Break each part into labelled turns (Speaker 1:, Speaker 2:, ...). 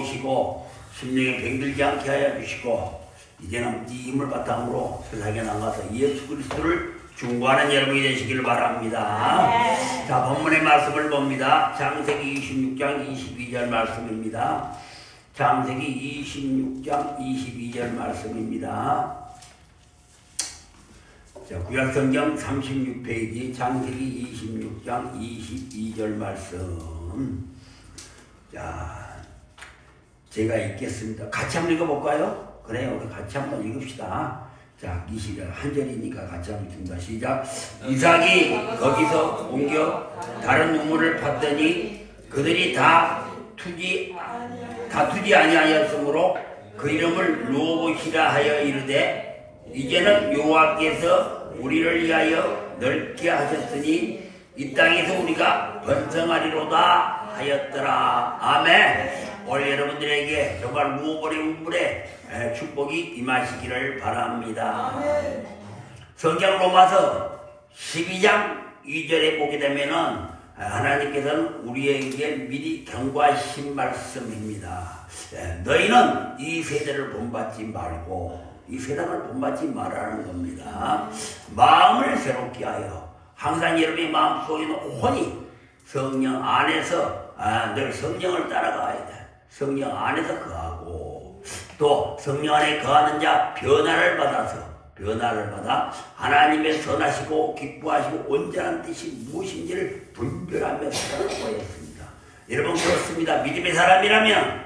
Speaker 1: 도우시고 심령에 병들지 않게 하여 주시고 이제는 이 힘을 바탕으로 세상에 나가서 예수 그리스도를 중보하는 여러분이 되시기를 바랍니다.
Speaker 2: 네.
Speaker 1: 자, 본문의 말씀을 봅니다. 창세기 26장 22절 말씀입니다. 창세기 26장 22절 말씀입니다. 자, 구약성경 36페이지 창세기 26장 22절 말씀. 자, 제가 읽겠습니다. 같이 한번 읽어볼까요? 그래요, 우리 같이 한번 읽읍시다. 자, 한 절이니까 같이 한번 읽습니다. 시작. 이삭이 거기서 옮겨 다른 우물을 팠더니 그들이 다투지 아니하였으므로 그 이름을 르호봇이라 하여 이르되 이제는 여호와께서 우리를 위하여 넓게 하셨으니 이 땅에서 우리가 번성하리로다 하였더라. 아멘. 오늘 여러분들에게 정말 르호봇의 우물에 축복이 임하시기를 바랍니다. 성경 로마서 12장 2절에 보게 되면은 하나님께서는 우리에게 미리 경고하신 말씀입니다. 너희는 이 세대를 본받지 말고 이 세상을 본받지 말라는 겁니다. 마음을 새롭게 하여 항상 여러분의 마음속에는 혼이 성령 안에서 늘 성령을 따라가야 돼. 성령 안에서 거하고 또 성령 안에 거하는 자 변화를 받아 하나님의 선하시고 기뻐하시고 온전한 뜻이 무엇인지를 분별하며 살아가고 했습니다. 여러분 그렇습니다. 믿음의 사람이라면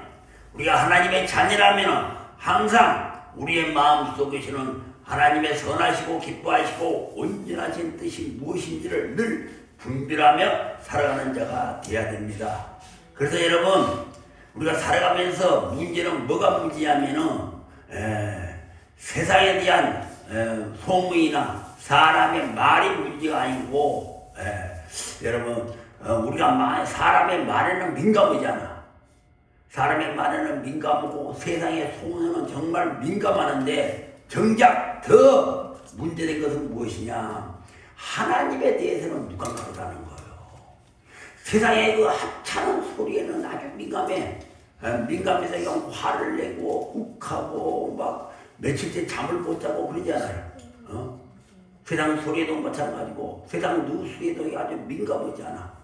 Speaker 1: 우리가 하나님의 자녀라면 항상 우리의 마음속에서는 하나님의 선하시고 기뻐하시고 온전하신 뜻이 무엇인지를 늘 분별하며 살아가는 자가 되어야 됩니다. 그래서 여러분 우리가 살아가면서 문제는 뭐가 문제냐면은 세상에 대한 소문이나 사람의 말이 문제가 아니고 여러분 우리가 사람의 말에는 민감하잖아. 사람의 말에는 민감하고 세상의 소문에는 정말 민감하는데 정작 더 문제된 것은 무엇이냐? 하나님에 대해서는 무감각하다는 거예요. 세상의 그 하찮은 소리에는 아주 민감해. 민감해서 그냥 화를 내고 욱하고 막 며칠째 잠을 못 자고 그러잖아요. 세상 소리에도 마찬가지고 세상 뉴스에도 아주 민감하잖아.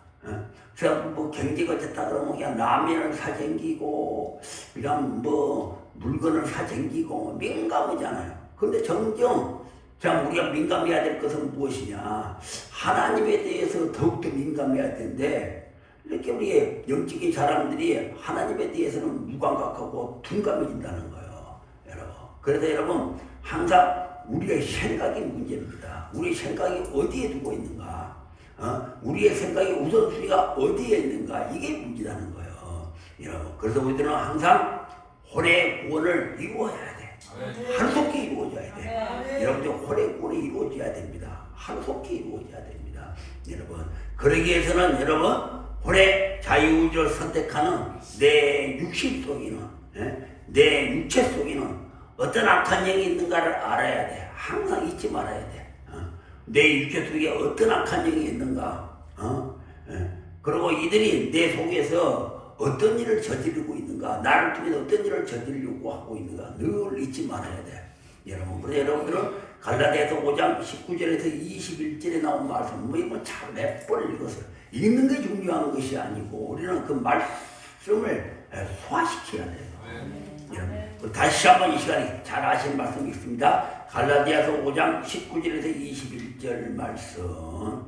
Speaker 1: 세상 뭐 경제가 됐다 그러면 그냥 라면을 사쟁기고 그냥 뭐 물건을 사쟁기고 민감하잖아요. 그런데 정정 참 우리가 민감해야 될 것은 무엇이냐? 하나님에 대해서 더욱더 민감해야 되는데 이렇게 우리의 영적인 사람들이 하나님에 대해서는 무감각하고 둔감해진다는 거예요. 여러분. 그래서 여러분 항상 우리의 생각이 문제입니다. 우리의 생각이 어디에 두고 있는가? 우리의 생각의 우선순위가 어디에 있는가? 이게 문제라는 거예요. 여러분. 그래서 우리들은 항상 혼의 구원을 이루어야 돼. 하루속히 이루어져야 돼. 여러분들 혼의 구원이 이루어져야 됩니다. 하루속히 이루어져야 됩니다. 여러분. 그러기 위해서는 여러분 혼의 자유의지를 선택하는 내 육신 속에는 내 육체 속에는 어떤 악한 영이 있는가를 알아야 돼. 항상 잊지 말아야 돼. 내 육체 속에 어떤 악한 영이 있는가. 그리고 이들이 내 속에서 어떤 일을 저지르고 있는가. 나를 통해서 어떤 일을 저지르려고 하고 있는가. 늘 잊지 말아야 돼. 여러분. 그래서 여러분들은 갈라디아서 5장 19절에서 21절에 나온 말씀 뭐 이거 참 몇 번 읽었어요. 읽는 게 중요한 것이 아니고 우리는 그 말씀을 소화시켜야 돼요. 여러분, 다시 한번 이 시간에 잘 아시는 말씀이 있습니다. 갈라디아서 5장 19절에서 21절 말씀.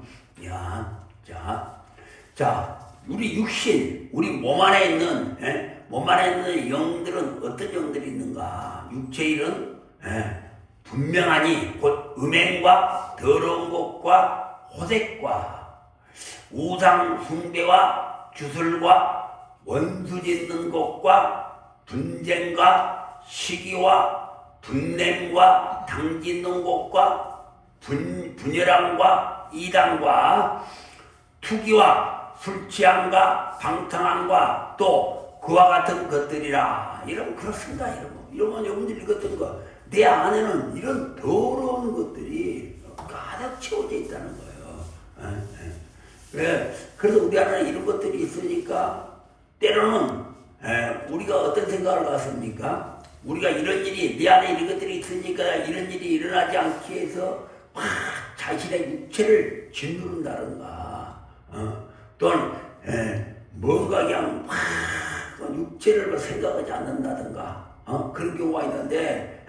Speaker 1: 자, 우리 육신, 우리 몸 안에 있는 영들은 어떤 영들이 있는가? 육체일은 분명하니 곧 음행과 더러운 것과 호색과 우상 숭배와 주술과 원수 짓는 것과 분쟁과 시기와 분냄과 당짓는 것과 분열함과 이단과 투기와 술취함과 방탕함과 또 그와 같은 것들이라. 여러분 그렇습니다. 여러분 여러분들이 읽었던 거 내 안에는 이런 더러운 것들이 가득 채워져 있다는 거예요. 그래서 우리 안에 이런 것들이 있으니까 때로는 우리가 어떤 생각을 갖습니까? 우리가 이런 일이 내 안에 이런 것들이 있으니까 이런 일이 일어나지 않기 위해서 막 자신의 육체를 짓누른다든가 또는 뭔가 그냥 막 육체를 생각하지 않는다든가 그런 경우가 있는데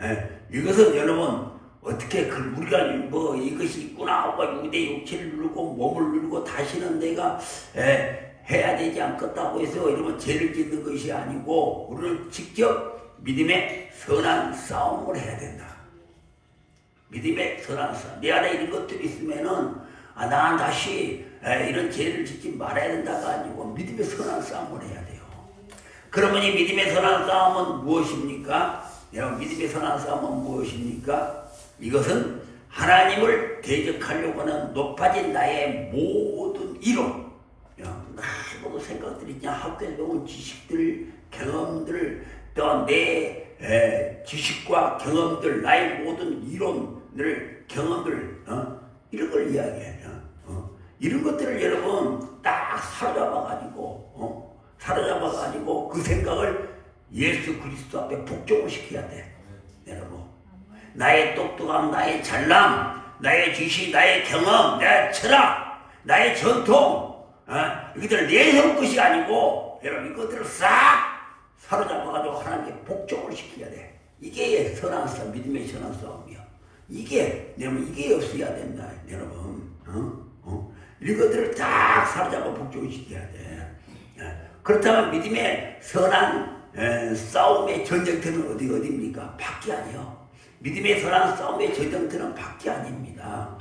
Speaker 1: 이것은 여러분 어떻게 우리가 뭐 이것이 있구나 하고 내 육체를 누르고 몸을 누르고 다시는 내가 해야 되지 않겠다고 해서 이러면 죄를 짓는 것이 아니고 우리는 직접 믿음의 선한 싸움을 해야 된다. 믿음의 선한 싸움. 내 안에 이런 것들이 있으면은 난 다시 이런 죄를 짓지 말아야 된다가 아니고 믿음의 선한 싸움을 해야 돼요. 그러면 이 믿음의 선한 싸움은 무엇입니까? 여러분 믿음의 선한 싸움은 무엇입니까? 이것은 하나님을 대적하려고 하는 높아진 나의 모든 이론 모든 생각들이 그냥 학교에서 배운 지식들, 경험들 또 내 지식과 경험들, 나의 모든 이론들, 경험들 이런 걸 이야기해요. 이런 것들을 여러분 딱 사로잡아가지고 그 생각을 예수 그리스도 앞에 복종을 시켜야 돼. 여러분 나의 똑똑함, 나의 잘남, 나의 지식, 나의 경험, 나의 철학, 나의 전통 이것들을 내세울 것이 아니고 여러분 이것들을 싹 사로잡아가지고 하나님께 복종을 시켜야 돼. 이게 선한 싸움, 믿음의 선한 싸움이야. 여러분 이게 없어야 된다. 여러분 이것들을 딱 사로잡아 복종을 시켜야 돼. 그렇다면 믿음의 선한 싸움의 전쟁터는 어디입니까? 밖이 아니요. 믿음의 선한 싸움의 전쟁터는 밖이 아닙니다.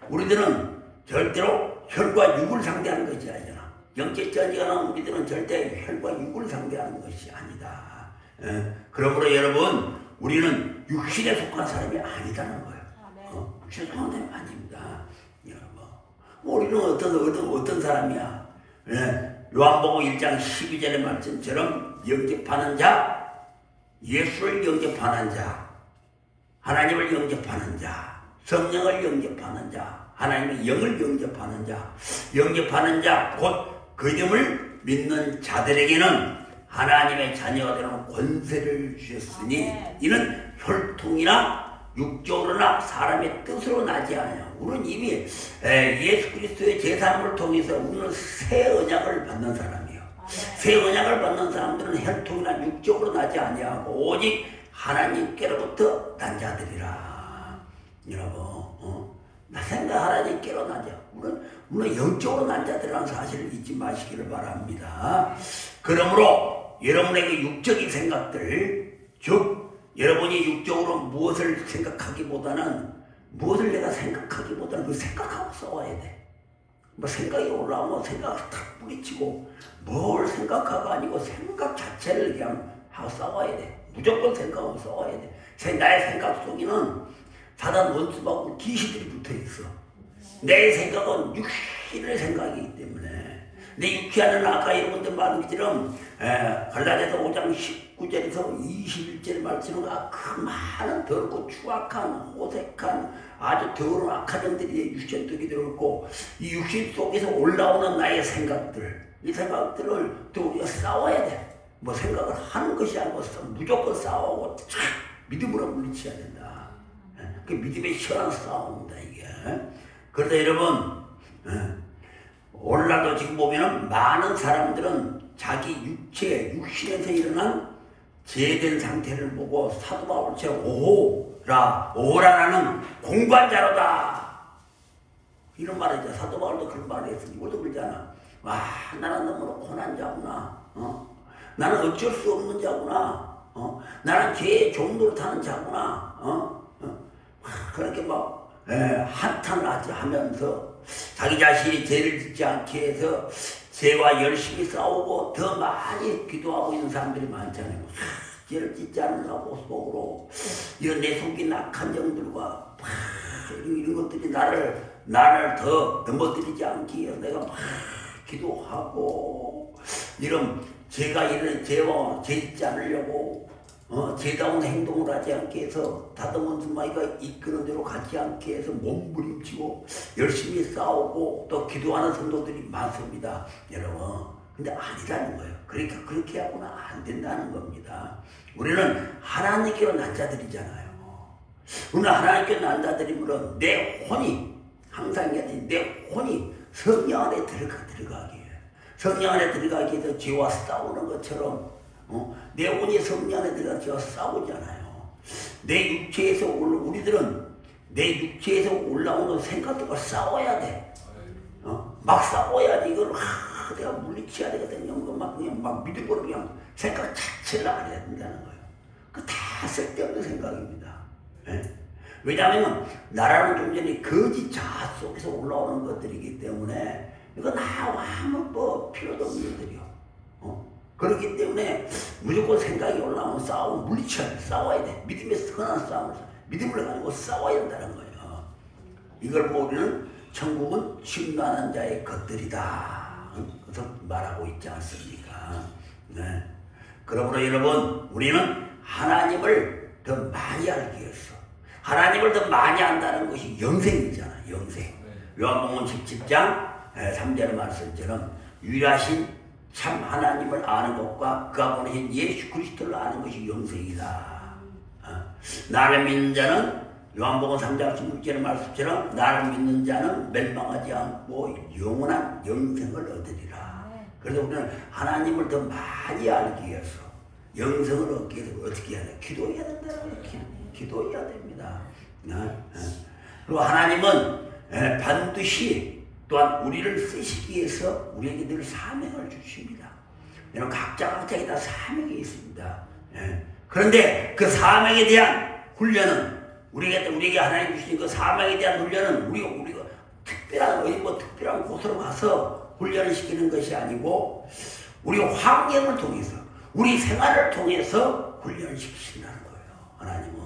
Speaker 1: 우리들은 절대로 혈과 육을 상대하는 것이 아니잖아. 영적 전쟁은 우리들은 절대 혈과 육을 상대하는 것이 아니다. 그러므로 여러분 우리는 육신에 속한 사람이 아니다는 거예요. 육신에 속한 사람이 아닙니다. 여러분 우리는 어떤 사람이야? 요한복음 1장 12절의 말씀처럼 영접하는 자, 예수를 영접하는 자, 하나님을 영접하는 자, 성령을 영접하는 자, 하나님의 영을 영접하는 자, 곧 그 이름을 믿는 자들에게는 하나님의 자녀가 되는 권세를 주셨으니 이는 혈통이나 육적으로나 사람의 뜻으로 나지 않아요. 우리는 이미 예수 그리스도의 제사함을 통해서 우리는 새 언약을 받는 사람이에요. 새 언약을 받는 사람들은 혈통이나 육적으로 나지 아니하고 오직 하나님께로부터 난 자들이라. 여러분 나 생각 하나님께로 나죠. 물론 영적으로 난 자들이라는 사실을 잊지 마시기를 바랍니다. 그러므로 여러분의 그 육적인 생각들, 즉 여러분이 육적으로 무엇을 내가 생각하기보다는 그 생각하고 싸워야 돼. 뭐 생각이 올라오면 생각을 탁 뿌리치고 뭘 생각하고 아니고 생각 자체를 그냥 하고 싸워야 돼. 무조건 생각하고 싸워야 돼. 나의 생각 속에는 사단 원수하고 귀신들이 붙어있어. 내 생각은 육신의 생각이기 때문에 내 육체는 아까 여러분들 말한 것처럼 갈라디아서 5장 19절에서 21절의 말씀은 그 많은 더럽고 추악한 호색한 아주 더러운 악한 점들이 내 육신 속에 들어있고 이 육신 속에서 올라오는 나의 생각들, 이 생각들을 또 우리가 싸워야 돼. 뭐 생각을 하는 것이 아니고 무조건 싸우고 믿음으로 물리쳐야 된다. 그 믿음의 시원한 싸움입니다 이게. 그래서 여러분 오늘날도 지금 보면은 많은 사람들은 자기 육신에서 일어난 죄된 상태를 보고 사도 바울처럼 오호라는 공부한자로다 이런 말을 했죠. 사도 바울도 그런 말을 했으니 우리도 그러잖아. 와 나는 너무나 고난 자구나. 나는 어쩔 수 없는 자구나. 나는 죄의 종로를 타는 자구나. 그렇게 막 한탄을 하면서 자기 자신이 죄를 짓지 않게 해서 죄와 열심히 싸우고 더 많이 기도하고 있는 사람들이 많잖아요. 죄를 짓지 않으려고 속으로 이런 내 속이 낙한 정들과 이런 것들이 나를 더 넘어뜨리지 않기 위해서 내가 막 기도하고 이런 죄가 이런 죄와 죄 짓지 않으려고 죄다운 행동을 하지 않게 해서 다듬은 수마이가 이끄는 대로 가지 않게 해서 몸부림치고 열심히 싸우고 또 기도하는 성도들이 많습니다. 여러분 근데 아니라는 거예요. 그러니까 그렇게 하고는 안 된다는 겁니다. 우리는 하나님께로 난 자들이잖아요. 우리는 하나님께로 난 자들이므로 내 혼이 항상 내 혼이 성령 안에 들어가기에 성령 안에 들어가기 위해서 죄와 싸우는 것처럼 내 혼이 성령 안에 들어가 죄와 싸우잖아요. 내 육체에서 우리들은 내 육체에서 올라오는 생각들과 싸워야 돼. 막 싸워야지 이걸 내가 물리쳐야 되거든요. 그냥 막 믿음으로 그냥 생각 자체를 안 해야 된다는 거예요. 그 다 쓸데없는 생각입니다. 예? 왜냐하면 나라는 존재는 거짓 자아 속에서 올라오는 것들이기 때문에 이거 나와 아무 필요도 없는 일들이요. 그렇기 때문에 무조건 생각이 올라오면 물리쳐야 돼. 싸워야 돼. 믿음의 선한 싸움을 믿음을 가지고 싸워야 된다는 거예요. 이걸 우리는 천국은 침노하는 자의 것들이다. 그래서 말하고 있지 않습니까? 네. 그러므로 여러분, 우리는 하나님을 더 많이 알기 위해서 하나님을 더 많이 안다는 것이 영생이잖아. 영생. 요한복음 17장 3절의 말씀처럼 유일하신 참 하나님을 아는 것과 그가 보내신 예수 그리스도를 아는 것이 영생이다. 나를 믿는 자는 요한복음 3장 16절의 말씀처럼 나를 믿는 자는 멸망하지 않고 영원한 영생을 얻으리라. 그래서 우리는 하나님을 더 많이 알기 위해서 영생을 얻기 위해서 어떻게 해야 돼? 기도해야 된다는 거예요. 기도해야 됩니다. 그리고 하나님은 반드시 또한 우리를 쓰시기 위해서 우리에게 늘 사명을 주십니다. 여러분 각자에 다 사명이 있습니다. 그런데 그 사명에 대한 훈련은 우리에게 하나님 주신 그 사명에 대한 훈련은 우리가 특별한 곳으로 가서 훈련을 시키는 것이 아니고 우리 환경을 통해서 우리 생활을 통해서 훈련을 시키신다는 거예요. 하나님은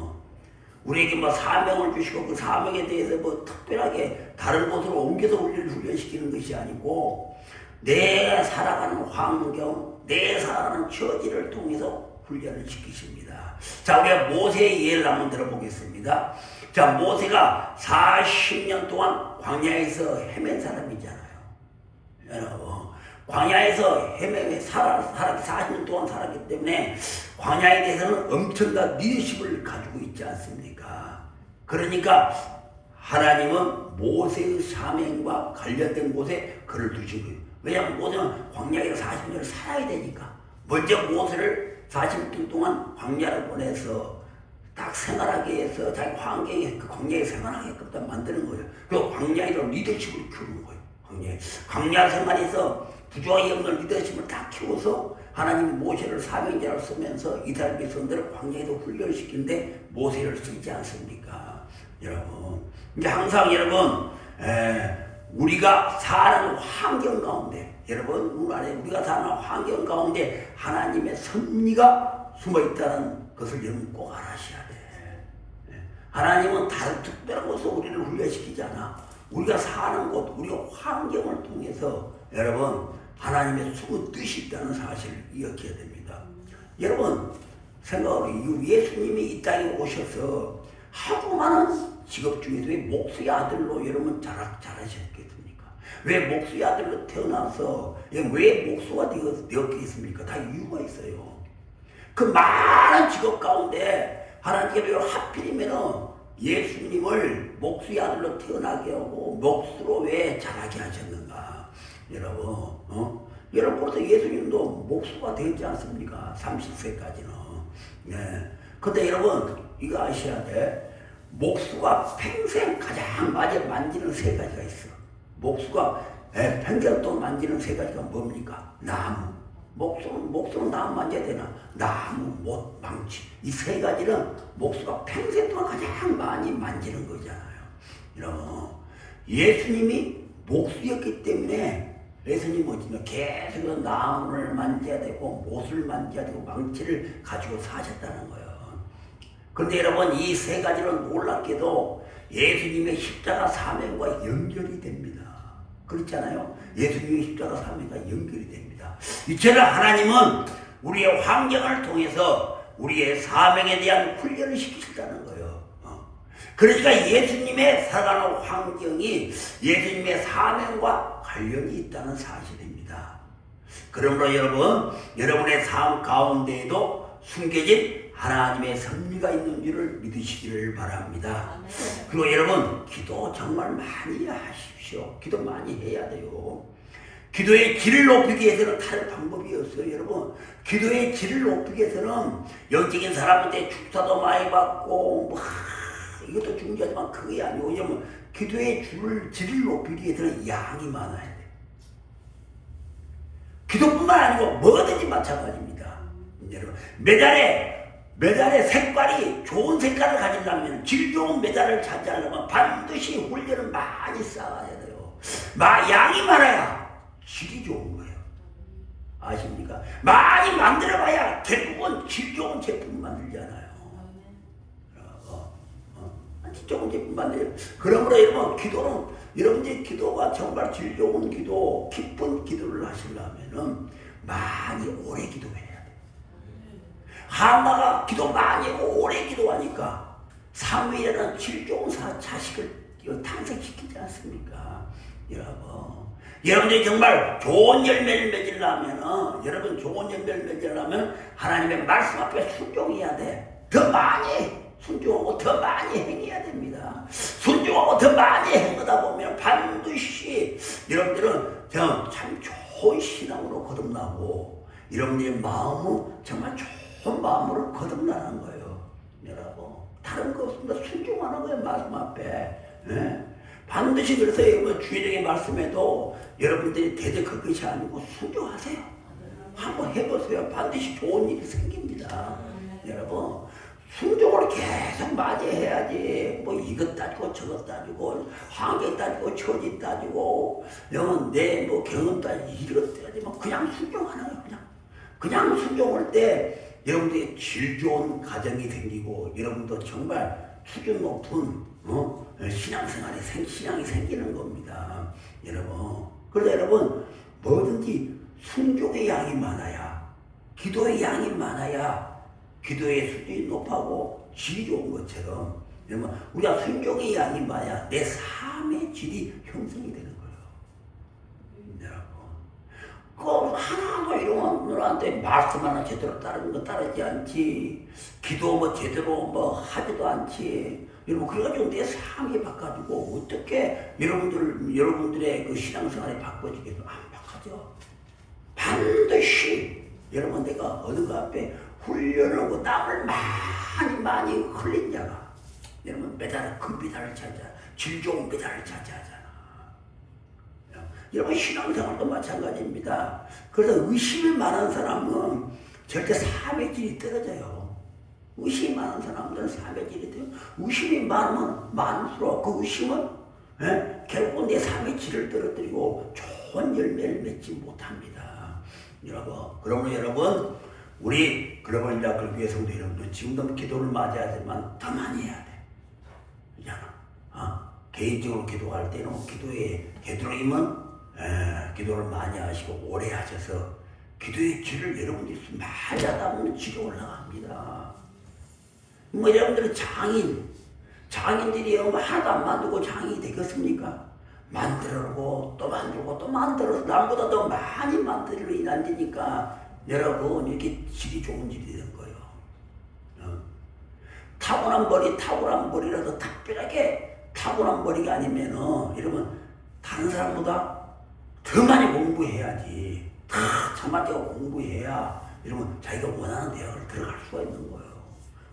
Speaker 1: 우리에게 사명을 주시고 그 사명에 대해서 특별하게 다른 곳으로 옮겨서 훈련시키는 것이 아니고 내 살아가는 환경, 내 살아가는 처지를 통해서 훈련을 시키십니다. 자, 우리가 모세의 예를 한번 들어보겠습니다. 자, 모세가 40년 동안 광야에서 헤맨 사람이잖아요. 여러분, 광야에서 40년 동안 살았기 때문에 광야에 대해서는 엄청난 리더십을 가지고 있지 않습니까? 그러니까 하나님은 모세의 사명과 관련된 곳에 그를 두신 거예요. 왜냐하면 모세는 광야에서 40년을 살아야 되니까. 먼저 모세를 40년 동안 광야를 보내서 딱 생활하게 해서 자기 환경에 그 광야에 생활하게끔 만드는 거예요. 그 광야에서 리더십을 키우는 거예요. 광야 생활에서 부족함이 없는 리더십을 다 키워서 하나님이 모세를 사명자로 쓰면서 이스라엘 백성들을 광야에도 훈련시키는데 모세를 쓰지 않습니까? 여러분, 이제 항상 여러분 우리가 사는 환경 가운데 여러분 우리가 사는 환경 가운데 하나님의 섭리가 숨어있다는 것을 여러분 꼭 알아셔야 돼. 하나님은 다른 특별한 곳에서 우리를 훈련시키지 않아. 우리가 사는 곳, 우리가 환경을 통해서 여러분 하나님의 숨은 뜻이 있다는 사실을 기억해야 됩니다. 여러분 생각으로 예수님이 이 땅에 오셔서 하도 많은 직업 중에서 왜 목수의 아들로 여러분 자라셨겠습니까? 왜 목수의 아들로 태어나서 왜 목수가 되었겠습니까? 다 이유가 있어요. 그 많은 직업 가운데 하나님께서 하필이면 예수님을 목수의 아들로 태어나게 하고 목수로 왜 자라게 하셨는가? 여러분, 여러분 벌써 예수님도 목수가 되지 않습니까? 30세까지는. 네. 근데 여러분 이거 아셔야 돼. 목수가 평생 가장 많이 만지는 세 가지가 있어. 목수가 평생 또 만지는 세 가지가 뭡니까? 나무. 목수는 나무 만져야 되나? 나무, 못, 망치. 이 세 가지는 목수가 평생 동안 가장 많이 만지는 거잖아요. 여러분, 예수님이 목수였기 때문에 예수님은 계속 나무를 만져야 되고 못을 만져야 되고 망치를 가지고 사셨다는 거예요. 그런데 여러분 이 세 가지는 놀랍게도 예수님의 십자가 사명과 연결이 됩니다. 그렇잖아요. 예수님의 십자가 사명과 연결이 됩니다. 이처럼 하나님은 우리의 환경을 통해서 우리의 사명에 대한 훈련을 시키신다는 거예요. 그러니까 예수님의 살아가는 환경이 예수님의 사명과 관련이 있다는 사실입니다. 그러므로 여러분, 여러분의 삶 가운데에도 숨겨진 하나님의 섭리가 있는 줄을 믿으시기를 바랍니다. 그리고 여러분, 기도 정말 많이 하십시오. 기도 많이 해야 돼요. 기도의 질을 높이기 위해서는 다른 방법이 없어요. 여러분, 기도의 질을 높이기 위해서는 영적인 사람한테 축사도 많이 받고 뭐 이것도 중요하지만 그게 아니고, 왜냐면 기도의 질을 높이기 위해서는 양이 많아야 돼요. 기도뿐만 아니고 뭐든지 마찬가지입니다. 여러분, 메달의 색깔이 좋은 색깔을 가지려면, 질 좋은 메달을 차지하려면 반드시 훈련을 많이 쌓아야 돼요. 양이 많아야 질이 좋은 거예요. 아십니까? 많이 만들어봐야 결국은 질 좋은 제품 만들잖아요. 질 좋은 제품 만들죠. 그러므로 여러분, 기도는, 여러분의 기도가 정말 질 좋은 기도, 기쁜 기도를 하시려면은 많이 오래 기도해야 돼요. 하나가 기도 많이 오래 기도하니까 사무엘은 질 좋은 자식을 탄생시키지 않습니까? 여러분들이 정말 좋은 열매를 맺으려면, 여러분 좋은 열매를 맺으려면 하나님의 말씀 앞에 순종해야 돼. 더 많이 순종하고 더 많이 행해야 됩니다. 순종하고 더 많이 행하다 보면 반드시 여러분들은 참 좋은 신앙으로 거듭나고, 여러분들의 마음은 정말 좋은 마음으로 거듭나는 거예요. 여러분, 다른 거 없습니다. 순종하는 거예요. 말씀 앞에. 네? 반드시. 그래서 주일의 말씀에도 여러분들이 대적할 것이 아니고 순종하세요. 한번 해보세요. 반드시 좋은 일이 생깁니다. 여러분, 순종을 계속 많이 해야지. 뭐 이것 따지고 저것 따지고 환경 따지고 처지 따지고 내 경험 따지고 이것 따지고 그냥 순종하는 거예요. 그냥 순종할 때 여러분들의 질 좋은 가정이 생기고, 여러분도 정말 수준 높은 신앙이 생기는 겁니다. 여러분, 그래서 여러분, 뭐든지 순종의 양이 많아야, 기도의 양이 많아야 기도의 수준이 높아고 질이 좋은 것처럼, 여러분, 우리가 순종의 양이 많아야 내 삶의 질이 형성이 되는 거예요. 여러분, 그 하나도 이런 분한테 말씀 하나 제대로 따르지 않지, 기도 제대로 하지도 않지. 여러분, 그래가지고 내 삶이 바꿔지고 어떻게 여러분들의 그 신앙생활이 바꿔지겠어? 안 바꿔져. 반드시 여러분, 내가 어느 거 앞에 훈련하고 땀을 많이 흘린 자가 여러분 그 메달을 차지하잖아. 질 좋은 메달을 차지하잖아. 여러분, 신앙생활도 마찬가지입니다. 그래서 의심이 많은 사람은 절대 삶의 질이 떨어져요. 의심이 많은 사람들은 삶의 질이 떨어져요. 의심이 많으면 많을수록 그 의심은 결국은 내 삶의 질을 떨어뜨리고 좋은 열매를 맺지 못합니다. 여러분, 그러므로 여러분, 우리 글로벌 미라클 교회 성도 여러분들, 지금도 기도를 맞이하지만 더 많이 해야 돼. 개인적으로 기도할 때는 기도에 되도록이면 기도를 많이 하시고 오래 하셔서 기도의 질을 여러분들이 많이 하다 보면 질이 올라갑니다. 여러분들은 장인들이 하나도 안 만들고 장인이 되겠습니까? 만들고 또 만들고 또 만들어서 남보다 더 많이 만들어 일하니까 여러분, 이렇게 질이 좋은 질이 되는 거예요. 타고난 머리라도 특별하게 타고난 머리가 아니면은, 여러분, 다른 사람보다 더 많이 공부해야지. 참아대고 공부해야, 여러분, 자기가 원하는 대학을 들어갈 수가 있는 거예요.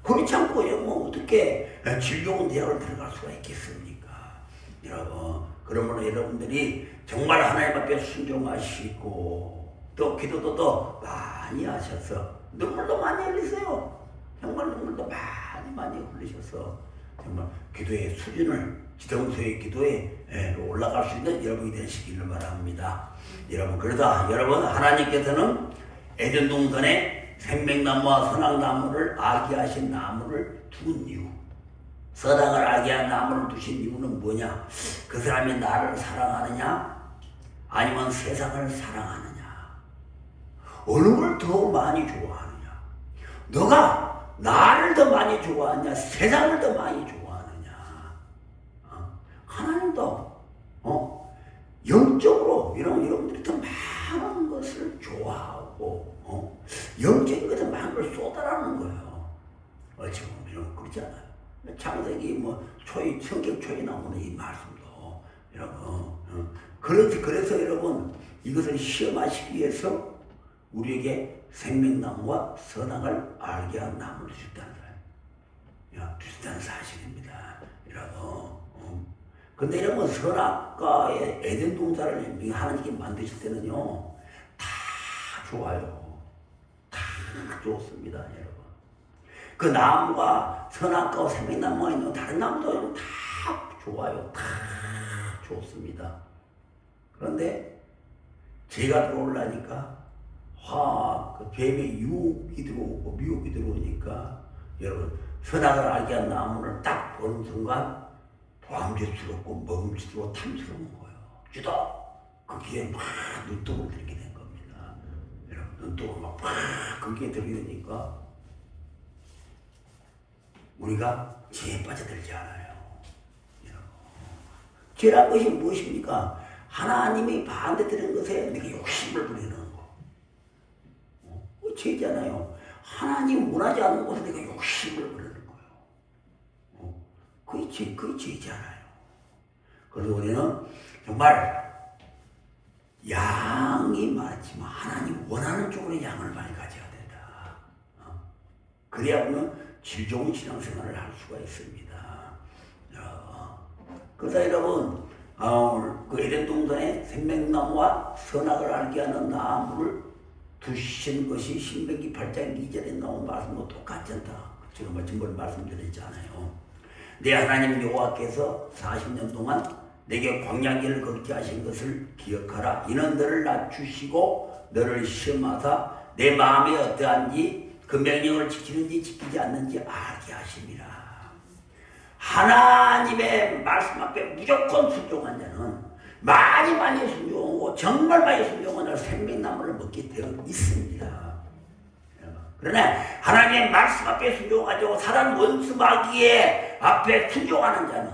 Speaker 1: 그렇지 않고, 어떻게 질 좋은 대학을 들어갈 수가 있겠습니까? 여러분, 그러므로 여러분들이 정말 하나님 앞에 순종하시고, 또 기도도 더 많이 하셔서 눈물도 많이 흘리세요. 정말 눈물도 많이 흘리셔서 정말 기도의 수준을, 지성소의 기도에 올라갈 수 있는 여러분이 되시기를 바랍니다. 여러분, 그러다 여러분, 하나님께서는 에덴 동산에 생명나무와 선악나무를 아기하신 나무를 두은 이유, 선악을 아기한 나무를 두신 이유는 뭐냐? 그 사람이 나를 사랑하느냐? 아니면 세상을 사랑하느냐? 어느 걸 더 많이 좋아하느냐? 너가 나를 더 많이 좋아하느냐? 세상을 더 많이 좋아하느냐? 하나님도 영적으로 여러분들이 더 많은 것을 좋아하고 영적인 것에 많은 걸 쏟아라는 거예요. 어찌 보면 그렇지 않아요. 창세기 초이 성경 초이 나오는 이 말씀도 여러분 그래서 여러분 이것을 시험하시기 위해서 우리에게 생명나무와 선악을 알게 한 나무를 주셨다는 거예요. 주셨다는 사실입니다. 여러분. 근데 여러분 선악과 에덴 동산을 하나님께 만드실 때는요 다 좋아요. 다 좋습니다, 여러분. 그 나무가 선악과 생명나무가 있는 다른 나무도 다 좋아요. 다 좋습니다. 그런데 죄가 들어오려니까 그 뱀의 유혹이 들어오고 미혹이 들어오니까 여러분 선악을 알게 한 나무를 딱 보는 순간 보암직스럽고 먹음직스럽고 탐스러운 거예요. 주다 거기에 막 눈독을 들게 된 겁니다. 여러분 눈독을 막 거기에 들게 되니까 우리가 죄에 빠져들지 않아요. 여러분. 죄란 것이 무엇입니까? 하나님이 반대되는 것에 내가 욕심을 부리는 거. 죄잖아요. 하나님 원하지 않는 것에 내가 욕심을 부리는 거예요. 그게 죄잖아요. 그래서 우리는 정말 양이 많지만 하나님 원하는 쪽으로 양을 많이 가져야 된다. 그래야 우리는 질 좋은 신앙생활을 할 수가 있습니다. 그래서 여러분 그 에덴 동산에 생명나무와 선악을 알게 하는 나무를 두신 것이 신명기 8장 2절에 나온 말씀과 똑같지 않다. 제가 전번에 말씀드렸잖아요. 내 하나님 여호와께서 40년 동안 내게 광야길을 걷게 하신 것을 기억하라. 이는 너를 낮추시고 너를 시험하사 내 마음이 어떠한지 그 명령을 지키는지 지키지 않는지 알게 하심이라. 하나님의 말씀 앞에 무조건 순종한 자는 많이 순종하고 정말 많이 순종한 자는 생명나무를 먹게 되어 있습니다. 그러나 하나님의 말씀 앞에 순종하고 사단 원수 마귀의 앞에 순종하는 자는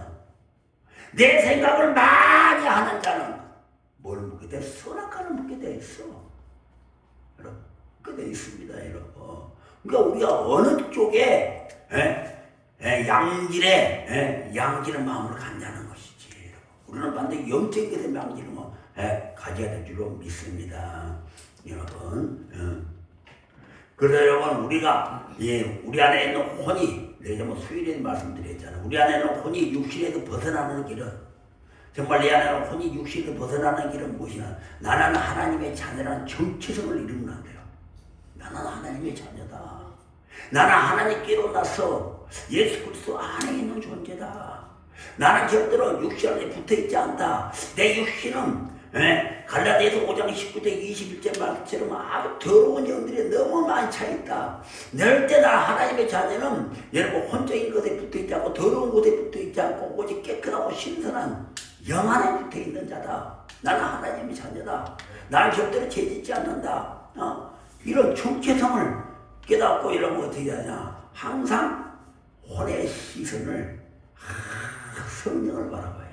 Speaker 1: 내 생각을 많이 하는 자는 뭘 먹게 돼? 선악과를 먹게 돼 있어. 여러분, 그게 돼 있습니다, 여러분. 그러니까 우리가 어느 쪽에 양질의 마음을 갖냐는 것이지. 우리는 반드시 영적인 것에 양질을 가져야 될 줄로 믿습니다, 여러분. 그래서 여러분 우리가 우리 안에 있는 혼이 내가 수요일에 말씀드렸잖아요. 우리 안에 있는 혼이 육신에서 벗어나는 길은 정말 내 안에 있는 혼이 육신에서 벗어나는 길은 무엇이냐? 나는 하나님의 자녀라는 정체성을 이루면 안 돼요. 나는 하나님의 자녀다. 나는 하나님께로 나서 예수 그리스도 안에 있는 존재다. 나는 절대로 육신 안에 붙어있지 않다. 내 육신은 갈라디아서 5장 19절 21절 말씀처럼 아주 더러운 영들이 너무 많이 차있다. 늘 때 나 하나님의 자녀는 여러분 혼적인 것에 붙어있지 않고 더러운 곳에 붙어있지 않고 오직 깨끗하고 신선한 영 안에 붙어있는 자다. 나는 하나님의 자녀다. 나는 절대로 죄짓지 않는다. 이런 정체성을 깨닫고 이러면 어떻게 하냐. 항상 혼의 시선을 성령을 바라봐야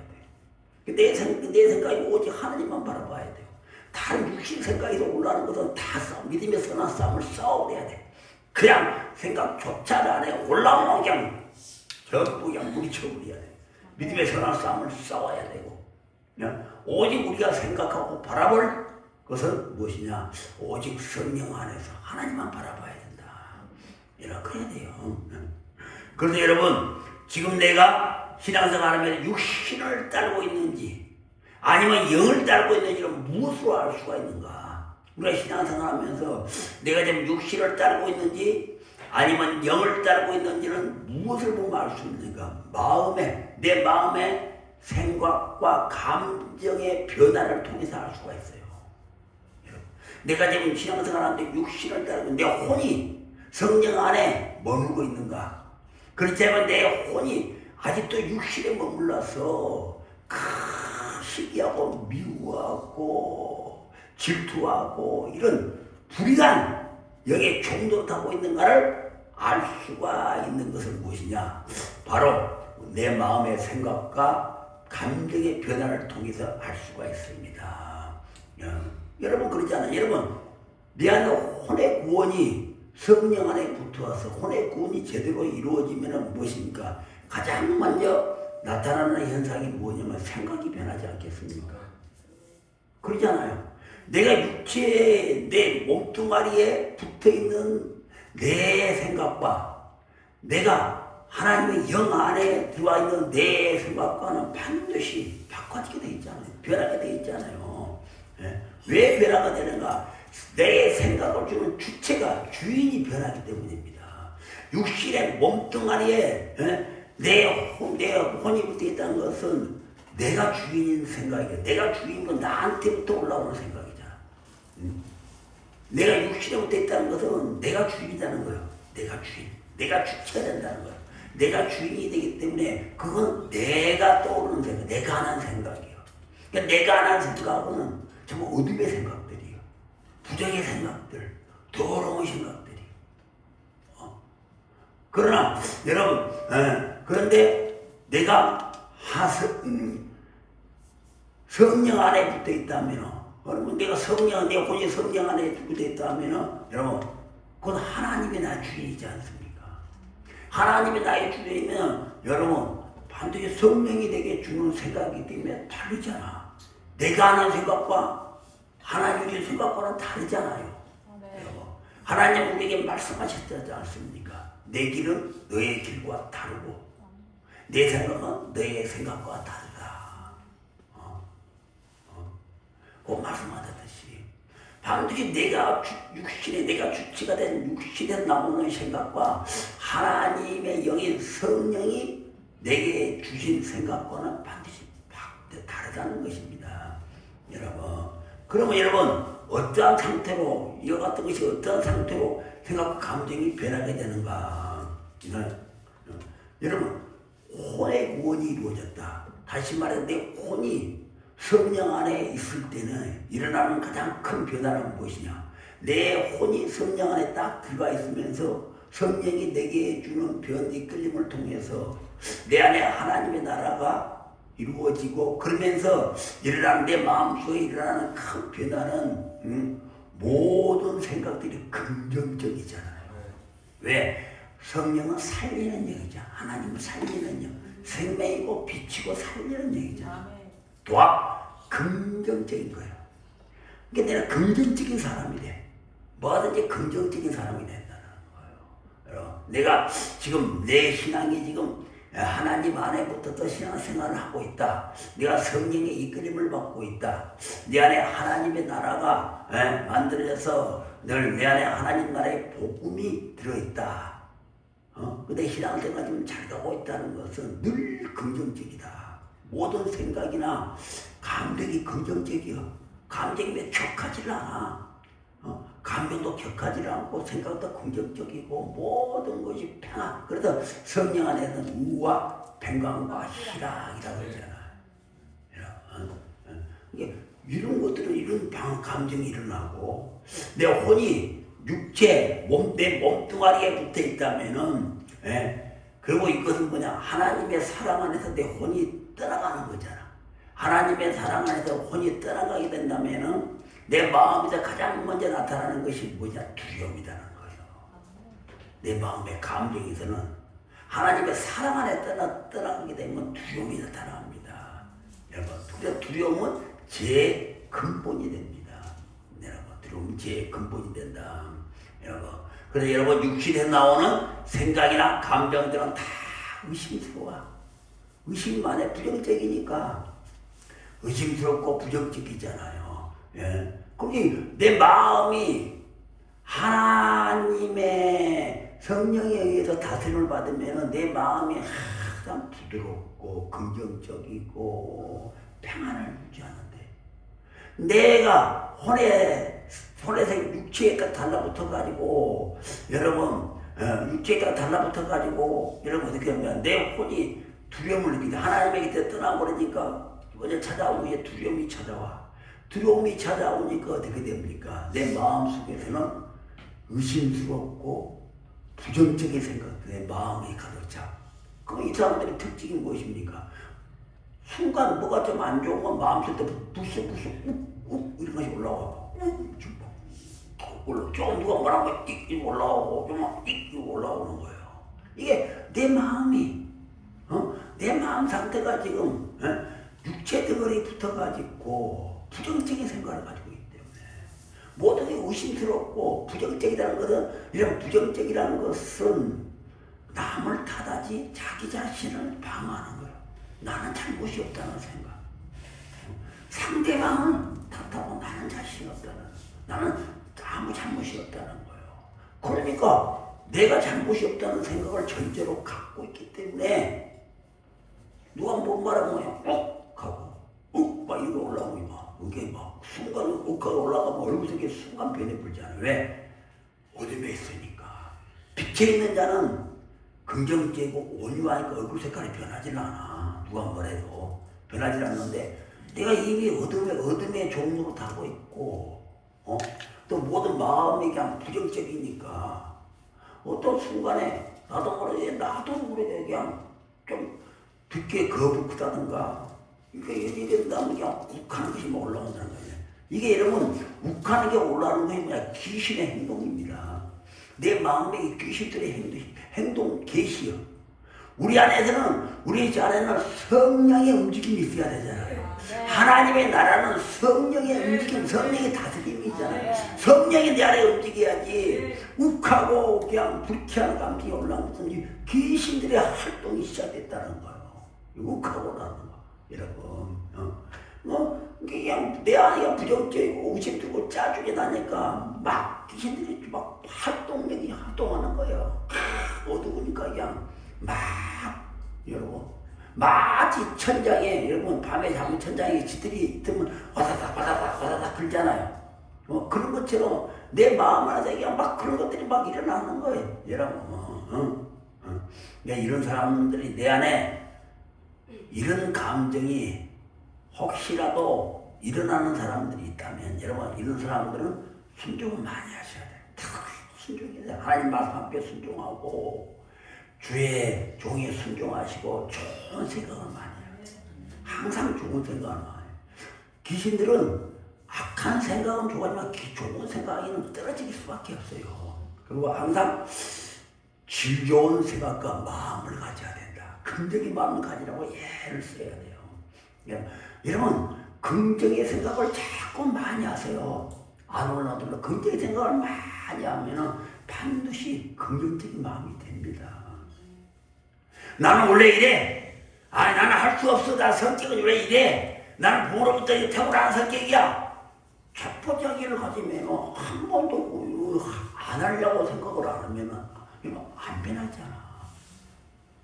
Speaker 1: 돼. 내 생각이 오직 하나님만 바라봐야 돼요. 다른 육신 생각에서 올라오는 것은 다 믿음의 선한 싸움을 싸워야 돼. 그냥 생각조차 안 해. 올라오면 그냥 전부 그냥 무리쳐버려야 돼. 믿음의 선한 싸움을 싸워야 되고 오직 우리가 생각하고 바라볼 것은 무엇이냐? 오직 성령 안에서 하나님만 바라봐야 된다. 이렇게 해야 돼요. 그런데 여러분 지금 내가 신앙생활하면 육신을 따르고 있는지 아니면 영을 따르고 있는지는 무엇으로 알 수가 있는가? 우리가 신앙생활하면서 내가 지금 육신을 따르고 있는지 아니면 영을 따르고 있는지는 무엇을 보면 알 수 있는가? 내 마음의 생각과 감정의 변화를 통해서 알 수가 있어요. 내가 지금 신앙생활하는데 육신을 따르고 내 혼이 성령 안에 머물고 있는가? 그렇다면 내 혼이 아직도 육신에 머물러서 시기하고 미워하고 질투하고 이런 불의한 영의 종도를 타고 있는가를 알 수가 있는 것은 무엇이냐? 바로 내 마음의 생각과 감정의 변화를 통해서 알 수가 있습니다. 여러분 그러지 않아요? 여러분 내 안에 혼의 구원이 성령 안에 붙어와서 혼의 구원이 제대로 이루어지면 무엇입니까? 가장 먼저 나타나는 현상이 뭐냐면 생각이 변하지 않겠습니까? 그러잖아요. 내가 육체에 내 몸뚱아리에 붙어있는 내 생각과 내가 하나님의 영 안에 들어와 있는 내 생각과는 반드시 바꿔지게 돼 있잖아요. 변하게 돼 있잖아요. 예? 왜 변화가 되는가? 내 생각을 주는 주체가 주인이 변하기 때문입니다. 육신의 몸뚱아리에 내 혼이 붙어 있다는 것은 내가 주인인 생각이야. 내가 주인인 건 나한테부터 올라오는 생각이잖아. 내가 육신에 붙어 있다는 것은 내가 주인이라는 거예요. 내가 주인. 내가 주체가 된다는 거예요. 내가 주인이 되기 때문에 그건 내가 떠오르는 생각, 내가 하는 생각이에요. 그러니까 내가 하는 생각은 정말 어둠의 생각들이에요. 부정의 생각들, 더러운 생각들이. 그러나 여러분, 그런데 내가 성령 안에 붙어 있다면, 여러분 내가 내 혼이 성령 안에 붙어 있다면, 여러분 그건 하나님이 나의 주인이지 않습니까? 하나님이 나의 주인이면 여러분 반드시 성령이 내게 주는 생각이기 때문에 다르잖아. 내가 하는 생각과 하나님이 주는 생각과는 다르잖아요. 여러분, 하나님은 우리에게 말씀하셨지 않습니까? 내 길은 너의 길과 다르고 내 생각은 너의 생각과 다르다. 그 말씀하셨듯이 반드시 내가 주체가 된 육신에 나오는 생각과 하나님의 영인 성령이 내게 주신 생각과는 반드시 다르다는 것입니다. 여러분, 그러면 여러분 어떠한 상태로 이와 같은 것이 어떠한 상태로 생각과 감정이 변하게 되는가? 여러분 혼의 구원이 이루어졌다. 다시 말해서 내 혼이 성령 안에 있을 때는 일어나는 가장 큰 변화는 무엇이냐? 내 혼이 성령 안에 딱 들어가 있으면서 성령이 내게 주는 이끌림을 통해서 내 안에 하나님의 나라가 이루어지고 그러면서 일어나는 내 마음속에 일어나는 큰 변화는 모든 생각들이 긍정적이잖아요. 왜? 성령은 살리는 영이잖아. 하나님은 살리는 영. 생명이고 빛이고 살리는 영이잖아. 도합 긍정적인 거예요. 그러니까 내가 긍정적인 사람이 돼. 뭐든지 긍정적인 사람이 된다는 거예요. 여러분, 내가 지금 내 신앙이 지금 하나님 안에 붙어서 신앙생활을 하고 있다. 내가 성령의 이끌림을 받고 있다. 내 안에 하나님의 나라가 만들어져서 늘 내 안에 하나님 나라의 복음이 들어있다. 내 신앙생활이 좀 잘 가고 있다는 것은 늘 긍정적이다. 모든 생각이나 감정이 긍정적이야. 감정이 격하지 않아. 감정도 격하지 않고 생각도 긍정적이고 모든 것이 평안. 그래서 성령 안에는 우와 평강과 희락이라고 그러잖아. 이런 것들은 이런 감정이 일어나고 내 혼이 육체 내 몸뚱아리에 붙어 있다면은 그리고 이것은 뭐냐 하나님의 사랑 안에서 내 혼이 떠나가는 거잖아. 하나님의 사랑 안에서 혼이 떠나가게 된다면은 내 마음에서 가장 먼저 나타나는 것이 뭐냐? 두려움이라는 거예요. 내 마음의 감정에서는 하나님의 사랑 안에 떠나가게 되면 두려움이 나타납니다. 여러분, 두려움은 제 근본이 됩니다. 여러분, 두려움은 제 근본이 된다. 여러분, 그래서 여러분 육신에 나오는 생각이나 감정들은 다 의심스러워. 의심만에 부정적이니까 의심스럽고 부정적이잖아요. 그게 내 마음이 하나님의 성령에 의해서 다스림을 받으면 내 마음이 항상 부드럽고 긍정적이고 평안을 유지하는데 내가 혼에서 육체에 딱 달라붙어가지고 여러분 육체에 딱 달라붙어가지고 여러분 어떻게 하면 내 혼이 두려움을 느끼게 하나님의 곁에 떠나버리니까 어제 찾아오고 이제 두려움이 찾아와. 두려움이 찾아오니까 어떻게 됩니까? 내 마음속에서는 의심스럽고 부정적인 생각, 내 마음이 가득 차. 그럼 이 사람들의 특징이 무엇입니까? 순간 뭐가 좀 안 좋은 건 마음속에 부스부스 욱욱 이런 것이 올라와. 올라. 조금 누가 뭐라고 띡 올라오고 좀 띡 올라오는 거예요. 이게 내 마음이 내 마음 상태가 지금 육체 덩어리에 붙어가지고 부정적인 생각을 가지고 있기 때문에 모든 게 의심스럽고 부정적이라는 것은 이런 부정적이라는 것은 남을 탓하지 자기 자신을 방어하는 거예요. 나는 잘못이 없다는 생각. 상대방은 탓하고 나는 자신이 없다는, 나는 아무 잘못이 없다는 거예요. 그러니까 내가 잘못이 없다는 생각을 전제로 갖고 있기 때문에 누가 못 말하면 하고 막 이거 올라오고 막 이게 막 순간 하고 올라가면 얼굴 색이 순간 변해버리잖아요. 왜? 어둠에 있으니까. 빛에 있는 자는 긍정적이고 온유하니까 얼굴 색깔이 변하질 않아. 누가 뭐래도 변하질 않는데 내가 이미 어둠의 종로로 타고 있고 또 모든 마음이 그냥 부정적이니까 어떤 순간에 나도 모르게 그냥 좀 듣기에 거북하다든가 이게 나는 그냥 욱하는 것이 뭐 올라온다는 거예요. 이게 여러분 욱하는 게 올라오는 것이 뭐냐? 귀신의 행동입니다. 내 마음의 귀신들의 행동 계시요. 우리 안에서는 우리 안에는 성령의 움직임이 있어야 되잖아요. 하나님의 나라는 성령의 움직임, 성령의 다스림이잖아요. 성령이 내 안에 움직여야지 욱하고 그냥 불쾌한 감정이 올라오는 것은 귀신들의 활동이 시작됐다는 거예요. 욱하고라는 거, 여러분. 그냥 내 안에 부정적이고 의심들고 짜증이 나니까 막 귀신들이 막 활동력이 활동하는 거예요. 어두우니까 그냥 막 여러분 마치 천장에 여러분 밤에 자면 천장에 지들이 있으면 와다닥 들잖아요. 그런 것처럼 내 마음 안에서 그냥 막 그런 것들이 막 일어나는 거예요. 여러분 그러니까 이런 사람들이 내 안에 이런 감정이 혹시라도 일어나는 사람들이 있다면 여러분 이런 사람들은 순종을 많이 하셔야 돼요. 순종해야 돼요. 하나님 말씀 앞에 순종하고 주의 종에 순종하시고 좋은 생각을 많이 해요. 항상 좋은 생각을 많이 해요. 귀신들은 악한 생각은 좋아하지만 좋은 생각에는 떨어질 수밖에 없어요. 그리고 항상 질 좋은 생각과 마음을 가져야 된다. 긍정의 마음을 가지라고 예를 써야 돼요. 여러분 긍정의 생각을 자꾸 많이 하세요. 안 올라도 긍정의 생각을 많이 하면 반드시 긍정적인 마음이 됩니다. 나는 원래 이래. 나는 할 수 없어. 나 성격은 원래 이래. 나는 부모로부터 태어난 성격이야. 자포자기를 가지면 한 번도 안 하려고 생각을 안 하면 안 변하잖아.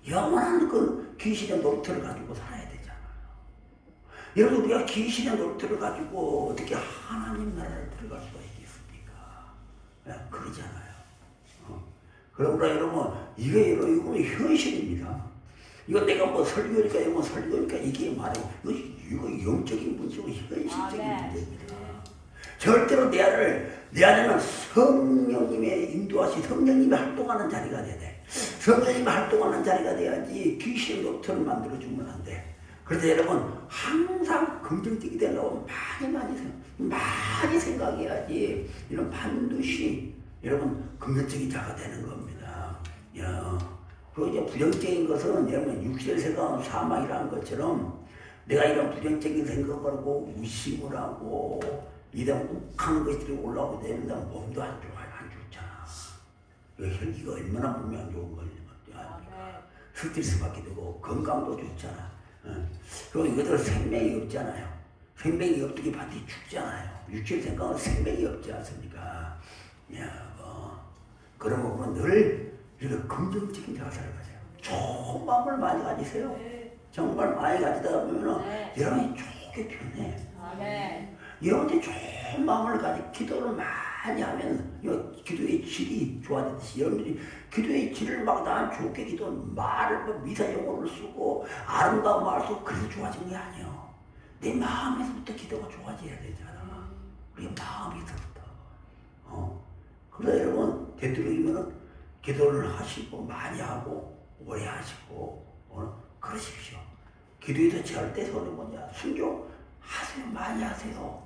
Speaker 1: 영원한 그 귀신의 노릇을 가지고 살아야 되잖아요. 여러분 우리가 귀신의 노릇을 가지고 어떻게 하나님 나라를 들어갈 수가 있겠습니까? 그러잖아요. 그러므로 여러분 이건 현실입니다. 이거 내가 뭐 설교니까 이게 말이고 이거 영적인 문제고 현실적인 문제입니다. 절대로 내 안에는 성령님의 인도하시 성령님이 활동하는 자리가 돼야 돼. 성령님이 활동하는 자리가 돼야지 귀신의 노트를 만들어주면 안 돼. 그래서 여러분 항상 긍정적이 되려고 많이 생각해야지 이런 반드시 여러분 긍정적인 자가 되는 겁니다. 그리고 이제 부정적인 것은 여러분 육신의 생각은 사망이라는 것처럼 내가 이런 부정적인 생각을 하고 의심을 하고 이런 욱하는 것들이 올라오게 되면 몸도 안 좋아요. 안 좋잖아. 혈기가 얼마나 몸이 안 좋은 거냐. 스트레스 받게 되고 건강도 좋잖아. 그리고 이것들은 생명이 없잖아요. 생명이 없기 반드시 죽잖아요. 육체의 생각은 생명이 없지 않습니까? 그러면 늘 이렇게 긍정적인 자가 살아가세요. 좋은 마음을 많이 가지세요. 정말 많이 가지다 보면 여러분이 좋게 변해. 여러분이 좋은 마음을 가지고 기도를 많이 하면 기도의 질이 좋아지듯이 여러분들이 기도의 질을 막 난 좋게 기도는 말을 미사 용어를 쓰고 아름다운 말을 쓰고 그래서 좋아진 게 아니에요. 내 마음에서부터 기도가 좋아져야 되잖아. 우리 마음에서부터. 그래서 여러분 되도록이면 기도를 하시고 많이 하고 오래 하시고 그러십시오. 기도에도 절대 손해 뭐냐 순종하세요. 많이 하세요.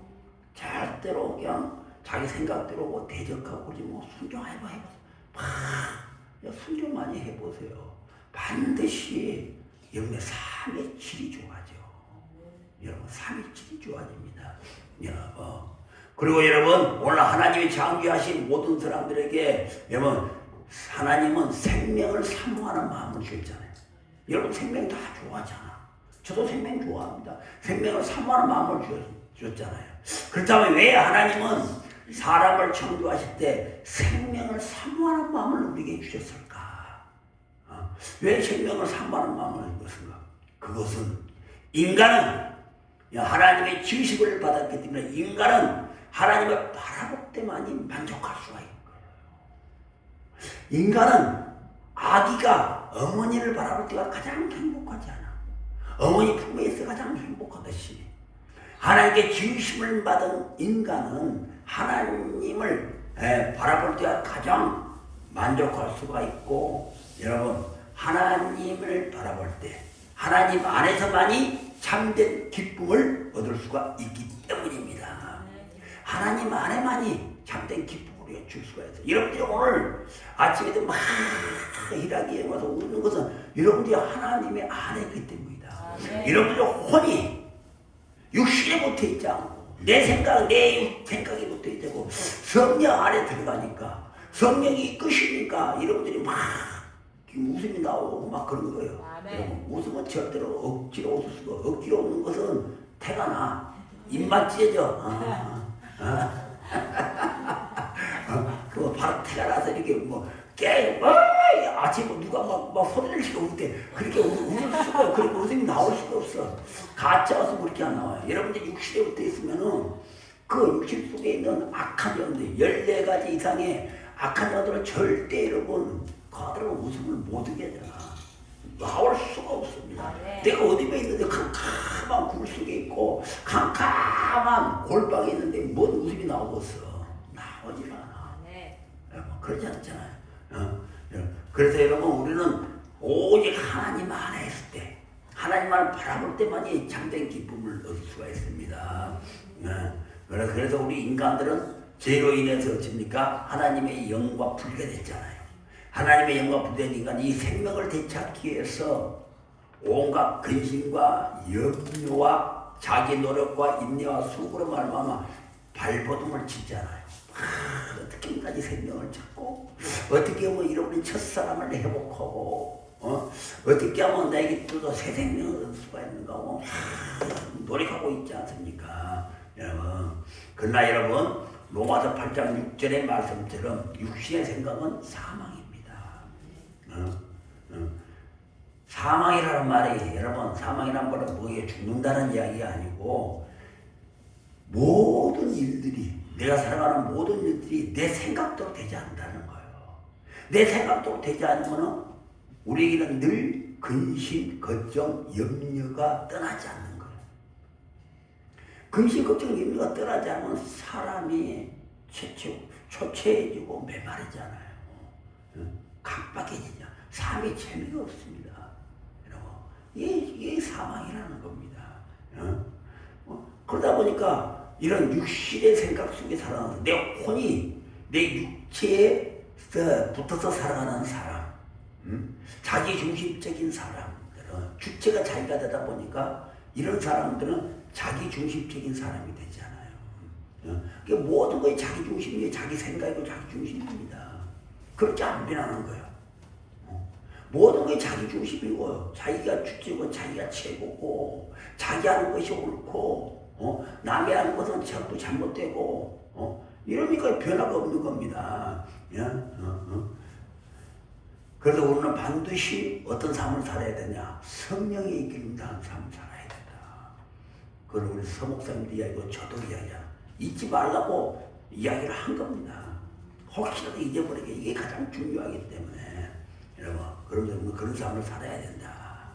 Speaker 1: 절대로 그냥 자기 생각대로 뭐 대적하고 그러지 뭐 순종해봐. 야, 순종 많이 해보세요. 반드시 여러분의 삶의 질이 좋아져. 여러분 삶의 질이 좋아집니다. 여러분. 그리고 여러분 오늘 하나님이 창조하신 모든 사람들에게 여러분 하나님은 생명을 사모하는 마음을 주셨잖아요. 여러분 생명 다 좋아하잖아. 저도 생명 좋아합니다. 생명을 사모하는 마음을 주셨잖아요. 그렇다면 왜 하나님은 사람을 창조하실 때 생명을 사모하는 마음을 우리에게 주셨을까? 왜 생명을 사모하는 마음을 주셨을까? 그것은 인간은 하나님의 지식을 받았기 때문에 인간은 하나님을 바라볼 때만이 만족할 수가 있는 거예요. 인간은 아기가 어머니를 바라볼 때가 가장 행복하지 않아. 어머니 품에 있어 가장 행복하듯이 하나님께 지으심을 받은 인간은 하나님을 바라볼 때가 가장 만족할 수가 있고 여러분 하나님을 바라볼 때 하나님 안에서만이 참된 기쁨을 얻을 수가 있기 때문입니다. 하나님 안에만이 참된 기쁨을 줄 수가 있어요. 여러분들이 오늘 아침에도 막 일하기에 와서 우는 것은 여러분들이 하나님의 안에 있기 때문이다. 여러분들의 혼이 육신에 붙어 있지 않고 내 생각이 붙어 있지 않고 성령 안에 들어가니까 성령이 이끄시니까 여러분들이 막 웃음이 나오고 막 그런 거예요. 여러분, 웃음은 절대로 억지로 웃을 수가 없어. 억지로 웃는 것은 태가 나. 입만 찢어져. 그거 바로 태가 나서 이렇게 뭐 아침에 누가 막 소리를 지르고 웃을 때 그렇게 웃을 수가 없어. 그렇게 웃음이 나올 수가 없어. 가짜 웃음 그렇게 안 나와요. 여러분들 육신에 붙어 있으면은 그 육신 속에 있는 악한 영들 14가지 이상의 악한 영들은 절대 여러분 그들은 웃음을 못 하게 하잖아. 나올 수가 없습니다. 내가 어디에 있는데 캄캄한 굴 속에 있고 캄캄한 골방에 있는데 뭔 웃음이 나오겠어. 나오질 않아. 여러분 그러지 않잖아요. 그래서 여러분 우리는 오직 하나님 안에 있을 때 하나님만을 바라볼 때만이 참된 기쁨을 얻을 수가 있습니다. 그래서 우리 인간들은 죄로 인해서 어찌입니까? 하나님의 영과 분리됐잖아요. 하나님의 영과 분리된 인간이 이 생명을 되찾기 위해서 온갖 근심과 염려와 자기 노력과 인내와 수고로 말미암아 발버둥을 치잖아요. 어떻게 까지 생명을 찾고 어떻게 하면 잃어버린 첫사람을 회복하고 어떻게 하면 나에게 또 새 생명을 얻을 수가 있는가 하고 노력하고 있지 않습니까? 여러분. 그러나 여러분 로마서 8장 6절의 말씀처럼 육신의 생각은 사망입니다. 사망이라는 말이 여러분 사망이라는 말은 뭐에 죽는다는 이야기가 아니고 모든 일들이 내가 살아가는 모든 일들이 내 생각대로 되지 않는다는 거예요. 내 생각대로 되지 않으면 우리에게는 늘 근심, 걱정, 염려가 떠나지 않는 거예요. 근심, 걱정, 염려가 떠나지 않으면 사람이 초췌해지고 메마르잖아요. 깜빡해지냐. 삶의 재미가 없습니다. 여러분, 이게 사망이라는 겁니다. 그러다 보니까 이런 육신의 생각 속에 살아가는 내 혼이 내 육체에 붙어서 살아가는 사람, 자기 중심적인 사람들은 주체가 자기가 되다 보니까 이런 사람들은 자기 중심적인 사람이 되잖아요. 모든 것이 자기 중심이에요. 자기 생각이고 자기 중심입니다. 그렇게 안 변하는 거예요. 모든 게 자기 중심이고 자기가 주체고 자기가 최고고 자기 하는 것이 옳고 남이 하는 것은 전부 잘못되고 이러니까 변화가 없는 겁니다. 그래서 우리는 반드시 어떤 삶을 살아야 되냐? 성령의 이끌림 당한 삶을 살아야 된다. 그걸 우리 서목사님도 이야기하고 저도 이야기하고 잊지 말라고 이야기를 한 겁니다. 혹시라도 잊어버리게 이게 가장 중요하기 때문에 여러분 그런 삶을 살아야 된다.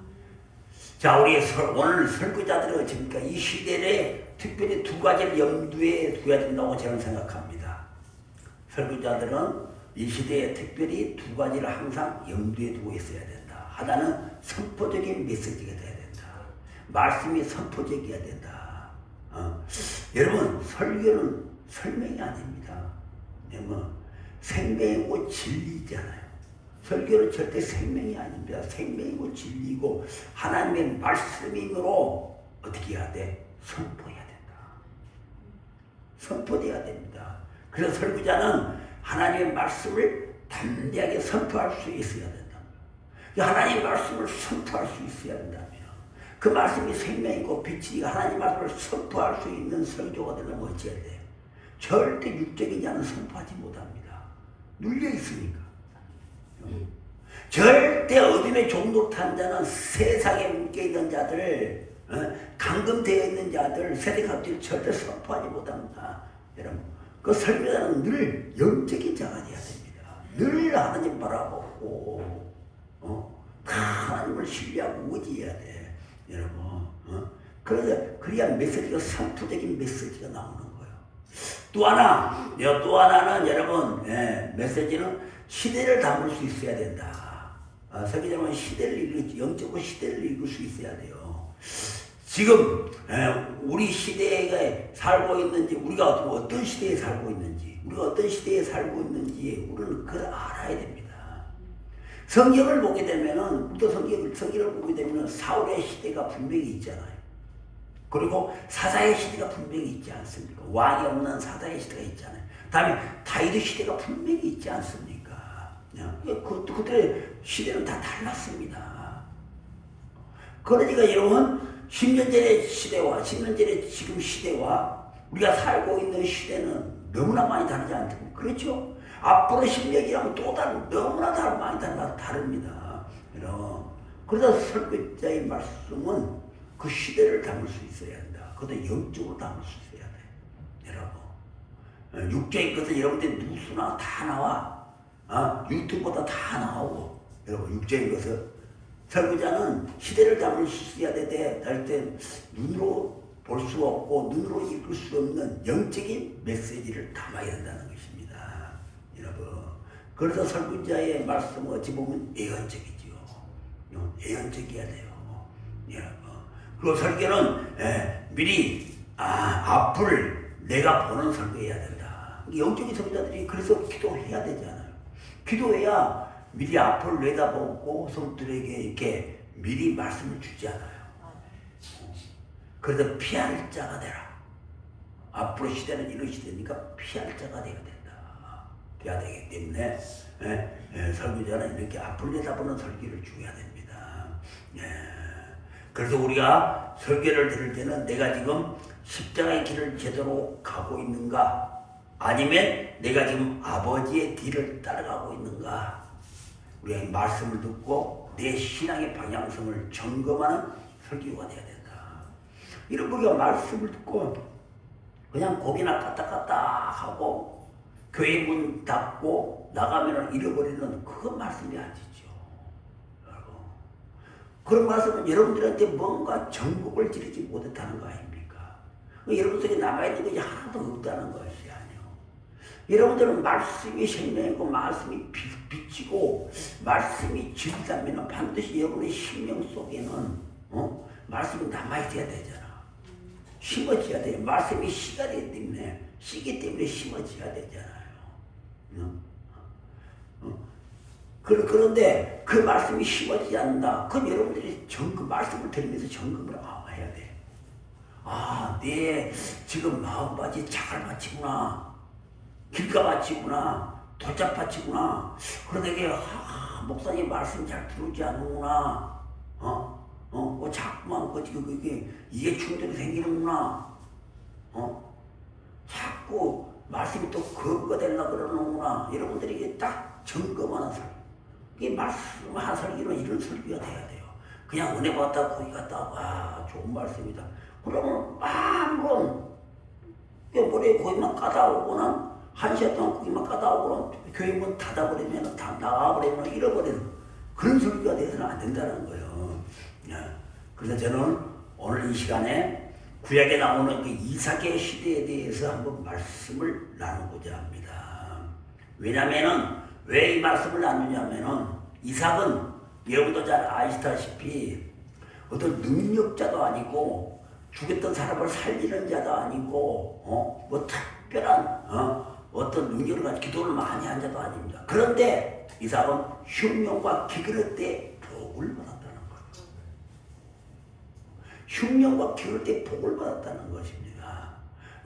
Speaker 1: 자, 우리 오늘 설교자들은 어떻습니까? 이 시대에 특별히 두 가지를 염두에 둬야 된다고 저는 생각합니다. 설교자들은 이 시대에 특별히 두 가지를 항상 염두에 두고 있어야 된다. 하나는 선포적인 메시지가 돼야 된다. 말씀이 선포적이어야 된다. 여러분 설교는 설명이 아닙니다. 뭐 생명이고 진리잖아요. 설교는 절대 생명이 아닙니다. 생명이고 진리고 하나님의 말씀이므로 어떻게 해야 돼? 선포해야 된다. 선포돼야 됩니다. 그래서 설교자는 하나님의 말씀을 담대하게 선포할 수 있어야 된다. 하나님의 말씀을 선포할 수 있어야 된다면 그 말씀이 생명이고 빛이고 하나님의 말씀을 선포할 수 있는 설교가 되려면 어찌해야 돼? 절대 육적인 자는 선포하지 못합니다. 눌려 있으니까. 절대 어둠의 종로 탄 자는 세상에 묶여있는 자들, 감금되어 있는 자들, 세대갑질 절대 선포하지 못합니다. 여러분, 그 설교자는 늘 영적인 자가 되어야 됩니다. 늘 하나님 바라보고, 하나님을 신뢰하고 의지해야 돼. 여러분, 그래야 메시지가 선포적인 메시지가 나오는 거예요. 또 하나는 여러분, 메시지는 시대를 담을 수 있어야 된다. 설교자는 영적으로 시대를 읽을 수 있어야 돼요. 지금 우리 시대에 살고 있는지, 우리가 어떤 시대에 살고 있는지, 우리는 그걸 알아야 됩니다. 성경을 보게 되면은, 우리도 성경을 보게 되면은 사울의 시대가 분명히 있잖아요. 그리고 사사의 시대가 분명히 있지 않습니까? 왕이 없는 사사의 시대가 있잖아요. 다음에 다윗의 시대가 분명히 있지 않습니까? 그들의 시대는 다 달랐습니다. 그러니까 여러분, 10년 전의 시대와 10년 전의 지금 시대와 우리가 살고 있는 시대는 너무나 많이 다르지 않습니까? 그렇죠? 앞으로 10년이라면 또 너무나 많이 다릅니다. 여러분, 그래서 설교자의 말씀은 그 시대를 담을 수 있어야 한다. 그것도 영적으로 담을 수 있어야 돼. 여러분, 육적인 것은 여러분들 뉴스나 다 나와. 유튜브보다 다 나오고. 여러분, 육적인 것은 설교자는 시대를 담을 수 있어야 되되, 때 눈으로 볼 수 없고 눈으로 읽을 수 없는 영적인 메시지를 담아야 된다는 것입니다. 여러분, 그래서 설교자의 말씀은 어찌 보면 예언적이죠. 예언적이어야 돼요. 여러분, 그리고 설교는 미리 앞을 내가 보는 설교해야 된다. 영적인 설교자들이 그래서 기도해야 되잖아요. 기도해야 미리 앞을 내다보고 성도들에게 이렇게 미리 말씀을 주지 않아요. 그래서 피할 자가 되라. 앞으로 시대는 이런 시대니까 피할 자가 되어야 된다. 되어야 되기 때문에 설교자는 이렇게 앞을 내다보는 설교를 줘야 됩니다. 그래서 우리가 설교를 들을 때는 내가 지금 십자가의 길을 제대로 가고 있는가? 아니면 내가 지금 아버지의 뒤를 따라가고 있는가? 우리가 말씀을 듣고 내 신앙의 방향성을 점검하는 설교가 되어야 된다. 이런 우리가 말씀을 듣고 그냥 고개나 까딱까딱 하고 교회 문 닫고 나가면 잃어버리는 그건 말씀이 아니죠. 그런 말씀은 여러분들한테 뭔가 정복을 지르지 못했다는 거 아닙니까? 여러분 속에 남아있는 것이 하나도 없다는 것이 아니에요. 여러분들은 말씀이 생명이고 말씀이 빛이고 말씀이 진리라면 반드시 여러분의 심령 속에는 말씀이 남아있어야 되잖아. 심어져야 돼요. 말씀이 씨가 되기 때문에 심어져야 되잖아요. 그런데 그 말씀이 심어지지 않는다. 그건 여러분들이 말씀을 들으면서 점검을 해야 돼. 내 지금 마음밭이 자갈밭이구나. 길가밭이구나. 돌짝밭이구나. 그런데 목사님 말씀 잘 들어오지 않는구나. 자꾸만 이게 충돌이 생기는구나. 자꾸 말씀이 또 그거가 되려고 그러는구나. 여러분들이 이게 딱 점검하는 설교. 이 말씀한 설교는 이런 설교가 돼야 돼요. 그냥 은혜 받다 거기 갔다 좋은 말씀이다. 그러면 아무런 머리에 거기만 까다오고는 한 시간 동안 거기만 까다오고는 교회 문 닫아버리면 다 나가버리면 잃어버리는 그런 설교가 돼서는 안 된다는 거예요. 그래서 저는 오늘 이 시간에 구약에 나오는 그 이삭의 시대에 대해서 한번 말씀을 나누고자 합니다. 왜냐면은 왜 이 말씀을 나누냐면은 이삭은 여러분도 잘 아시다시피 어떤 능력자도 아니고 죽었던 사람을 살리는 자도 아니고 특별한 어떤 능력을 가지고 기도를 많이 한 자도 아닙니다. 그런데 이삭은 흉년과 기근의 때 복을 받았다는 거예요. 흉년과 기근의 때 복을 받았다는 것입니다.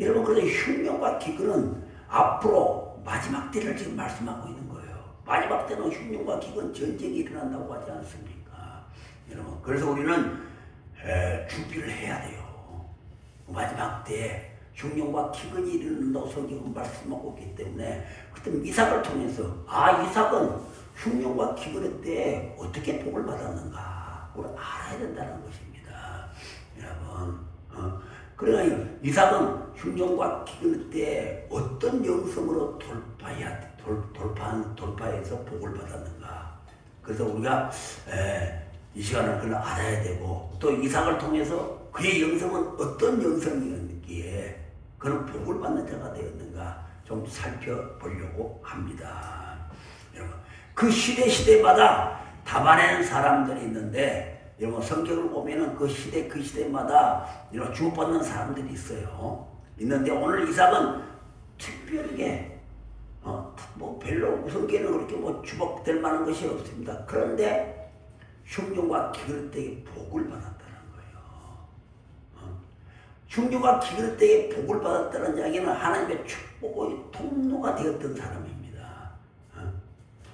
Speaker 1: 여러분, 그런데 흉년과 기근은 앞으로 마지막 때를 지금 말씀하고 있는 거예요. 마지막 때는 흉년과 기근 전쟁이 일어난다고 하지 않습니까? 여러분, 그래서 우리는 준비를 해야 돼요. 마지막 때 흉년과 기근이 일어난다고 성경은 말씀하고 있기 때문에 그때 이삭을 통해서 이삭은 흉년과 기근의 때 어떻게 복을 받았는가 그걸 알아야 된다는 것입니다. 여러분, 그러니까 이삭은 흉년과 기근의 때 어떤 영성으로 돌파해서 복을 받았는가. 그래서 우리가 이 시간을 그걸 알아야 되고, 또 이삭을 통해서 그의 영성은 어떤 영성이었기에 그는 복을 받는 자가 되었는가 좀 살펴보려고 합니다. 여러분, 그 시대마다 담아내는 사람들이 있는데, 여러분 성경을 보면은 그 시대마다 이런 주목받는 사람들이 있어요. 있는데 오늘 이삭은 특별하게 뭐 별로 성경에는 그렇게 뭐 주목될 만한 것이 없습니다. 그런데 흉년과 기근 때에 복을 받았다는 거예요. 흉년과 기근 때에 복을 받았다는 이야기는 하나님의 축복의 통로가 되었던 사람입니다.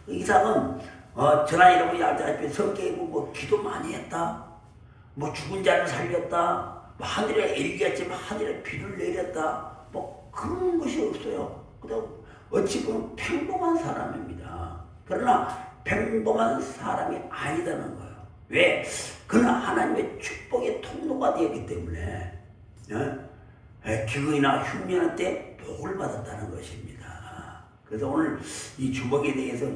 Speaker 1: 이삭은 저나 여러분이 알다시피 성경에 뭐 기도 많이 했다, 뭐 죽은 자를 살렸다, 뭐 하늘에 엘리야처럼 하늘에 비를 내렸다, 뭐 그런 것이 없어요. 그다음 어찌 보면 평범한 사람입니다. 그러나 평범한 사람이 아니다는 거예요. 왜? 그는 하나님의 축복의 통로가 되었기 때문에 기근이나 흉년 때 복을 받았다는 것입니다. 그래서 오늘 이 주목에 대해서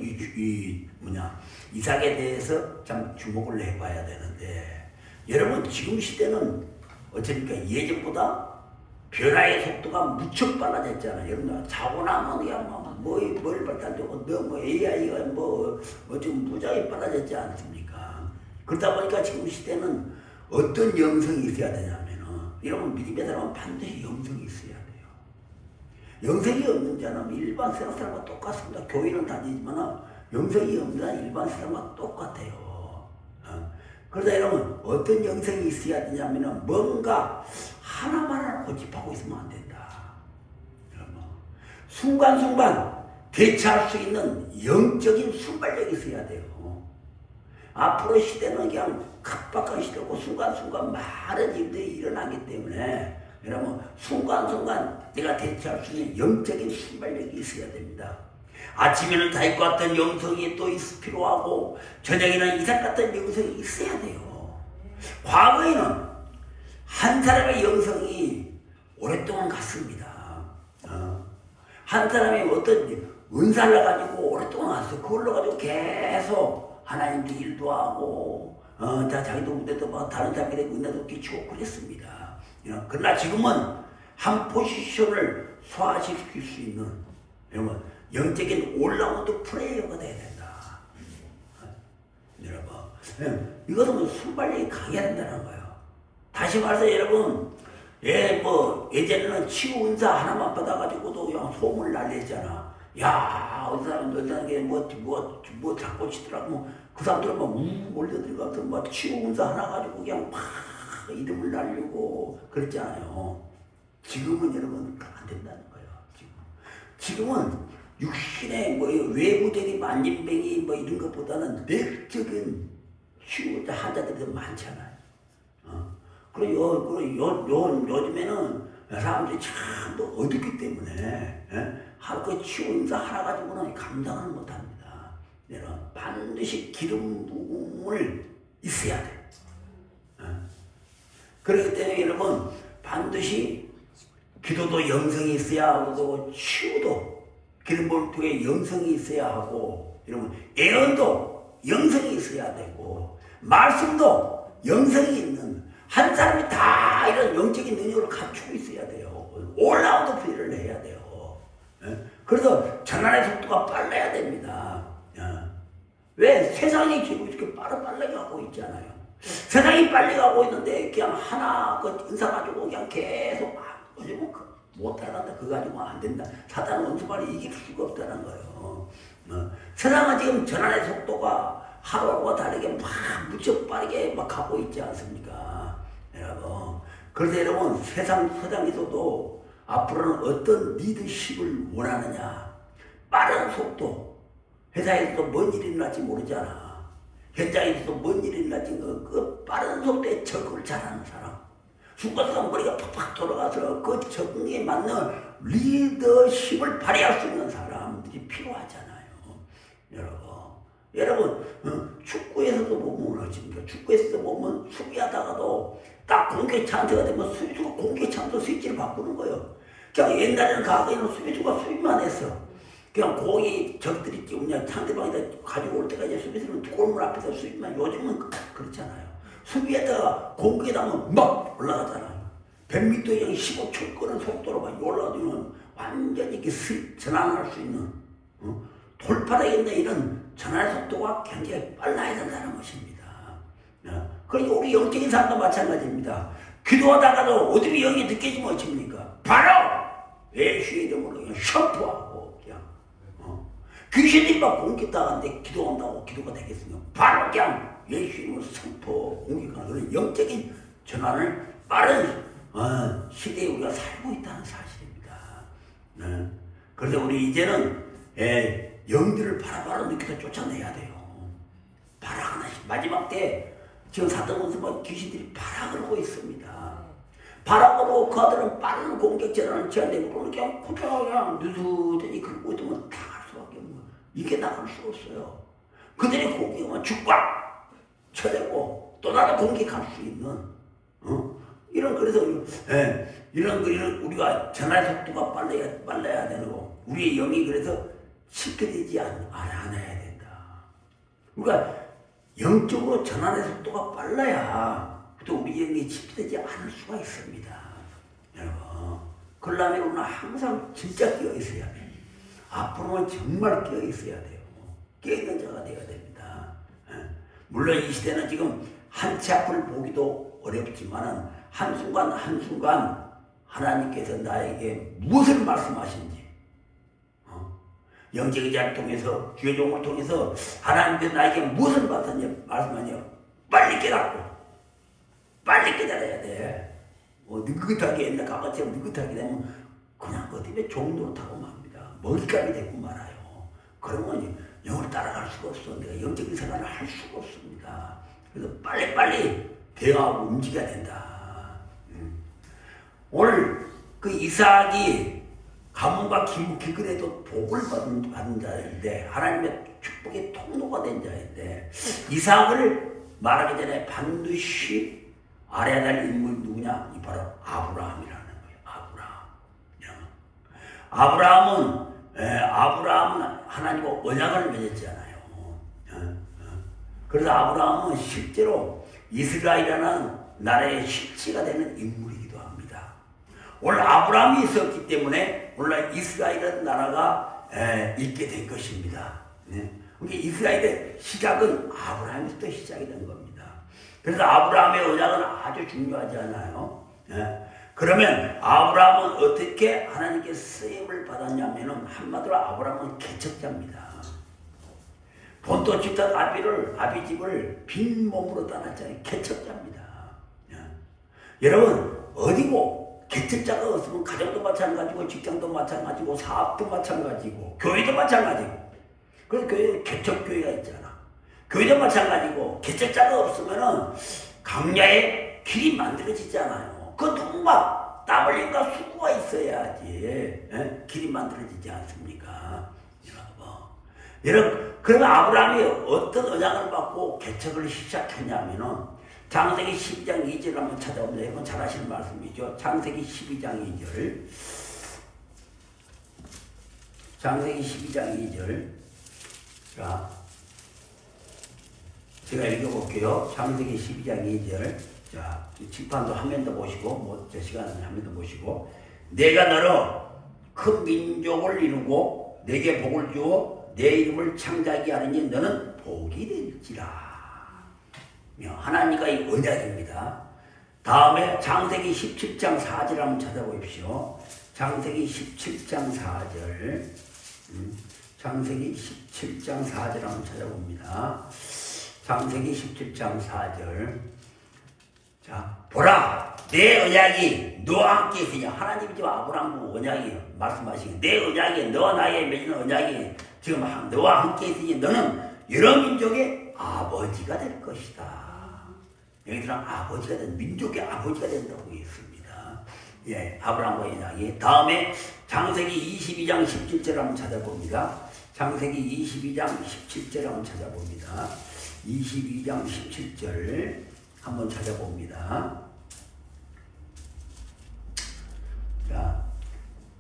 Speaker 1: 이삭에 대해서 참 주목을 해봐야 되는데, 여러분 지금 시대는 어쩌니까 예전보다 변화의 속도가 무척 빨라졌잖아요. 여러분 자고 나면 그냥 뭘 발달되고 너무 AI가 좀 무지하게 빨라졌지 않습니까? 그러다 보니까 지금 시대는 어떤 영성이 있어야 되냐면은, 여러분 믿음의 사람은 반드시 영성이 있어야 돼요. 영성이 없는 자는 일반 세상 사람과 똑같습니다. 교회는 다니지만 영성이 없는 자는 일반 사람과 똑같아요. 그러다 여러분 어떤 영성이 있어야 되냐면은 뭔가 하나만 고집하고 있으면 안 된다. 여러분, 순간순간 대처할 수 있는 영적인 순발력이 있어야 돼요. 앞으로 시대는 그냥 각박한 시대고 순간순간 많은 일들이 일어나기 때문에 여러분 순간순간 내가 대처할 수 있는 영적인 순발력이 있어야 됩니다. 아침에는 다윗 같은 영성이 또 필요하고 저녁에는 이삭 같은 영성이 있어야 돼요. 과거에는 한 사람의 영성이 오랫동안 갔습니다. 한 사람이 어떤 은사를 가지고 오랫동안 갔어요. 그걸로 가지고 계속 하나님도 일도 하고 자기도 무대도 막 다른 사람에게 은혜도 끼치고 그랬습니다. 그러나 지금은 한 포지션을 소화시킬 수 있는 여러분 영적인 올라운드 플레이어가 돼야 된다. 여러분 이것은 순발력이 강해야 된다는 거예요. 다시 말해서 여러분 예전에는 치유 은사 하나만 받아가지고도 그냥 소문을 날렸잖아. 야, 어떤 사람이 뭐 잡고 치더라고. 그 사람들은 막 몰려들어가서 막 치유 은사 하나 가지고 그냥 막 이름을 날리고 그랬잖아요. 지금은 여러분 안 된다는 거예요. 지금은 육신의 외부적인 만진병이 이런 것보다는 내적인 치유자 환자들이 더 많잖아요. 그리고 요즘에는 사람들이 참 어둡기 때문에 그 치유 인사 하나 가지고는 감당을 못합니다. 여러분 반드시 기름 부음을 있어야 돼. 그렇기 때문에 여러분 반드시 기도도 영성이 있어야 하고 치유도 기름 부음 통해 영성이 있어야 하고, 여러분 예언도 영성이 있어야 되고 말씀도 영성이 있는 한 사람이 다 이런 영적인 능력을 갖추고 있어야 돼요. 올라운드 플레이를 해야 돼요. 그래서 전환의 속도가 빨라야 됩니다. 왜? 세상이 지금 이렇게 빨리 가고 있잖아요. 세상이 빨리 가고 있는데 그냥 하나 그 은사 가지고 그냥 계속 못 따라간다. 그거 가지고는 안 된다. 사단은 원수만이 이길 수가 없다는 거예요. 세상은 지금 전환의 속도가 하루하루가 다르게 막 무척 빠르게 막 가고 있지 않습니까? 여러분. 그래서 여러분 세상에서도 앞으로는 어떤 리더십을 원하느냐. 빠른 속도. 회사에서도 뭔 일이 일어날지 모르잖아. 현장에서도 뭔 일이 일어날지 그 빠른 속도에 적응을 잘하는 사람. 순간순간 머리가 팍팍 돌아가서 그 적응에 맞는 리더십을 발휘할 수 있는 사람들이 필요하잖아요. 여러분 축구에서도 보면 어찌입니까? 축구에서도 보면 수비하다가도 딱 공격 찬스가 되면 수비수가 공격 찬스 스위치를 바꾸는 거예요. 그냥 옛날에는 과거에는 수비수가 수비만 했어. 그냥 공이 적들이 그냥 상대방에다 가지고 올 때까지 수비수는 골문 앞에서 수비만. 요즘은 그렇잖아요. 수비에다가 공격에 나면 막 올라가잖아요. 100m 이상 15초 끄는 속도로 막 올라가면 완전히 이렇게 전환할 수 있는 돌파되겠네. 이런 전환 속도가 굉장히 빨라야 된다는 것입니다. 그러니까 우리 영적인 사람도 마찬가지입니다. 기도하다가도 어디로 영이 느껴지면 어떻습니까? 바로 예수의 이름으로 그냥 셔프하고 그냥 귀신이 막 공격당하는데 기도한다고 기도가 되겠으면 바로 그냥 예수의 이름으로 선포 공격하는 그런 영적인 전환을 빠른 시대에 우리가 살고 있다는 사실입니다. 그래서 우리 이제는 영들을 바로바로 느껴서 쫓아내야 돼요. 발악하나씩 마지막 때 지금 사도원서만 귀신들이 발악을 하고 있습니다. 발악으로 그 아들은 빠른 공격 전환을 취한다고 그냥 그냥 느슨히 긁고 있으면 나갈 수밖에 없는 거예요. 이게 나갈 수 없어요. 그들이 공격하면 죽과 쳐내고 또 다른 공격할 수 있는 이런 그래서 이런 우리가 전환 속도가 빨라야 되고 우리의 영이 그래서 쉽게 되지 않아야 된다. 그러니까 영적으로 전환의 속도가 빨라야 또 우리 영이 침투되지 않을 수가 있습니다. 여러분, 그러려면 우리는 항상 진짜 깨어 있어야 돼. 앞으로는 정말 깨어 있어야 돼요. 깨어 있는 자가 되어야 됩니다. 물론 이 시대는 지금 한치 앞을 보기도 어렵지만은 한순간 한순간 하나님께서 나에게 무엇을 말씀하신지 영적인 자를 통해서 주의 종을 통해서 하나님께서 나에게 무엇을 말씀하냐 빨리 깨닫고 빨리 깨달아야 돼. 느긋하게 옛날 과거처럼 느긋하게 되면 그냥 어디에 종로로 타고 맙니다. 먹잇감이 되고 말아요. 그러면 영을 따라갈 수가 없어. 내가 영적인 생활을 할 수가 없습니다. 그래서 빨리빨리 대응하고 움직여야 된다. 오늘 그 이삭이 가문과 기근에도 복을 받은 자인데 하나님의 축복의 통로가 된 자인데 이삭을 말하기 전에 반드시 알아야 될 인물이 누구냐? 이 바로 아브라함이라는 거예요. 아브라함은 하나님과 언약을 맺었잖아요. 그래서 아브라함은 실제로 이스라엘이라는 나라의 실체가 되는 인물이기도 합니다. 오늘 아브라함이 있었기 때문에 오늘 이스라엘이라는 나라가 있게 된 것입니다. 그러니까 이스라엘의 시작은 아브라함에서부터 시작이 된 겁니다. 그래서 아브라함의 언약은 아주 중요하지 않아요. 그러면 아브라함은 어떻게 하나님께 쓰임을 받았냐면은 한마디로 아브라함은 개척자입니다. 본토 집단 아비 집을 빈 몸으로 떠났잖아요. 개척자입니다. 여러분 어디고 개척자가 없으면 가정도 마찬가지고 직장도 마찬가지고 사업도 마찬가지고 교회도 마찬가지고 그래서 교회는 개척교회가 있잖아. 교회도 마찬가지고 개척자가 없으면은 강야에 길이 만들어지잖아요. 그 누군가 땀 흘림과 수고가 있어야지 길이 만들어지지 않습니까? 여러분 그러면 아브라함이 어떤 언약을 받고 개척을 시작했냐면은 창세기 12장 2절 한번 찾아보면 이건 잘 아시는 말씀이죠. 창세기 12장 2절. 창세기 12장 2절. 자, 제가 읽어볼게요. 창세기 12장 2절. 자, 칠판도 한 면 더 보시고, 제 시간은 한 면 더 보시고. 내가 너로 큰 민족을 이루고 내게 복을 주어 내 이름을 창작하게 하느니 너는 복이 될지라. 하나님과 이 언약입니다. 다음에 창세기 17장 4절 한번 찾아보십시오. 창세기 17장 4절. 창세기 17장 4절 한번 찾아봅니다. 창세기 17장 4절. 자, 보라, 내 언약이 너와 함께 있으니, 하나님이 지금 아브라함과 언약이 말씀하시니, 내 언약이 너와 나에게 맺은 언약이 지금 너와 함께 있으니 너는 여러 민족의 아버지가 될 것이다. 여기들은 아버지가 된, 민족의 아버지가 된다고 했습니다. 예, 아브라함과 언약이. 다음에 창세기 22장 17절 한번 찾아봅니다. 창세기 22장 17절 한번 찾아봅니다. 22장 17절 한번 찾아봅니다. 자,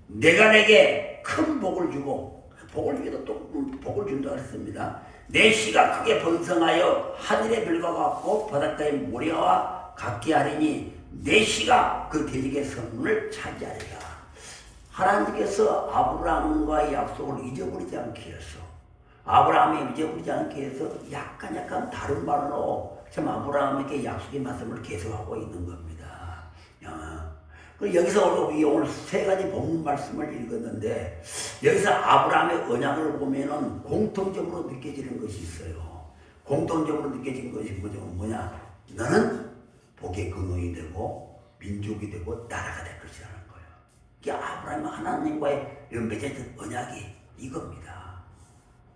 Speaker 1: 내가 내게 큰 복을 주고, 복을 주기도 또 복을 준다고 했습니다. 내 씨가 크게 번성하여 하늘의 별과 같고 바닷가의 모래와 같게 하리니 내 씨가 그 대적의 성문을 차지하리라. 하나님께서 아브라함과의 약속을 잊어버리지 않게 해서, 아브라함이 잊어버리지 않게 해서 약간 다른 말로 참 아브라함에게 약속의 말씀을 계속하고 있는 겁니다. 그리고 여기서 우리 오늘 세 가지 본문 말씀을 읽었는데, 여기서 아브라함의 언약을 보면은 공통적으로 느껴지는 것이 있어요. 공통적으로 느껴진 것이 뭐냐? 너는 복의 근원이 되고 민족이 되고 나라가 될 것이라는 거예요. 이게 아브라함은 하나님과의 맺어진 언약이 이겁니다.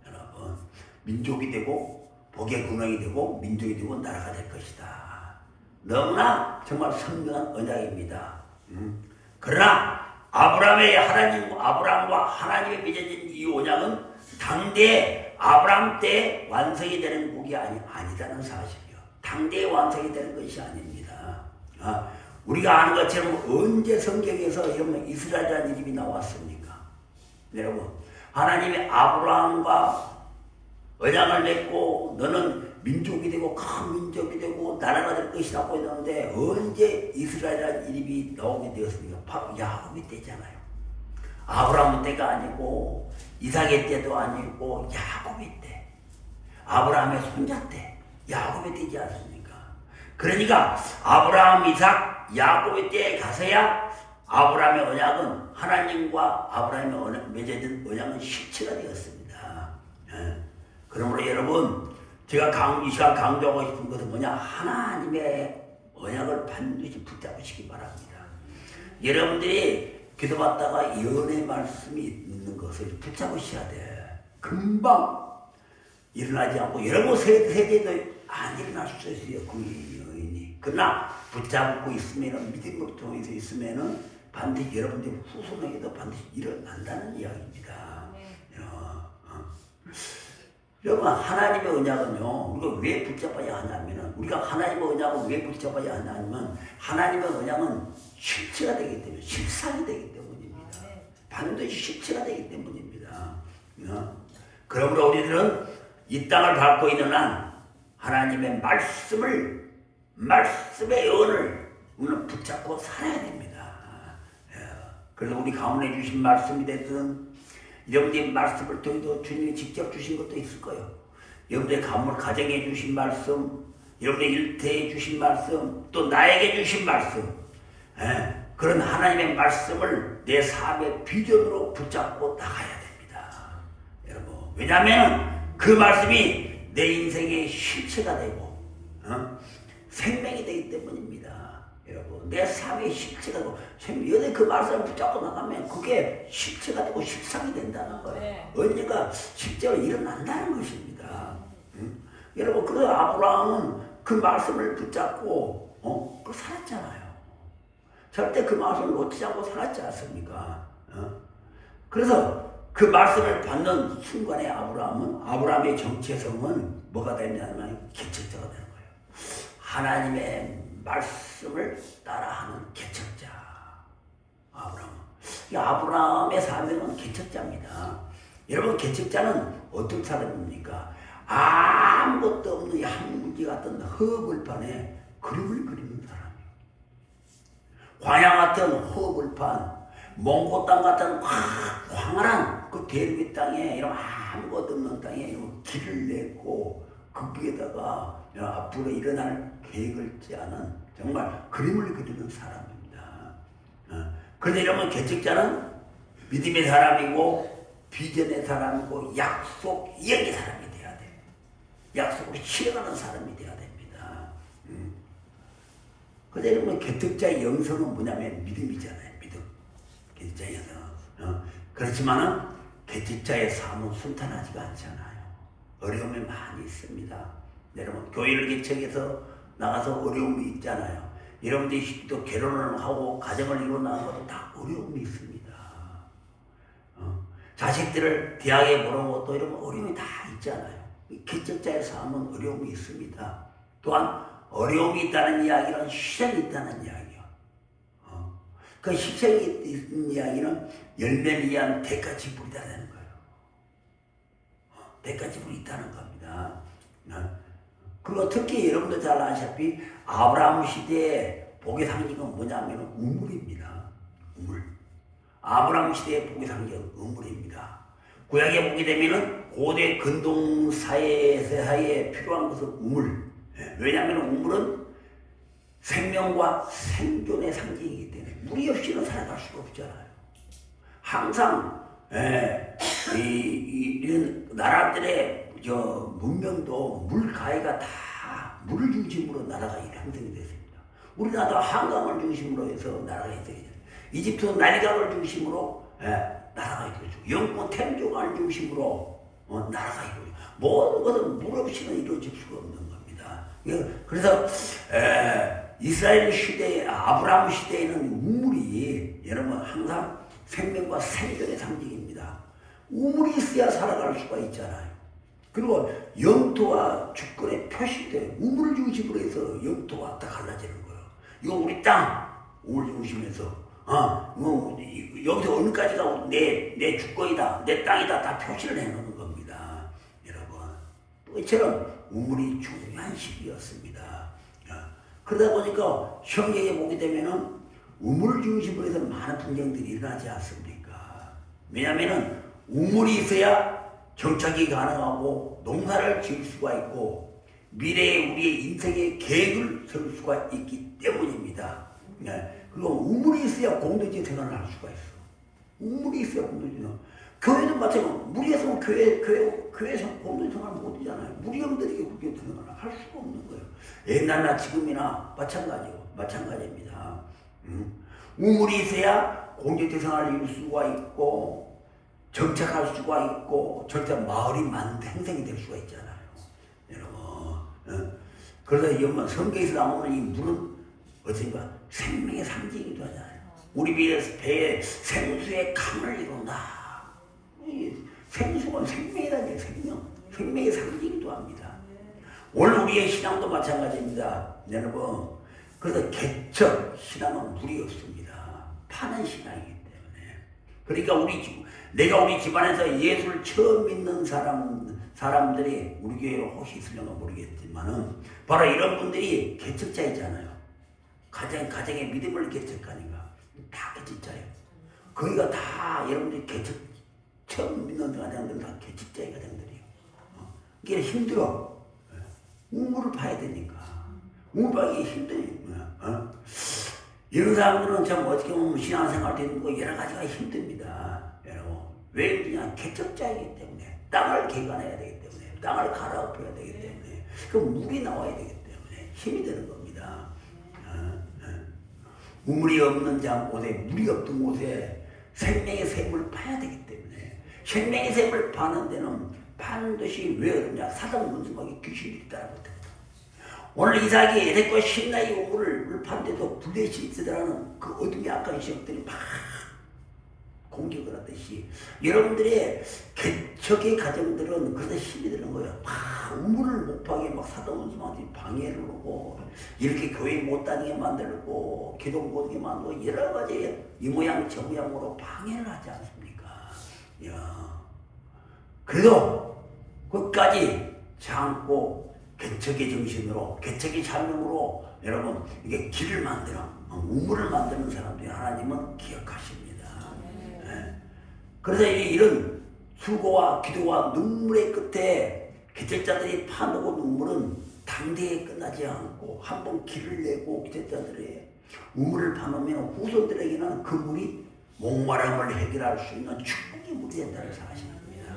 Speaker 1: 여러분, 민족이 되고 복의 근원이 되고 민족이 되고 나라가 될 것이다. 너무나 정말 선명한 언약입니다. 그러나 아브라함과 하나님의 맺어진 이 언약은 당대 아브라함 때 완성이 되는 복이 아니다는 사실이요. 당대에 완성이 되는 것이 아닙니다. 우리가 아는 것처럼 언제 성경에서 이런 이스라엘이라는 이름이 나왔습니까? 여러분, 하나님이 아브라함과 언약을 맺고 너는 민족이 되고 큰 민족이 되고 나라가 될 것이라고 했는데, 언제 이스라엘이라는 이름이 나오게 되었습니까? 바로 야곱의 때잖아요. 아브라함 때가 아니고 이삭의 때도 아니고 야곱의 때, 아브라함의 손자 때, 야곱의 때지 않습니까? 그러니까 아브라함, 이삭, 야곱의 때에 가서야 아브라함의 언약은, 하나님과 아브라함의 맺어진 언약은 실체가 되었습니다. 그러므로 여러분, 제가 이 시간 강조하고 싶은 것은 뭐냐? 하나님의 언약을 반드시 붙잡으시기 바랍니다. 여러분들이 기도받다가 예언의 말씀이 있는 것을 붙잡으셔야 돼. 금방 일어나지 않고 여러분 세대도 안 일어날 수 있어요. 그 여인이. 그러나 붙잡고 있으면, 믿음으로 통해서 있으면 반드시 여러분들 후손에게도 반드시 일어난다는 이야기입니다. 여러분, 하나님의 언약은요, 우리가 왜 붙잡아야 하냐면은, 우리가 하나님의 언약을 왜 붙잡아야 하냐면, 하나님의 언약은 실체가 되기 때문에, 실상이 되기 때문입니다. 반드시 실체가 되기 때문입니다. 그러므로 우리들은 이 땅을 밟고 있는 한 하나님의 말씀의 언을 우리는 붙잡고 살아야 됩니다. 그래서 우리 가문에 주신 말씀이 됐든, 여러분들의 말씀을 통해서 주님이 직접 주신 것도 있을 거예요. 여러분들의 가정에 주신 말씀, 여러분의 일터에 주신 말씀, 또 나에게 주신 말씀, 그런 하나님의 말씀을 내 삶의 비전으로 붙잡고 나가야 됩니다. 여러분, 왜냐하면 그 말씀이 내 인생의 실체가 되고 생명이 되기 때문입니다. 여러분, 내 삶의 실체가 되고, 여기 그 말씀을 붙잡고 나가면 그게 실체가 되고 실상이 된다는 거예요. 네. 언니가 실제로 일어난다는 것입니다. 여러분, 그 아브라함은 그 말씀을 붙잡고 그 살았잖아요. 절대 그 말씀을 놓치지 않고 살았지 않습니까? 그래서 그 말씀을 받는 순간에 아브라함의 정체성은 뭐가 되냐면 개척자가 되는 거예요. 하나님의 말씀을 따라하는 개척자. 아브라함의 사명은 개척자입니다. 여러분, 개척자는 어떤 사람입니까? 아무것도 없는 한무지 같은 허벌판에 그림을 그리는 사람이에요. 광야 같은 허벌판, 몽고 땅 같은 광활한 그 대륙의 땅에, 이런 아무것도 없는 땅에 이런 길을 냈고, 거기에다가 앞으로 일어날 계획을 짜는 정말 그림을 그리는 사람입니다. 그런데 이러면 개척자는 믿음의 사람이고 비전의 사람이고 약속 이행의 사람이 돼야 돼. 약속으로 실행하는 사람이 돼야 됩니다. 그런데 이러면 개척자의 영성은 뭐냐면 믿음이잖아요. 믿음. 개척자의 영성. 그렇지만은 개척자의 삶은 순탄하지가 않잖아요. 어려움이 많이 있습니다. 여러분 교회를 개척해서 나가서 어려움이 있잖아요. 여러분들이 또 결혼을 하고 가정을 이루어나가는 것도 다 어려움이 있습니다. 자식들을 대학에 보내는 것도 이런 어려움이 다 있잖아요. 개척자의 삶은 어려움이 있습니다. 또한 어려움이 있다는 이야기는 희생이 있다는 이야기예요. 그 희생이 있는 이야기는 열매를 위한 대가 지불이 있다는 거예요. 대가 지불이 있다는 겁니다. 그리고 특히 여러분도 잘 아시다시피 아브라함 시대의 복의 상징은 뭐냐면 우물입니다. 우물. 아브라함 시대의 복의 상징은 우물입니다. 구약에 보게 되면은 고대 근동 사회에 필요한 것은 우물. 왜냐하면 우물은 생명과 생존의 상징이기 때문에 물이 없이는 살아갈 수가 없잖아요. 항상 이런 나라들의 문명도 물가에가 다 물을 중심으로 나라가 형성이 됐습니다. 우리나라도 한강을 중심으로 해서 나라가 형성이 됐습니다. 이집트는 나일강을 중심으로 나라가 이루어지고 영국은 템조강을 중심으로 나라가 이루어지고 모든 것은 물 없이는 이루어질 수가 없는 겁니다. 그래서 이스라엘 시대에 아브라함 시대에는 우물이 여러분 항상 생명과 생존의 상징입니다. 우물이 있어야 살아갈 수가 있잖아요. 그리고 영토와 주권의 표시돼 우물을 중심으로 해서 영토가 다 갈라지는 거예요. 이거 우리 땅 우물 중심에서 여기서 어느까지가 내 주권이다, 내 땅이다 다 표시를 해놓는 겁니다. 여러분 그처럼 우물이 중요한 시기였습니다. 그러다 보니까 성경에 보게 되면은 우물을 중심으로 해서 많은 분쟁들이 일어나지 않습니까? 왜냐하면은 우물이 있어야 정착이 가능하고 농사를 지을 수가 있고 미래의 우리의 인생의 계획을 세울 수가 있기 때문입니다. 그리고 우물이 있어야 공동체 생활을 할 수가 있어. 우물이 있어야 공동체 생활. 교회도 마찬가지로 물이 없으면 교회에서 공동체 생활 못 하잖아요. 물이 없는데 공동체 생활을 할 수가 없는 거예요. 옛날나 지금이나 마찬가지입니다. 우물이 있어야 공동체 생활을 이룰 수가 있고 정착할 수가 있고 정착 마을이 형성이 될 수가 있잖아요. 여러분. 그래서 성경에서 나오는 이 물은 어떻습니까? 생명의 상징이기도 하잖아요. 우리 배에 생수의 강을 이룬다. 생수가 생명이라니 생명의 상징이기도 합니다. 오늘 우리의 신앙도 마찬가지입니다. 여러분. 그래서 개척 신앙은 물이 없습니다. 파는 신앙이기 때문에. 그러니까 내가 우리 집안에서 예수를 처음 믿는 사람들이 우리 교회에 혹시 있으려나 모르겠지만은 바로 이런 분들이 개척자이잖아요. 가정의 믿음을 개척하니까 다 개척자예요. 거기가 다 여러분들이 처음 믿는 가정들은 다 개척자의 가정들이에요. 이게 힘들어. 우물을 파야 되니까. 우물 파기 힘드니까. 이런 사람들은 참 어떻게 보면 신앙생활 되는 거 여러 가지가 힘듭니다. 여러분. 왜 그냥 개척자이기 때문에 땅을 개간해야 되기 때문에 땅을 갈아엎어야 되기 때문에 그 물이 나와야 되기 때문에 힘이 되는 겁니다. 우물이 없는 곳에 물이 없던 곳에 생명의 샘을 파야 되기 때문에 생명의 샘을 파는 데는 반드시 왜 어렵냐? 사단 문수막에 귀신이 있다는 거다. 오늘 이삭이 에덴과 신나의 우물을 파는데도 블레셋이 있으라는 그 어둠의 악한 시험들이 막 공격을 하듯이 여러분들의 개척의 가정들은 그래서 힘이 드는 거예요. 막 우물을 못 파게 막 사도문수한테 방해를 하고 이렇게 교회 못 다니게 만들고 기도 못 하게 만들고 여러 가지 이 모양 저 모양으로 방해를 하지 않습니까? 그래도 끝까지 참고 개척의 정신으로 개척의 사명으로 여러분 이게 길을 만드는 우물을 만드는 사람들이 하나님은 기억하십니다. 그래서 이런 수고와 기도와 눈물의 끝에 개척자들이 파놓은 눈물은 당대에 끝나지 않고 한번 길을 내고 개척자들의 우물을 파놓으면 후손들에게는 그 물이 목마름을 해결할 수 있는 축복의 물이 된다는 사실입니다.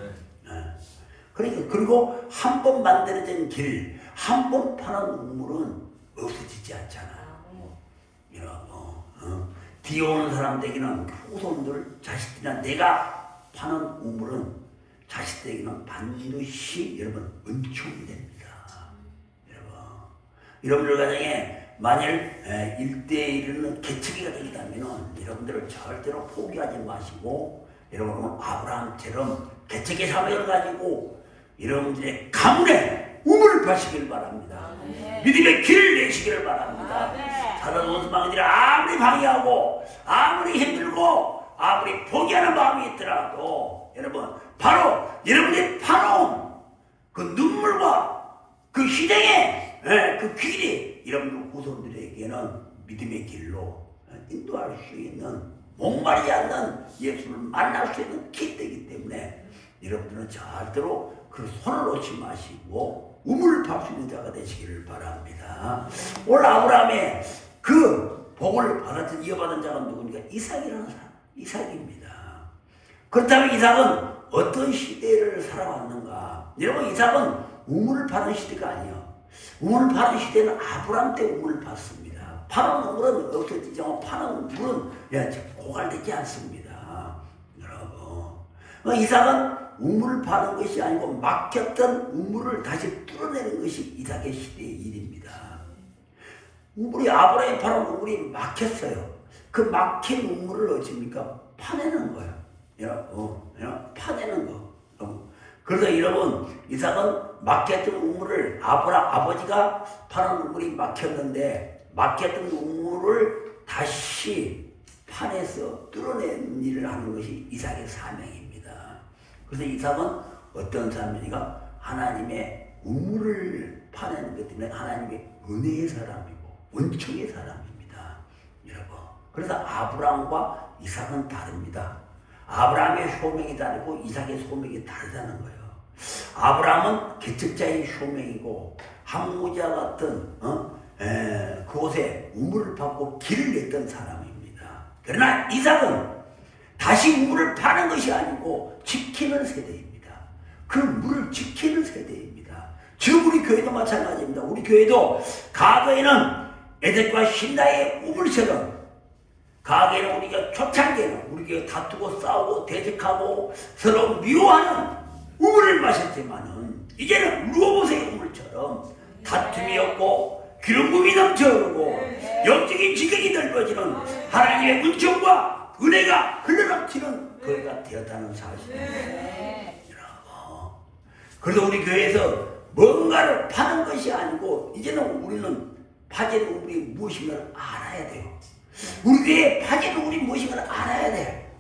Speaker 1: 그러니까 그리고 한 번 만들어진 길, 한 번 파는 우물은 없어지지 않잖아. 뒤에 오는 사람들에게는 후손들, 자식들이나 내가 파는 우물은 자식들에게는 반드시 여러분 은총이 됩니다. 여러분들 가정에 만일 1대1은 개척이가 되겠다면 여러분들은 절대로 포기하지 마시고 여러분은 아브라함처럼 개척의 사명을 가지고 여러분들의 가문에 우물을 파시길 바랍니다. 믿음의 길을 내시기를 바랍니다. 사단 원수방들이 아무리 방해하고 아무리 힘들고 아무리 포기하는 마음이 있더라도 여러분 바로 여러분이 파놓은 그 눈물과 그 희생의 그 길이 여러분들 후손들에게는 믿음의 길로 인도할 수 있는 목마르지 않는 예수를 만날 수 있는 길이기 때문에 여러분들은 절대로 그 손을 놓지 마시고 우물을 팔 수 있는 자가 되시기를 바랍니다. 오늘 아브라함의 그 복을 받았던 이어받은 자가 누구니까? 이삭이라는 사람, 이삭입니다. 그렇다면 이삭은 어떤 시대를 살아왔는가? 여러분 이삭은 우물을 파는 시대가 아니에요. 우물을 파는 시대는 아브라함 때 우물을 팠습니다. 파는 우물은 없어지지만 파는 물은 고갈되지 않습니다. 여러분 이삭은 우물을 파는 것이 아니고 막혔던 우물을 다시 뚫어내는 것이 이삭의 시대의 일입니다. 우물이 아브라함이 파는 우물이 막혔어요. 그 막힌 우물을 어찌입니까? 파내는 거예요. 파내는 거. 그래서 여러분 이삭은 막혔던 우물을 아버지가 파는 우물이 막혔는데 막혔던 우물을 다시 파내서 뚫어내는 일을 하는 것이 이삭의 사명입니다. 그래서 이삭은 어떤 사람이니까 하나님의 우물을 파내는 것 때문에 하나님의 은혜의 사람이고 은총의 사람입니다. 여러분 그래서 아브라함과 이삭은 다릅니다. 아브라함의 소명이 다르고 이삭의 소명이 다르다는 거예요. 아브라함은 개척자의 소명이고 항무자 같은 그곳에 우물을 파고 길을 냈던 사람입니다. 그러나 이삭은 다시 우물을 파는 것이 아니고 지키는 세대입니다. 그 물을 지키는 세대입니다. 지금 우리 교회도 마찬가지입니다. 우리 교회도 과거에는 에덴과 신라의 우물처럼 과거에는 우리가 초창기에는 우리 교회 다투고 싸우고 대적하고 서로 미워하는 우물을 마셨지만은 이제는 루오봇의 우물처럼 다툼이 없고 기름부음이 넘쳐오르고 영적인 지경이 넓어지는 하나님의 은총과 은혜가 흘러넘치는 교회가 되었다는 사실입니다. 그래서 우리 교회에서 뭔가를 파는 것이 아니고 이제는 우리는 파진 우물이 무엇인가를 알아야 돼요. 우리 교회에 파진 우물이 무엇인가를 알아야 돼.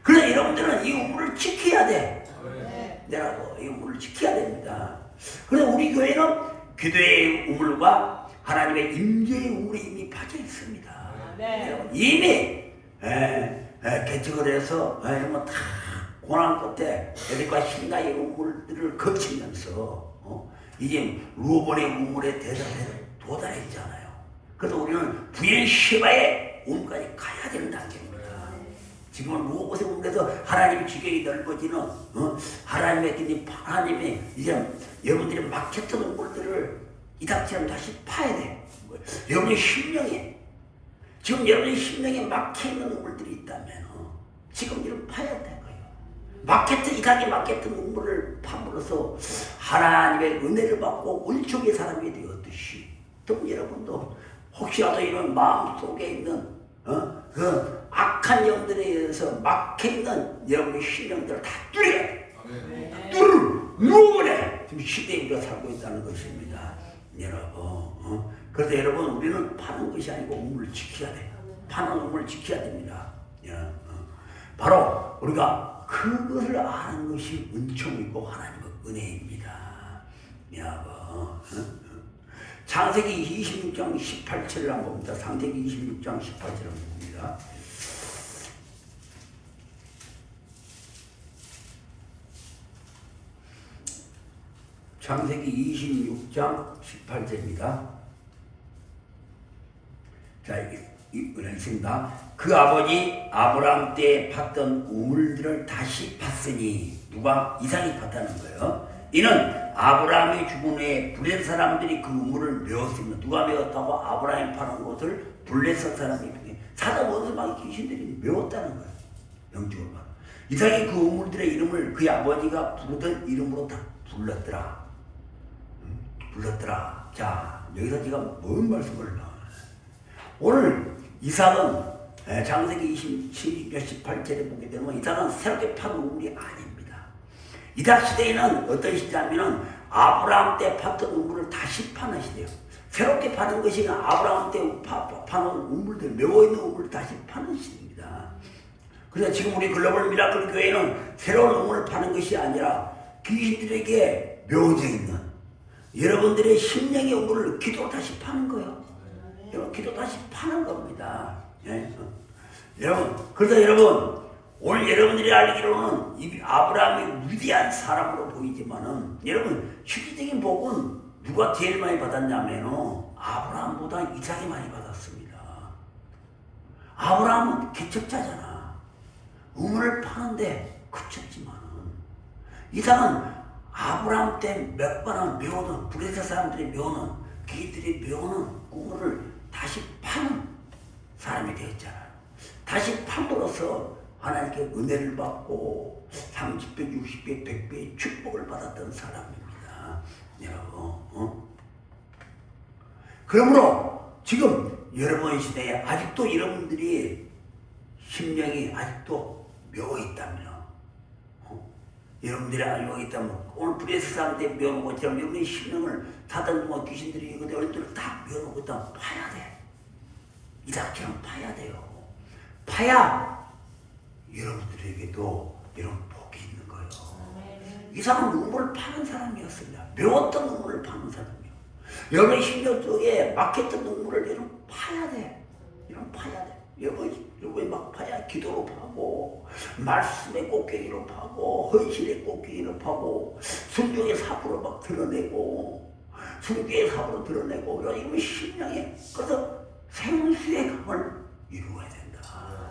Speaker 1: 그래서 여러분들은 이 우물을 지켜야 돼. 내라고 이 우물을 지켜야 됩니다. 그래서 우리 교회는 기도의 우물과 하나님의 임재의 우물이 이미 파져 있습니다. 이미 개척을 해서 다 고난 끝에 에덴과 신라의 우물들을 거치면서 이제 루오본의 우물에 도달했잖아요. 그래서 우리는 부엘시바의 우물까지 가야 되는 단계입니다. 지금은 루오봇의 우물에서 하나님의 지경이 넓어지는 하나님의 이제 여러분들이 막혔던 우물들을 이닥처럼 다시 파야 돼. 여러분의 심령에 지금 여러분의 심령에 막혀있는 우물들이 있다면 지금 이런 파야 될 거예요. 이삭이 막혔던 우물을 파므로써 하나님의 은혜를 받고 은총의 사람이 되었듯이 또 여러분도 혹시라도 이런 마음속에 있는 그 악한 영들에 의해서 막혀있는 여러분의 심령들을 다 뚫어야 돼. 누구네 지금 시대에 우리가 살고 있다는 것입니다. 여러분 그래서 여러분 우리는 파는 것이 아니고 우물을 지켜야 돼요. 파는 우물을 지켜야 됩니다. 바로 우리가 그것을 아는 것이 은총이고 하나님의 은혜입니다. 창세기 26장 18절을 한번 봅니다. 창세기 26장 18절을 봅니다. 창세기 26장 18절입니다. 자, 있습니다. 그 아버지 아브라함 때 팠던 우물들을 다시 팠으니 누가 이삭이 팠다는 거예요. 이는 아브라함이 죽은 후에 블레셋 사람들이 그 우물을 메웠습니다. 누가 메웠다고? 아브라함이 파는 곳을 블레셋 사람이 사자 원수마귀 귀신들이 메웠다는 거예요. 영적으로 말. 이삭이 그 우물들의 이름을 그의 아버지가 부르던 이름으로 다 불렀더라. 불렀더라. 자, 여기서 제가 뭔 말씀을 나와요? 오늘 이삭은 창세기 27장 18절에 보게 되면 이삭은 새롭게 판 우물이 아닙니다. 이삭 시대에는 어떤 시대냐면은 아브라함 때 팠던 우물을 다시 파는 시대예요. 새롭게 파는 것이 아브라함 때 파는 우물들, 메워있는 우물을 다시 파는 시대입니다. 그래서 지금 우리 글로벌 미라클 교회는 새로운 우물을 파는 것이 아니라 귀신들에게 메워져 있는 여러분들의 심령의 우물을 기도로 다시 파는 거예요. 여러분, 기도 다시 파는 겁니다. 예? 여러분, 그래서 여러분, 오늘 여러분들이 알기로는 이 아브라함이 위대한 사람으로 보이지만은, 여러분, 실질적인 복은 누가 제일 많이 받았냐면은, 아브라함보다 이삭이 많이 받았습니다. 아브라함은 개척자잖아. 우물을 파는데 그쳤지만은, 이삭은 아브라함 때 몇 번은 메우는, 블레셋 사람들이 메우는, 그들이 메우는 우물을 다시 파는 사람이 되었잖아요. 다시 팜으로써 하나님께 은혜를 받고 30배, 60배, 100배의 축복을 받았던 사람입니다. 여러분, 그러므로 지금 여러분의 시대에 아직도 여러분들이 심령이 아직도 메워있다면, 여러분들이 알고 있다면 오늘 블레셋 사람들이 메워놓은 것처럼 여러분의 심령을 사단 뭐 귀신들이 어른들을 다 메워놓고 있다면 파야 돼. 이삭처럼 파야 돼요. 파야 여러분들에게도 이런 복이 있는 거예요. 이삭은 우물을 파는 사람이었습니다. 메웠던 우물을 파는 사람이에요. 여러분의 심령 속에 막혔던 우물을 여러분 파야 돼. 이런 파야 돼. 여러분이 막 파야 기도로 파고, 말씀의 꽃게기로 파고, 헌신의 꽃게기로 파고, 순종의 사부로 막 드러내고, 순교의 사부로 드러내고, 이런 심령에 그래서 생수의 감을 이루어야 된다.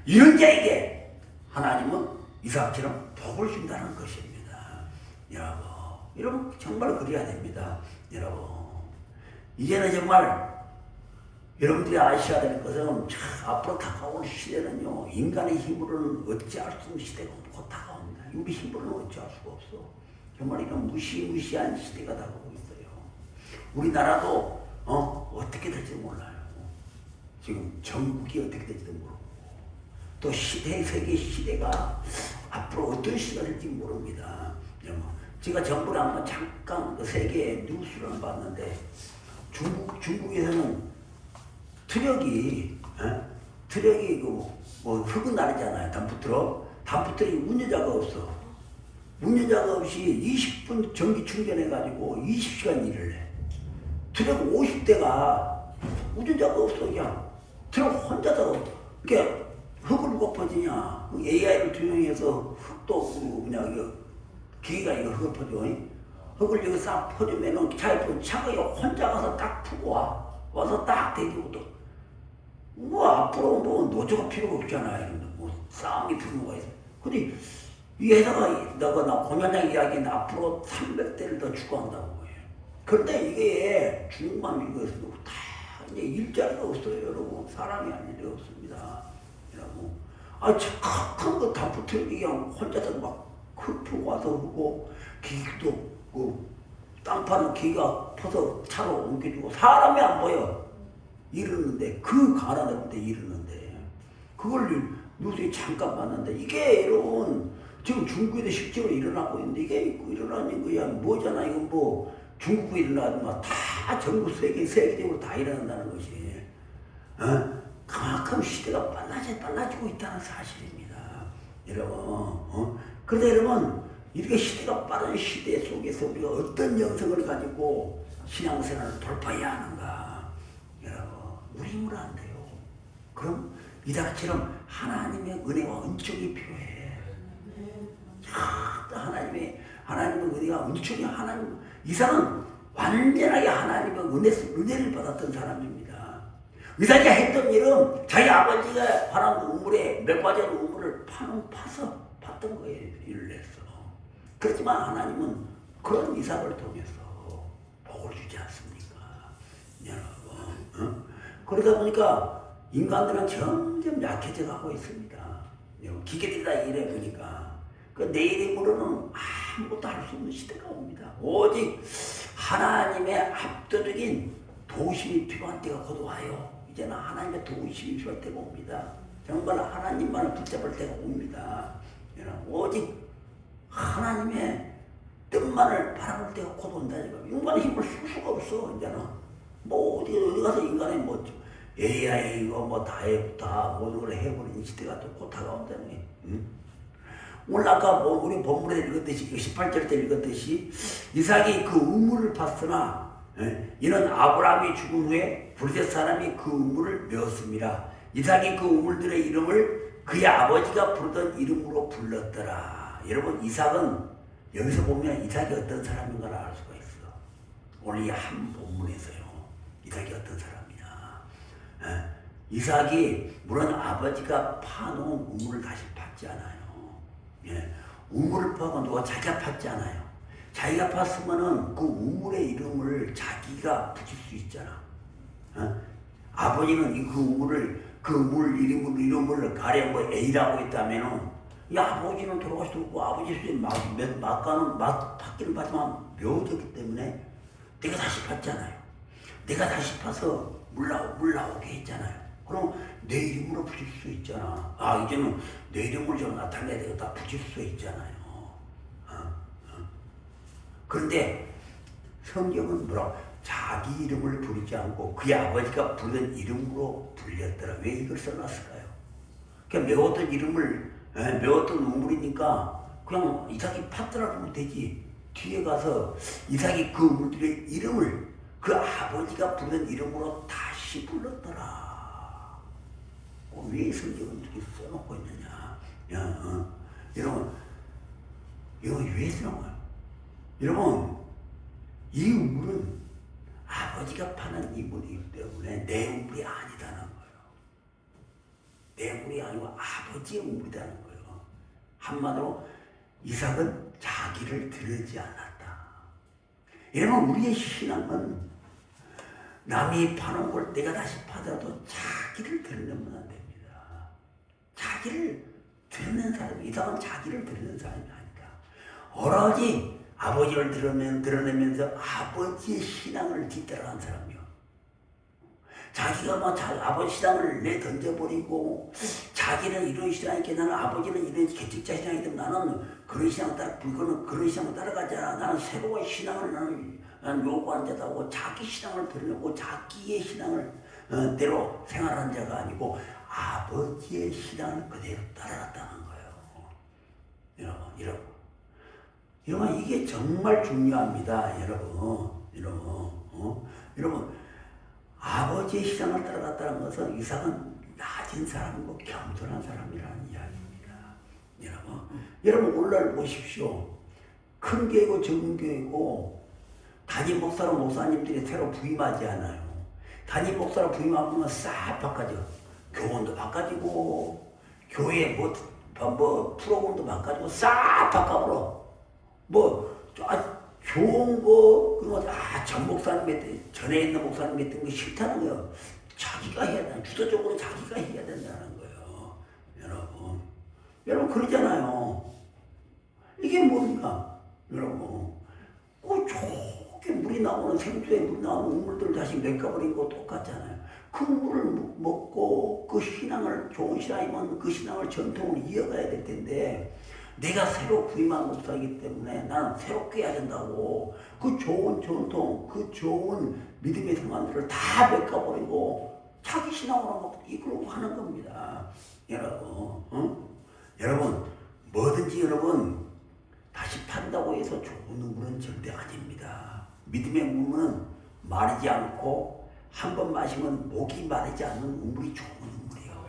Speaker 1: 이런 자에게 하나님은 이삭처럼 복을 준다는 것입니다. 여러분 정말 그래야 됩니다. 여러분, 이제는 정말 여러분들이 아셔야 될 것은 앞으로 다가올 시대는요, 인간의 힘으로는 어찌할 수 없는 시대가 곧 다가옵니다. 우리 힘으로는 어찌할 수가 없어. 정말 이런 무시무시한 시대가 다가오고 있어요. 우리나라도 어떻게 될지 몰라요. 지금 전국이 어떻게 될지도 모르고, 또 세계 시대가 앞으로 어떤 시대가 될지 모릅니다. 제가 전부를 한번 잠깐 그 세계 뉴스를 봤는데, 중국에서는 트럭이 뭐 흙은 나르잖아요. 단프트럭이 운전자가 없어. 운전자가 없이 20분 전기 충전해가지고 20시간 일을 해. 트럭 50대가 운전자가 없어. 그냥 트럭 혼자다가 이렇게 흙을 누가 퍼지냐. AI를 투영해서 흙도 그냥 이거 기계가 이거 흙을 퍼줘. 흙을 여기 싹 퍼주면은 차가 혼자 가서 딱 푸고 와서 딱 대기고 또 앞으로 뭐 노조가 필요가 없잖아요. 뭐 싸움이 필요가 있어. 근데 이 회사가 나 공연장 이야기는 앞으로 300대를 더 추구한다고 해요. 그런데 이게 중국만 이거 다 이제 일자리가 없어요, 여러분. 사람이 할 일이 없습니다, 여러분. 착한 거 다 붙어 그냥 혼자서 막 흙 와서 오고, 기기도 땅 파는 기가 퍼서 차로 옮겨주고, 사람이 안 보여. 이러는데, 그 가난한데 이러는데, 그걸 뉴스에 잠깐 봤는데, 이게 여러분, 지금 중국에도 실제로 일어나고 있는데, 이게 일어나는 거야. 뭐잖아, 이건 뭐, 중국에 일어나지만 다 전국 세계적으로 다 일어난다는 것이. 그만큼 시대가 빨라지고 있다는 사실입니다. 여러분, 그런데 여러분, 이렇게 시대가 빠른 시대 속에서 우리가 어떤 영성을 가지고 신앙생활을 돌파해야 하는가? 여러분, 우리 힘으로 안 돼요. 그럼 이삭처럼 하나님의 은혜와 은총이 필요해. 하나님의 은혜와 은총이 이삭은 완전하게 하나님의 은혜를 받았던 사람입니다. 이삭이 했던 일은 자기 아버지가 파는 우물에 몇 가지 우물을 파서 팠던 거예요. 일을 했어. 그렇지만 하나님은 그런 이삭을 통해서 복을 주지 않습니까? 여러분, 그러다 보니까 인간들은 점점 약해져 가고 있습니다. 기계들이 다 일해 보니까 그 내일 힘으로는 아무것도 할 수 없는 시대가 옵니다. 오직 하나님의 압도적인 도심이 필요한 때가 곧 와요. 이제는 하나님의 도심이 필요할 때가 옵니다. 정말 하나님만을 붙잡을 때가 옵니다. 오직 하나님의 뜻만을 바라볼 때가 곧 온다니까. 인간의 힘을 쓸 수가 없어. 이제는 뭐 어디 가서 인간의 뭐 AI 이거 뭐 다 모든 걸 해버리는 시대가 또 곧 다가온다는 게. 오늘 아까 뭐 우리 본문에 읽었듯이 18절 때 읽었듯이 이삭이 그 우물을 팠으나 이는 아브라함이 죽은 후에 블레셋 사람이 그 우물을 메었습니다. 이삭이 그 우물들의 이름을 그의 아버지가 부르던 이름으로 불렀더라. 여러분, 이삭은 여기서 보면 이삭이 어떤 사람인가를 알 수가 있어. 오늘 이 한 본문에서요. 이삭이 어떤 사람이냐. 이삭이 물론 아버지가 파놓은 우물을 다시 팠지 않아요. 우물을 파고 누가 자기가 팠지 않아요. 자기가 팠으면은 그 우물의 이름을 자기가 붙일 수 있잖아. 아버지는 그 우물 이름을 가령 뭐 A라고 했다면은, 아버지는 돌아가시고 아버지 수에 받기는 받지만 묘졌기 때문에 내가 다시 팠잖아요. 내가 다시 파서 물 나오게 했잖아요. 그럼 내 이름으로 붙일 수 있잖아. 이제는 내 이름을 좀 나타내야 되겠다. 붙일 수 있잖아요. 그런데 성경은 뭐라고? 자기 이름을 부르지 않고 그의 아버지가 부르던 이름으로 불렸더라. 왜 이걸 써놨을까요? 그냥 메웠던 이름을, 메웠던 우물이니까 그냥 이삭이 팠더라 그러면 되지. 뒤에 가서 이삭이 그 우물들의 이름을 그 아버지가 부르던 이름으로 다시 불렀더라. 왜 성경은 이렇게 써놓고 있느냐? 여러분, 이거 왜 써놓은 거야? 여러분, 이 우물은 아버지가 파는 이물이기 때문에 내 우물이 아니다는 거예요. 내 우물이 아니고 아버지의 우물이라는 거예요. 한마디로 이삭은 자기를 드러지 않았다. 여러분, 우리의 신앙은 남이 파는 걸 내가 다시 파더라도 자기를 드러내면 안 됩니다. 자기를 드러낸 사람이, 이삭은 자기를 드러낸 사람이 아니다. 오로지 아버지를 드러내면서 아버지의 신앙을 뒤따라간 사람이요. 자기가 막 아버지 신앙을 내던져버리고, 자기는 이런 신앙이니까 나는 아버지는 이런 개척자 신앙이기 때문에 나는 그런 신앙 그런 신앙을 따라가자. 나는 새로운 신앙을 나는 요구하는 자다고 자기 신앙을 드러내고 자기의 신앙을 대로 생활하는 자가 아니고 아버지의 신앙을 그대로 따라갔다는 거예요. 여러분, 이게 정말 중요합니다. 여러분, 아버지의 신앙을 따라갔다는 것은 이삭은 낮은 사람이고 겸손한 사람이라는 이야기입니다. 여러분 오늘날 보십시오. 큰 교회고 적은 교회고 담임 목사로 목사님들이 새로 부임하지 않아요. 담임 목사로 부임하면 싹 바꿔져. 교원도 바꿔지고 교회 뭐 프로그램도 바꿔지고 싹 바꿔버려. 좋은 거, 그리고 전 목사님 했던, 전에 있는 목사님 했던 거 싫다는 거예요. 자기가 해야 된다. 주도적으로 자기가 해야 된다는 거예요. 여러분 그러잖아요. 이게 뭡니까? 여러분, 좋게 물이 나오는 생수에 물 나오는 우물들을 다시 메꿔버린 거 똑같잖아요. 그 물을 먹고 그 신앙을, 좋은 신앙이면 그 신앙을 전통으로 이어가야 될 텐데, 내가 새로 부임한 목사이기 때문에 나는 새롭게 해야 된다고 그 좋은 전통, 그 좋은 믿음의 생활들을 다 메꿔버리고 자기 신앙으로 막 이끌고 하는 겁니다. 여러분, 뭐든지 여러분 다시 판다고 해서 좋은 우물은 절대 아닙니다. 믿음의 우물은 마르지 않고 한 번 마시면 목이 마르지 않는 우물이 좋은 우물이에요.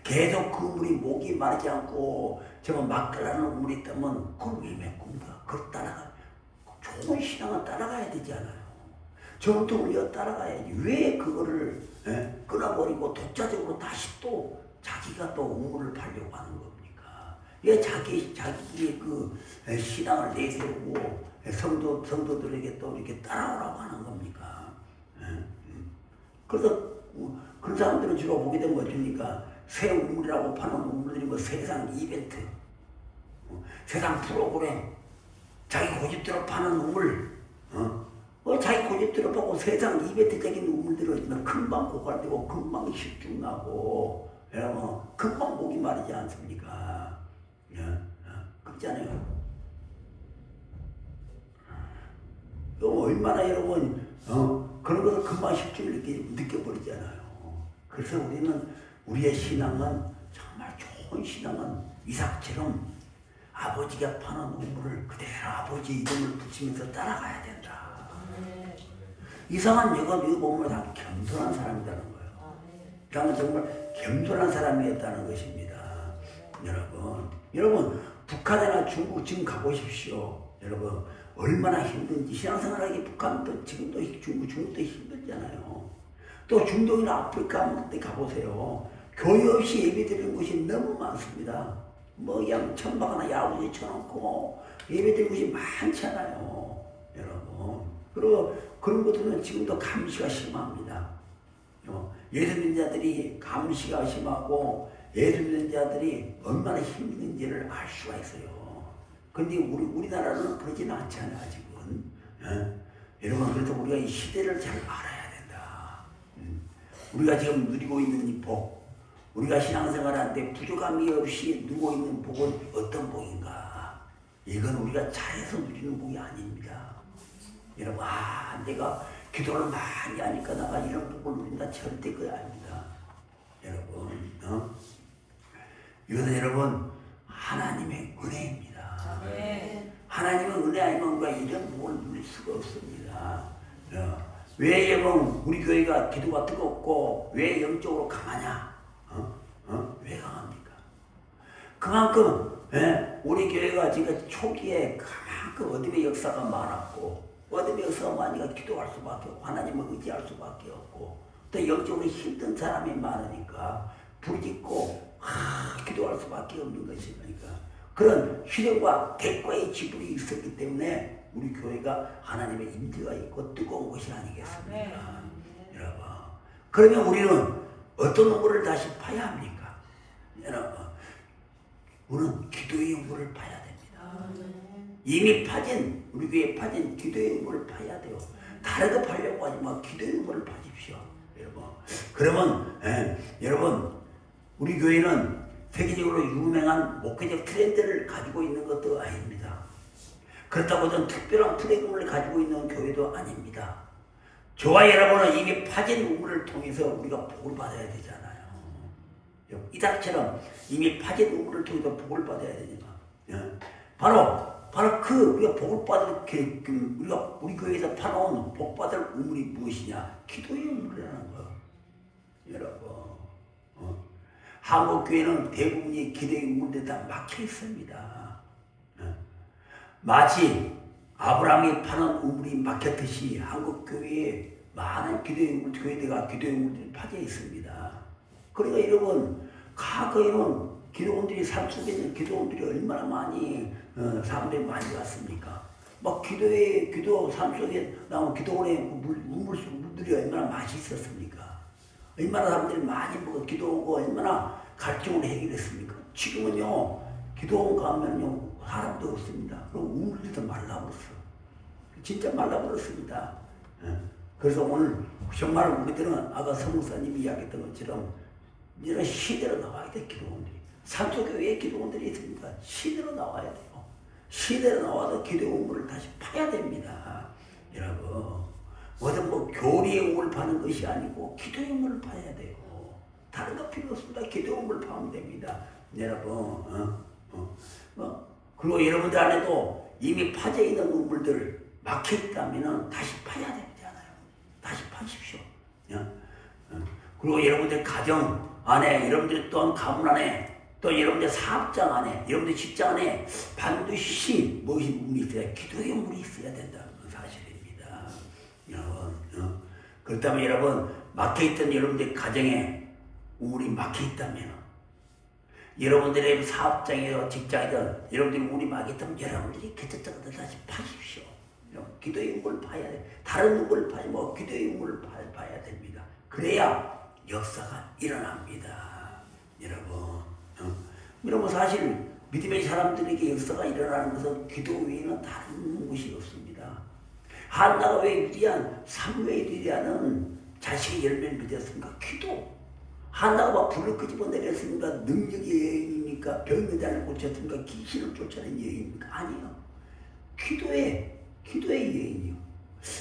Speaker 1: 계속 그 우물이 목이 마르지 않고 정말 막걸라는 우물이 있다면 그걸 왜 메꿉니까? 그걸 따라가. 좋은 신앙은 따라가야 되지 않아요. 전통을 이어 따라가야지. 왜 그거를 끊어버리고 독자적으로 다시 또 자기가 또 우물을 팔려고 하는 겁니까? 왜 자기의 그 신앙을 내세우고 성도들에게 또 이렇게 따라오라고 하는 겁니까? 그래서 그런 사람들은 주로 보게 되면 어쩌니까 새 우물이라고 파는 우물들이 뭐 세상 이벤트, 세상 프로그램, 자기 고집대로 파는 우물, 자기 고집대로 파고 세상 이벤트적인 우물들은 금방 고갈되고 금방 실증나고 금방 보기 마르지 않습니까? 그렇잖아요. 얼마나 여러분 그런 것을 금방 실증을 느껴버리잖아요. 그래서 우리는 우리의 신앙은 정말 좋은 신앙은 이삭처럼 아버지가 파는 우물을 그대로 아버지 이름을 붙이면서 따라가야 된다. 이상한 이거 보면 다 겸손한 사람이라는 거예요. 그러면 정말 겸손한 사람이었다는 것입니다. 여러분 북한이나 중국 지금 가보십시오. 여러분 얼마나 힘든지 신앙생활하기 북한도 지금도 중국도 힘들잖아요. 또 중동이나 아프리카 같은 데 가보세요. 교회 없이 예배드리는 곳이 너무 많습니다. 뭐 그냥 천막 하나 야구지 쳐놓고 예배드리는 곳이 많잖아요. 여러분. 그리고 그런 것들은 지금도 감시가 심합니다. 예수 믿는 자들이 감시가 심하고 예수 믿는 자들이 얼마나 힘든지를 알 수가 있어요. 근데 우리나라는 그러지는 않잖아요, 아직은. 여러분, 그래서 우리가 이 시대를 잘 알아야 된다. 우리가 지금 누리고 있는 이 복, 우리가 신앙생활하는데 부족함이 없이 누리고 있는 복은 어떤 복인가? 이건 우리가 잘해서 누리는 복이 아닙니다. 여러분, 내가 기도를 많이 하니까 내가 이런 복을 누린다. 절대 그거 아닙니다. 여러분, 이것은 여러분, 하나님의 은혜입니다. 하나님은 은혜 아니면 우리가 이런 복을 누릴 수가 없습니다. 왜 여러분 우리 교회가 기도가 뜨겁고 왜 영적으로 강하냐? 왜 강합니까? 그만큼 우리 교회가 지금 초기에 그만큼 어둠의 역사가 많았고 어둠의 역사가 많으니까 기도할 수밖에 없고 하나님을 의지할 수밖에 없고 또 영적으로 힘든 사람이 많으니까 부르짖고 기도할 수밖에 없는 것이니까 그런 희생과 대가의 지불이 있었기 때문에 우리 교회가 하나님의 임재가 있고 뜨거운 것이 아니겠습니까? 여러분, 그러면 우리는 어떤 우물을 다시 파야 합니까? 여러분, 우리는 기도의 우물을 파야 됩니다. 이미 파진 우리 교회에 파진 기도의 우물을 파야 돼요. 다른 거 파려고 하지 마. 기도의 우물을 파십시오. 여러분, 그러면 여러분 우리 교회는 세계적으로 유명한 목회적 트렌드를 가지고 있는 것도 아닙니다. 그렇다고 좀 특별한 프로그램을 가지고 있는 교회도 아닙니다. 저와 여러분은 이미 파진 우물을 통해서 우리가 복을 받아야 되잖아요. 이삭처럼 이미 파진 우물을 통해서 복을 받아야 되지만 바로 우리가 복을 받을 우리 교회에서 파놓은 복 받을 우물이 무엇이냐? 기도의 우물이라는 거예요. 여러분. 한국 교회는 대부분이 기도의 우물에 다 막혀 있습니다. 마치 아브라함이 파는 우물이 막혔듯이 한국 교회에 많은 기도의 우물, 교회가 기도의 우물들이 파져 있습니다. 그러니까 여러분, 과거에는 기도원들이 삶 속에 있는 기도원들이 얼마나 많이 사람들이 많이 왔습니까? 막 기도 삶 속에 나온 기도원의 물들이 얼마나 맛있었습니까? 얼마나 사람들이 많이 먹어 기도하고 얼마나 갈증을 해결했습니까? 지금은요 기도원 가면요 사람도 없습니다. 그리고 우물들도 말라버렸어. 진짜 말라버렸습니다. 그래서 오늘 정말 우리들은 아까 성목사님이 이야기했던 것처럼 이런 시대로 나와야 돼. 기도원들이 산소교회에 기도원들이 있습니다. 시대로 나와야 돼요. 시대로 나와서 기도의 우물을 다시 파야 됩니다. 여러분 어떤 교리의 우물을 파는 것이 아니고 기도의 우물을 파야 돼요. 다른 거 필요 없습니다. 기도의 우물을 파면 됩니다. 여러분, 그리고 여러분들 안에도 이미 파져 있는 우물들 막혀있다면 다시 파야 되잖아요. 다시 파십시오. 그리고 여러분들 가정 안에, 여러분들 또한 가문 안에, 또 여러분들 사업장 안에, 여러분들 직장 안에 반드시 무엇이 우물이 있어야 기도의 우물이 있어야 된다는 사실입니다. 여러분, 그렇다면 여러분, 막혀있던 여러분들 가정에 우물이 막혀있다면, 여러분들의 사업장이든 직장이든 여러분들이 우물이 막혀있다면 여러분들이 개척자가 다시 파십시오. 기도의 우물을 파야 돼. 다른 우물을 파지 뭐 기도의 우물을 파야 됩니다. 그래야 역사가 일어납니다. 여러분 사실 믿음의 사람들에게 역사가 일어나는 것은 기도 외에는 다른 것이 없습니다. 한나가 왜 위대한 사무엘이 위대한 자식의 열매를 맺었습니까? 기도. 한나가 막 불을 끄집어 내렸습니까? 능력의 여인입니까? 병 있는 자를 고쳤습니까? 귀신을 쫓아낸 여인입니까? 아니요. 기도의 여인이요.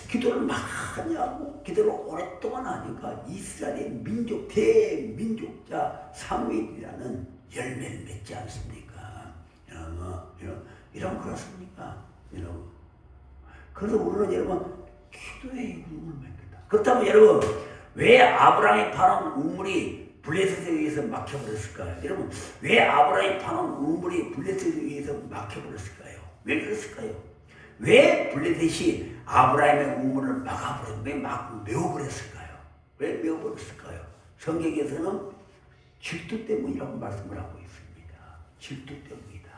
Speaker 1: 기도를 많이 하고 기도를 오랫동안 하니까 이스라엘의 민족 대민족자 사무엘이라는 열매를 맺지 않습니까? 이런 그렇습니까? 그래서 우리는 여러분 기도의 우물을 맺겠다. 그렇다면 여러분 왜 아브라함이 파는 우물이 블레셋에 의해서 막혀버렸을까요? 여러분 왜 아브라함이 파는 우물이 블레셋에 의해서 막혀버렸을까요? 왜 그랬을까요? 왜 블레셋이 아브라함의 우물을 막아버렸어요? 왜 메워버렸을까요? 왜 메워버렸을까요? 성경에서는 질투 때문이라고 말씀을 하고 있습니다. 질투 때문이다.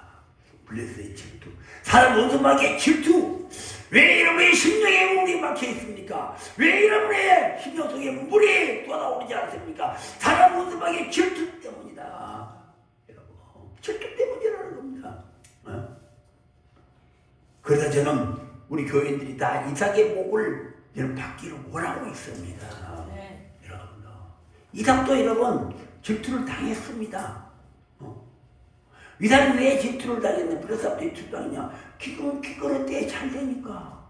Speaker 1: 블레셋의 질투. 사람 원수막의 질투. 왜 여러분의 심령에 물이 막혀 있습니까? 왜 여러분의 심령 속에 물이 쏟아오르지 않습니까? 사람 원수막의 질투 때문이다. 여러분, 질투 때문이라는 겁니다. 그래서 저는 우리 교인들이 다 이삭의 복을 받기를 원하고 있습니다. 네. 여러분, 이삭도 여러분 질투를 당했습니다. 이삭이 왜 질투를 당했냐? 블레셋도 질투를 당했냐? 기근을 때에 잘 되니까.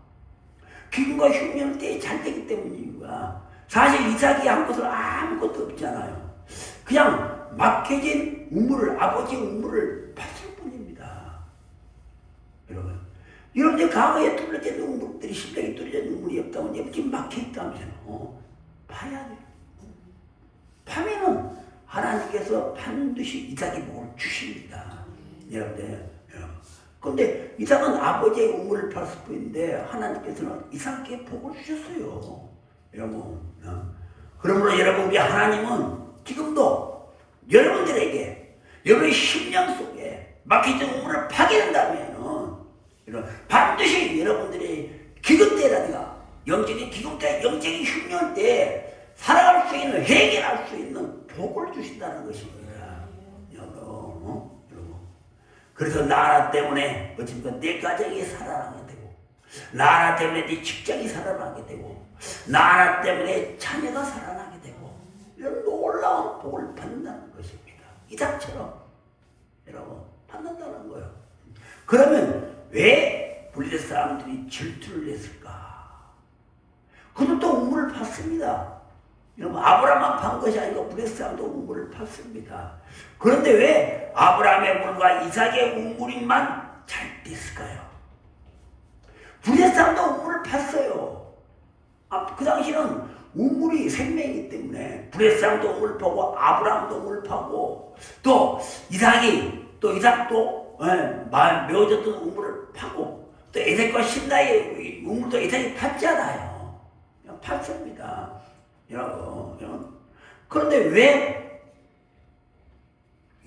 Speaker 1: 기근과 흉년을 때에 잘 되기 때문입니다. 사실 이삭이 한 것은 아무것도 없잖아요. 그냥 막혀진 우물을, 아버지의 우물을 팠을 뿐입니다. 여러분, 과거에 뚫려진 우물들이, 심장이 뚫려진 우물이 없다면 지금 막혀있다면서 파야 돼요. 파면은 하나님께서 반드시 이삭의 복을 주십니다. 여러분들. 그런데 이삭은 아버지의 우물을 팠을 뿐인데 하나님께서는 이삭에게 복을 주셨어요. 여러분. 그러므로 여러분, 우리 하나님은 지금도 여러분들에게 여러분의 심령 속에 막혀있는 우물을 파괴한다면 반드시 여러분들의 기근 때라든가 영적인 기근 때, 영적인 흉년 때 살아갈 수 있는, 해결할 수 있는 복을 주신다는 것입니다. 여러분. 그래서 나라 때문에 어쨌든 내 가정이 살아나게 되고, 나라 때문에 내 직장이 살아나게 되고, 나라 때문에 자녀가 살아나게 되고, 이런 놀라운 복을 받는다는 것입니다. 이삭처럼 여러분 받는다는 거예요. 그러면 왜 블레셋 사람들이 질투를 냈을까? 그들도 우물을 팠습니다. 여러분, 아브라함만 판 것이 아니고 블레셋 사람도 우물을 팠습니다. 그런데 왜 아브라함의 우물과 이삭의 우물만 잘 됐을까요? 블레셋 사람도 우물을 팠어요. 그 당시는 우물이 생명이기 때문에 블레셋 사람도 우물을 파고 아브라함도 우물을 파고 또 이삭도 메워졌던 우물을 파고 또 에색과 신라의 우물도 에색이 팠잖아요. 팠습니다. 여러분. 그런데 왜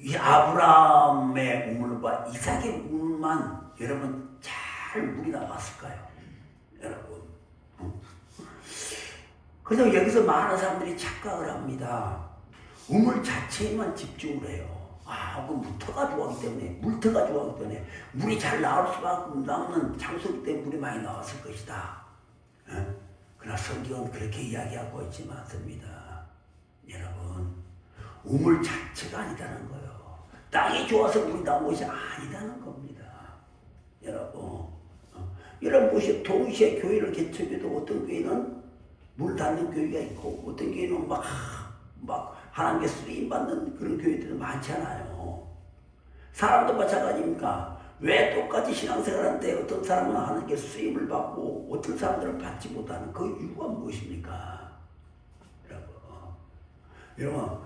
Speaker 1: 이 아브라함의 우물과 이삭의 우물만 여러분 잘 물이 나왔을까요? 여러분. 그래서 여기서 많은 사람들이 착각을 합니다. 우물 자체에만 집중을 해요. 그 물터가 좋아하기 때문에, 물터가 좋아하기 때문에 물이 잘 나올 수밖에 없는 장소이기 때문에 물이 많이 나왔을 것이다. 그러나 성경은 그렇게 이야기하고 있지 않습니다. 여러분, 우물 자체가 아니다는 거예요. 땅이 좋아서 물이 나온 것이 아니다는 겁니다. 여러분 보시오. 동시에 교회를 개척해도 어떤 교회는 물 닿는 교회가 있고 어떤 교회는 막 하나님께 쓰임받는 그런 교회들이 많잖아요. 사람도 마찬가지입니까? 왜 똑같이 신앙생활하는데 어떤 사람은 하나님께 쓰임을 받고 어떤 사람들은 받지 못하는 그 이유가 무엇입니까? 여러분,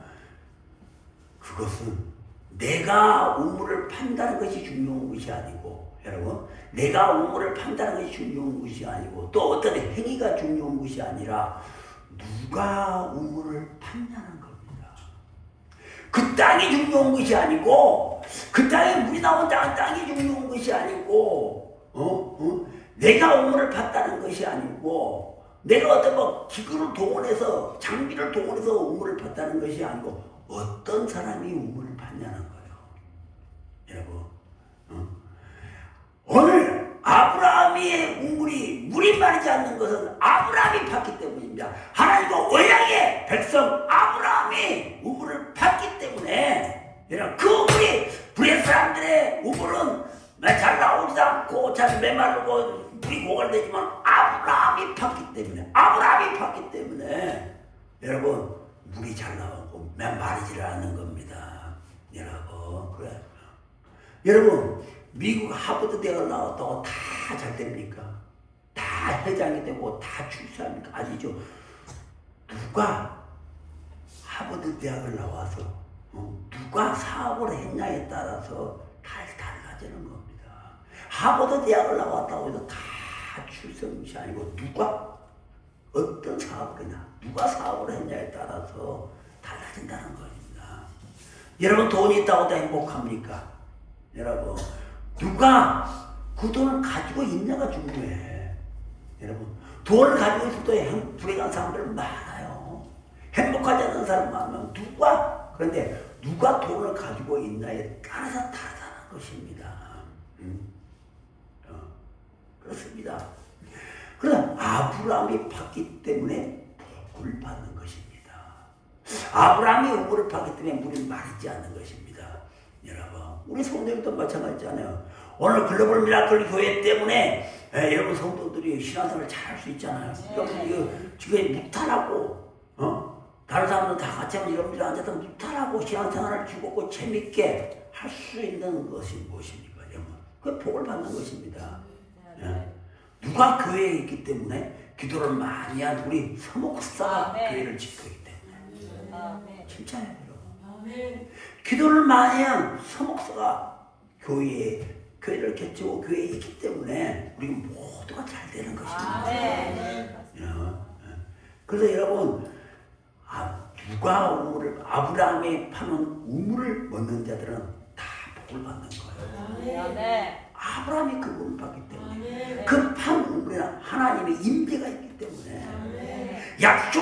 Speaker 1: 그것은 내가 우물을 판다는 것이 중요한 것이 아니고, 여러분, 내가 우물을 판다는 것이 중요한 것이 아니고 또 어떤 행위가 중요한 것이 아니라 누가 우물을 팠냐는 겁니다. 그 땅이 중요한 것이 아니고, 그 땅에 물이 나온 땅이 중요한 것이 아니고, 내가 우물을 팠다는 것이 아니고, 내가 어떤 뭐 기구를 동원해서, 장비를 동원해서 우물을 팠다는 것이 아니고, 어떤 사람이 우물을 팠냐는 거예요. 여러분, 오늘 아브라함의 우물이 물이 마르지 않는 것은 아브라함이 팠기 때문입니다. 하나님과 언약의 백성 아브라함이 우물을 팠기 때문에, 여러분, 그 우물이 불의 사람들의 우물은 잘 나오지도 않고 잘 메마르고 물이 고갈되지만 아브라함이 팠기 때문에 여러분 물이 잘 나오고 마르지를 않는 겁니다. 여러분, 그래. 여러분, 미국 하버드 대학을 나왔다고 다 잘 됩니까? 다 회장이 되고 다 출세합니까? 아니죠. 누가 하버드 대학을 나와서 누가 사업을 했냐에 따라서 다 달라지는 겁니다. 하버드 대학을 나왔다고 해서 다 출세한 것이 아니고 누가 어떤 사업을 했냐, 누가 사업을 했냐에 따라서 달라진다는 겁니다. 여러분, 돈이 있다고 다 행복합니까? 여러분, 누가 그 돈을 가지고 있냐가 중요해. 여러분, 돈을 가지고 있어도 불행한 사람들 많아요. 행복하지 않는 사람 많으면 그런데 누가 돈을 가지고 있냐에 따라서 다르다는 것입니다. 그렇습니다. 그래서 아브라함이 팠기 때문에 복을 받는 것입니다. 아브라함이 우물을 팠기 때문에 물이 마르지 않는 것입니다. 여러분, 우리 성도님도 마찬가지잖아요. 오늘 글로벌 미라클 교회 때문에 여러분 성도들이 신앙생활을 잘 할 수 있잖아요. 여러분, 지금 무탈하고 다른 사람들 다 같이 하면 여러분들이 앉아서 무탈하고 신앙생활을 즐겁고 재밌게 할 수 있는 것이 무엇입니까? 여러분, 그 복을 받는 것입니다. 누가 교회에 있기 때문에 기도를 많이 한 우리 서목사 교회를 지키기 때문에. 진짜예요, 여러분. 기도를 많이 한 서목사가 교회를 개치고 교회에 있기 때문에 우리 모두가 잘 되는 것입니다. 그래서 여러분, 누가 아브라함이 파는 우물을 먹는 자들은 다 복을 받는 거예요. 아브라함이 그 우물을 받기 때문에, 그 판 우물에는 하나님의 임재가 있기 때문에,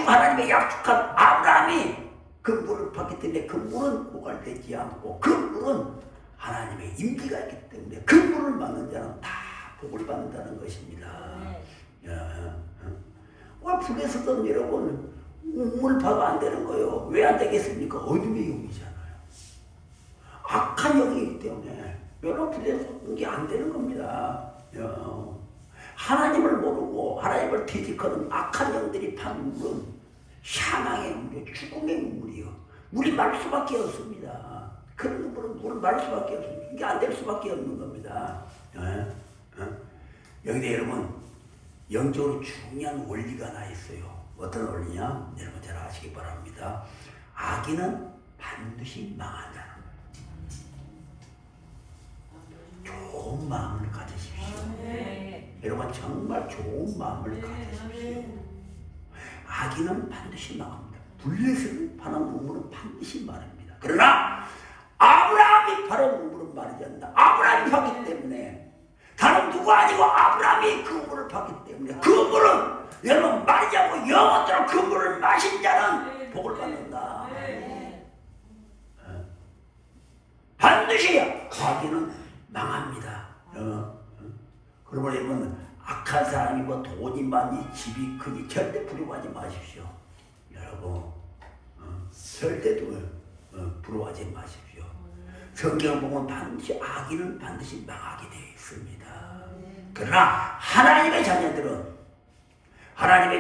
Speaker 1: 하나님의 약속한 아브라함이 그 물을 받기 때문에 그 물은 고갈되지 않고, 그 물은 하나님의 임재가 있기 때문에 그 물을 받는 자는 다 복을 받는다는 것입니다. 북에서도 여러분 우물 봐도 안 되는 거예요. 왜 안 되겠습니까? 어둠의 영이잖아요. 악한 영이기 때문에 여러분 북에서 그게 안 되는 겁니다. 하나님을 모르고 하나님을 퇴직하는 악한 영들이 판 물은 사망의 물이요, 죽음의 물이요. 물이 말 수밖에 없습니다. 그런 물을 말 수밖에 없습니다. 이게 안 될 수밖에 없는 겁니다. 여기다 여러분, 영적으로 중요한 원리가 하나 있어요. 어떤 원리냐? 여러분 잘 아시기 바랍니다. 악인은 반드시 망한다는 거예요. 좋은 마음을 가지십시오. 여러분, 정말 좋은 마음을 가지십시오. 악인은 반드시 망합니다. 블레셋을 파는 우물은 반드시 마릅니다. 그러나 아브라함이 파는 우물은 마르지 않는다. 아브라함이 팠기 때문에, 다른 누구 아니고 아브라함이 그 우물을 팠기 때문에, 그 우물은 여러분 마르지 않고 영원토록 그 물을 마신 자는 복을 받는다. 반드시 악인은 망합니다. 그러면 여러분, 악한 사람이 뭐 돈이 많이 집이 크니 절대 부러워하지 마십시오. 여러분, 절대도 부러워하지 마십시오. 성경을 보면 반드시 악인은 반드시 망하게 되어 있습니다. 그러나 하나님의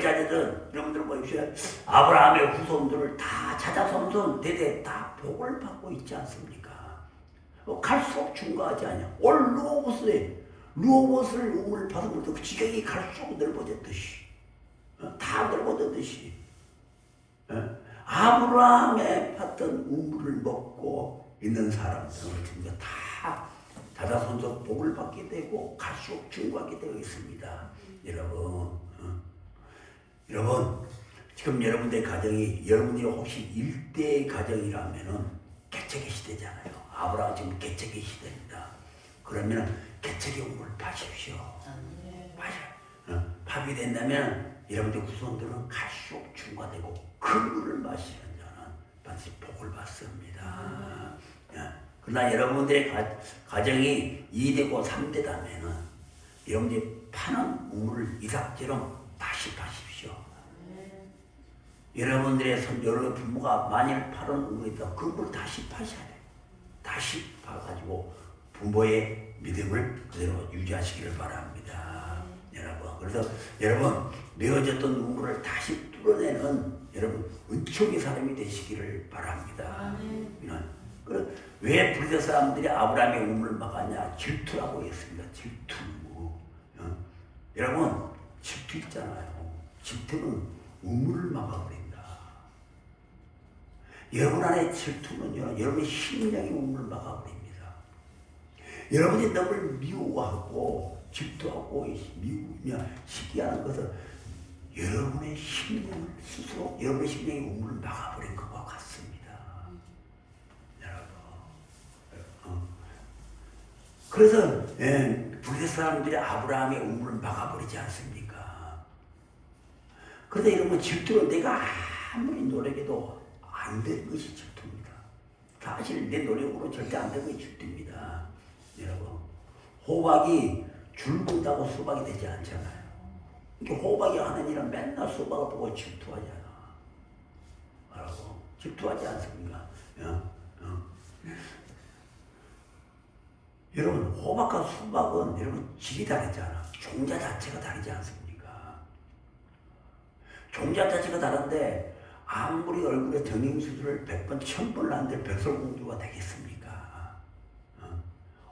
Speaker 1: 자녀들은 여러분들 보십시오. 아브라함의 후손들을 다 자자손손 대대 다 복을 받고 있지 않습니까? 갈수록 증거하지 않냐. 올 루오봇을 우물을 받으면서 그 지경이 갈수록 넓어졌듯이, 다 넓어졌듯이, 아브라함의 받던 우물을 먹고 있는 사람들은 지금 다 자자손손 복을 받게 되고 갈수록 증거하게 되어 있습니다. 여러분, 지금 여러분들의 가정이 여러분들이 혹시 일대 가정이라면은 개척의 시대잖아요. 아브라함 지금 개척의 시대입니다. 그러면은 개척의 우물을 파십시오. 파셔. 파게 된다면 여러분들 구성들은 갈수록 중과되고 그 물을 마시는 자는 반드시 복을 받습니다. 그러나 여러분들의 가정이 2대고 3대다면은 여러분들이 파는 우물을 이삭처럼 다시 파십시오. 여러분들의 여러 부모가 만일 파는 우물이 있다, 그 우물을 다시 파셔야 돼요. 다시 파가지고 부모의 믿음을 그대로 유지하시기를 바랍니다. 여러분, 그래서 여러분 메어졌던 우물을 다시 뚫어내는 여러분 은총의 사람이 되시기를 바랍니다. 왜 불교 사람들이 아브라함의 우물을 막았냐? 질투라고 했습니다. 질투. 여러분 질투 있잖아요. 질투는 우물을 막아버린다. 여러분 안에 질투는요, 여러분의 심령의 우물을 막아버립니다. 여러분이 너를 미워하고 질투하고 미우며 시기하는 것은 여러분의 심령을 스스로 여러분의 심령의 우물을 막아버린 것과 같습니다. 여러분. 그래서 불교 사람들이 아브라함의 우물을 막아버리지 않습니까? 그런데 여러분 질투는 내가 아무리 노력해도 안 되는 것이 질투입니다. 사실 내 노력으로 절대 안 되는 것이 질투입니다. 여러분, 호박이 줄 본다고 수박이 되지 않잖아요. 이렇게 호박이 하는 일은 맨날 수박을 보고 질투하잖아. 알고? 질투하지 않습니까? 여러분, 호박과 수박은 여러분 질이 다르잖아. 종자 자체가 다르지 않습니까? 종자 자체가 다른데 아무리 얼굴에 정형수술을 100번, 1000번을 하는데 백설공주가 되겠습니까?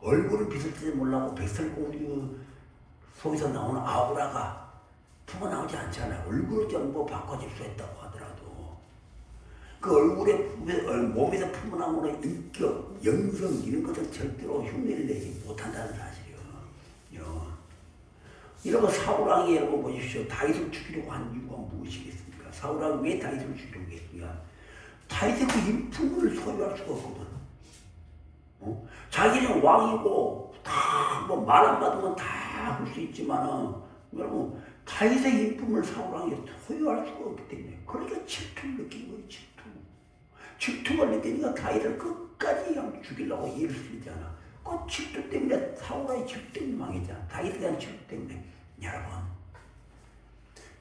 Speaker 1: 얼굴은 비슷할지 몰라도 백설공주 속에서 나오는 아우라가 풀어나오지 않잖아요. 얼굴을 전부 바꿔줄 수 있다고 하더라도 그 얼굴에 몸에서 품어나오는 인격, 영성 이런 것을 절대로 흉내를 내지 못한다는 사실이요. 여러분 사울왕이 여러분 보십시오. 다윗을 죽이려고 한 이유가 무엇이겠습니까? 사울왕이 왜 다윗을 죽이려고 했습니까? 다윗의 그 인품을 소유할 수가 없거든. 자기는 왕이고 다 뭐 말 안 받으면 다 할 수 있지만은 여러분 다윗의 인품을 사울왕이 소유할 수가 없기 때문에 그러니까 질투를 느낀 거예요. 질투가 느끼니까 다윗을 끝까지 그냥 죽이려고 일을 쓰잖아. 그 질투 때문에 사울왕이 질투 때문에 망했잖아. 다윗에 대한 질투 때문에. 여러분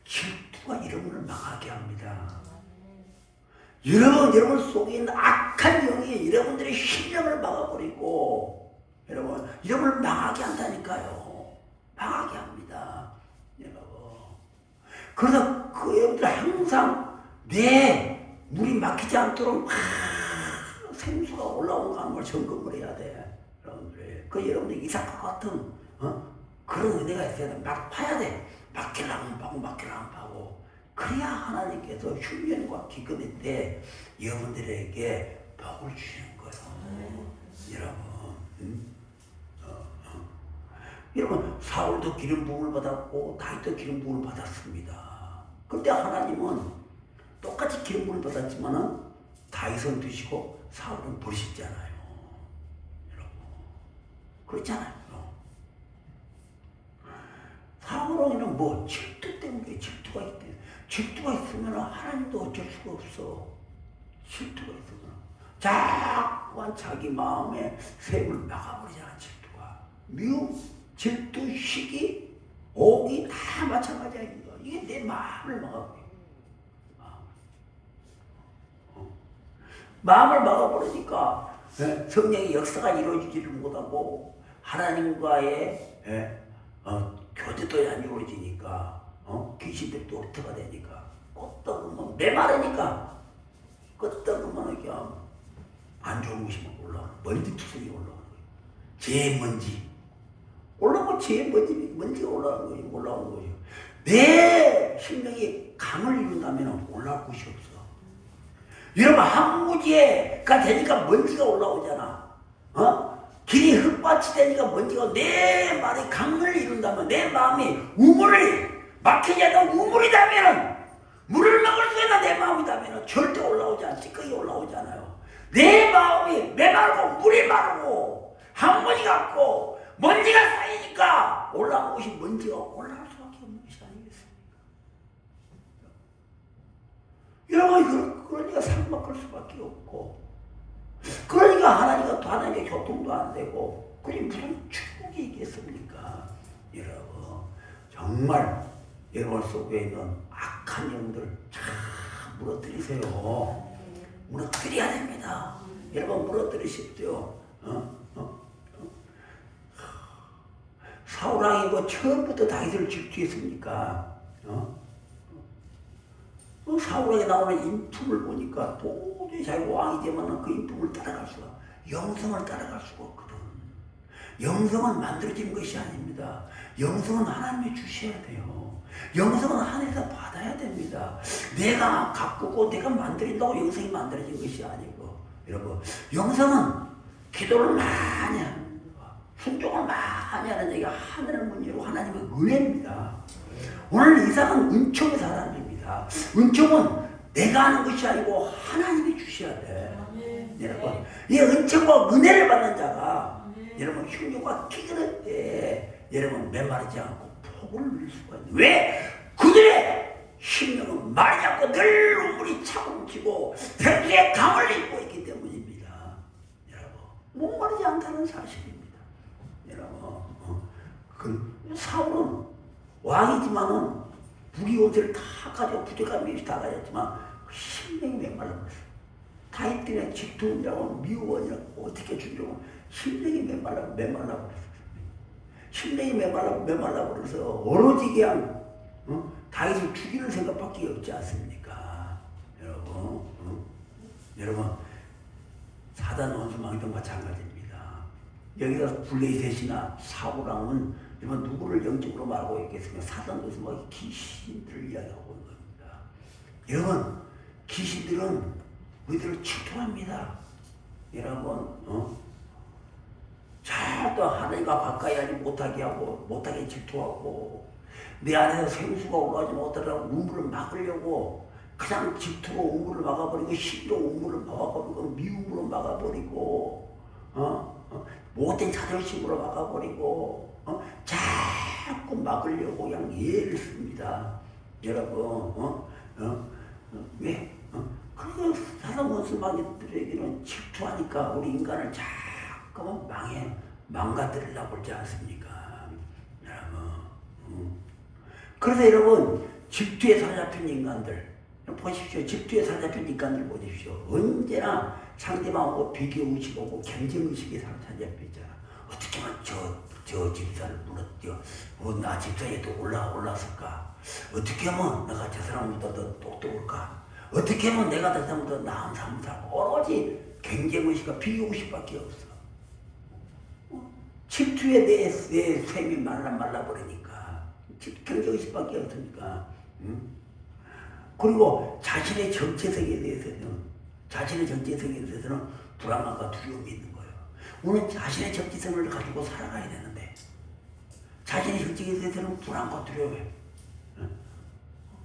Speaker 1: 질투가 여러분을 망하게 합니다. 여러분 속에 있는 악한 영이 여러분들의 심령을 막아버리고 여러분을 망하게 한다니까요. 망하게 합니다. 여러분. 그래서 그 여러분들 항상 내 물이 막히지 않도록 막 생수가 올라오는 강물 점검을 해야 돼. 여러분들. 그 여러분들 이삭과 같은 그런 은혜가 있어야 돼. 막 파야 돼. 막히려면 파고 막히려면 파고. 그래야 하나님께서 흉년과 기근일 때 여러분들에게 복을 주시는 거예요. 여러분, 여러분 사울도 기름 부음을 받았고 다윗도 기름 부음을 받았습니다. 그런데 하나님은 똑같이 기름 부음을 받았지만은 다윗은 드시고 사울은 버리셨잖아요. 여러분, 그렇잖아요. 사울은 뭐 질투 때문에 질투가 있대. 질투가 있으면 하나님도 어쩔 수가 없어. 질투가 있으면 자꾸만 자기 마음에 샘을 막아버리잖아. 질투가 미움, 질투, 시기, 오기 다 마찬가지야. 이게 내 마음을 막아버려. 마음을 막아버리니까 성령의 역사가 이루어지지를 못하고 하나님과의 교제도 안 이루어지니까 귀신들도 어떻게 되니까 껐다그러면 메마르니까 껐다그러면 그냥 안 좋은 것이 막 올라오는 먼지 투성이 올라오는 거예요. 제먼지 올라오고 먼지가 올라오는 거예요. 내 심령이 강을 이룬다면 올라올 곳이 없어. 여러분 항무지가 되니까 먼지가 올라오잖아. 길이 흙밭이 되니까 먼지가 내 말이 강을 이룬다면 내 마음이 우물을 막히지 않는 우물이라면 물을 막을 수 올라옵니까? 절대 올라오지 않아. 찌꺼기 올라오지 않아요. 내 마음이 메마르고 물이 마르고 항문이 같고 먼지가 쌓이니까 올라온 것이 먼지가 올라올 수밖에 없는 것이 아니겠습니까? 여러분 그러니까 상막 걸 수밖에 없고 그러니까 하나님과 교통도 안 되고 그게 무슨 축복이 있겠습니까? 여러분 정말 여러분 속에 있는 악한 영들 참 무너뜨리세요. 무너뜨려야 됩니다. 여러분 무너뜨리십시오. 사울왕이 뭐 처음부터 다윗을 질투했습니까? 사울왕에 나오는 인품을 보니까 도저히 자기가 왕이 되면 그 인품을 따라갈 수가, 영성을 따라갈 수가 없거든. 영성은 만들어진 것이 아닙니다. 영성은 하나님이 주셔야 돼요. 영성은 하늘에서 받아야 됩니다. 내가 가꾸고 내가 만들인다고 영성이 만들어진 것이 아니고, 여러분 영성은 기도를 많이 하는 거, 순종을 많이 하는 얘기가 하늘의 문 열고 하나님의 은혜입니다. 오늘 이상은 은총의 사람입니다. 은총은 내가 하는 것이 아니고 하나님이 주셔야 돼. 여러분 이 은총과 은혜를 받는 자가 여러분 흉년과 기근할 때 여러분 메마르지 않고 복을 누릴 수가 있는. 왜? 그들의 심령은 마르지 않고 늘 우물이 차고 넘치고 백두의 강을 입고 있기 때문입니다. 여러분 목마르지 않다는 사실입니다. 여러분 그 사울은 왕이지만은 부귀영세를 다 가지고 부족함이 다 가졌지만 심령이 메말라버렸어요. 다윗 때문에 질투원이라고 미워원이라고 어떻게 주려고 심령이 메말라버렸어요. 심령이 메말라버려서 오로지 그냥 다윗을 죽이는 생각밖에 없지 않습니까? 여러분 사단 원수망도 마찬가지입니다. 여기서 블레셋이나 사울왕은 여러분 누구를 영적으로 말하고 있겠습니까? 사단 원수망이 귀신들을 이야기하고 있는 겁니다. 여러분 귀신들은 우리들을 질투합니다. 여러분 잘도 하나님과 가까이 하지 못하게 하고 못하게 질투하고 내 안에서 생수가 올라오지 못하라고 우물을 막으려고 그냥 질투로 우물을 막아버리고 시기로 우물을 막아버리고 미움으로 막아버리고 못된 자존심으로 막아버리고 자꾸 막으려고 그냥 예를 씁니다. 여러분 왜? 그래서 사단 원수마귀들에게는 질투하니까 우리 인간을 자꾸 망가뜨리려고 그러지 않습니까? 여러분 그래서 여러분 질투에 사로잡힌 인간들 보십시오. 질투에 사로잡힌 인간들 보십시오. 언제나 상대방하고 비교의식 오고 경쟁의식에 사로잡혀 있잖아. 어떻게 하면 저 집사를 물었죠. 나 집사에 또 올랐을까? 어떻게 하면 내가 저 사람보다 더 똑똑할까? 어떻게 하면 내가 저 사람보다 나은 삶을 살고 오로지 경쟁의식과 비교의식밖에 없어. 질투에 내 셈이 말라버리니까 경쟁의식밖에 없으니까. 그리고 자신의 정체성에 대해서는 불안감과 두려움이 있는 거예요. 우리는 자신의 정체성을 가지고 살아가야 되는데 자신의 정체성에 대해서는 불안과 두려움해.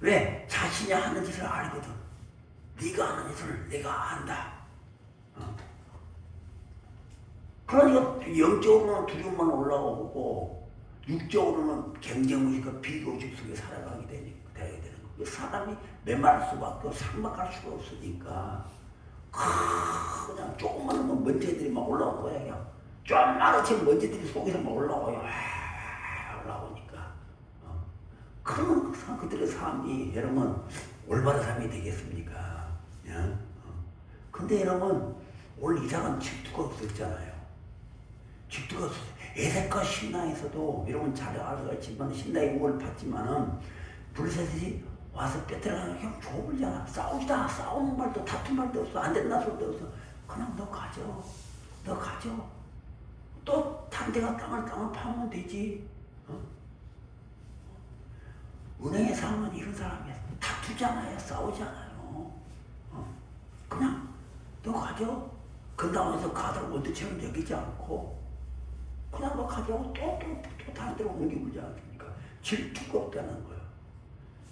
Speaker 1: 왜? 자신이 하는 짓을 알거든. 네가 하는 짓을 내가 안다. 그러니까 영적으로는 두려움만 올라오고 육적으로는 경쟁의식과 비교의식 속에 살아가게 되어야 되는 거예요. 사람이 메마를 수밖에 없고 상막할 수가 없으니까 그냥 조금만 하면 먼지들이 막 올라오는 거야. 그냥 좀만 치면 먼지들이 속에서 막 올라와요. 올라오니까 그러면 그들의 삶이 여러분 올바른 삶이 되겠습니까? 근데 여러분 오늘 이상한 질투가 없었잖아요. 질투가 없었어요. 에색과 신나에서도 여러분 잘 알겠지만 신나의 공을 받지만은 블레셋이 와서 뺏들어가면 그냥 좁을잖아. 싸우는 말도 다툰 말도 없어. 안 된다 소리도 없어. 그냥 너 가져. 또 다른 데가 땅을 파면 되지. 은행에 사면 이런 사람이야. 다투잖아요. 싸우잖아요. 그냥 너 가져. 근당에서 가다를 원투처럼 여기지 않고 그냥 너 가져고 또 다른 데로 옮겨보지 않습니까? 질투가 없다는 거예요.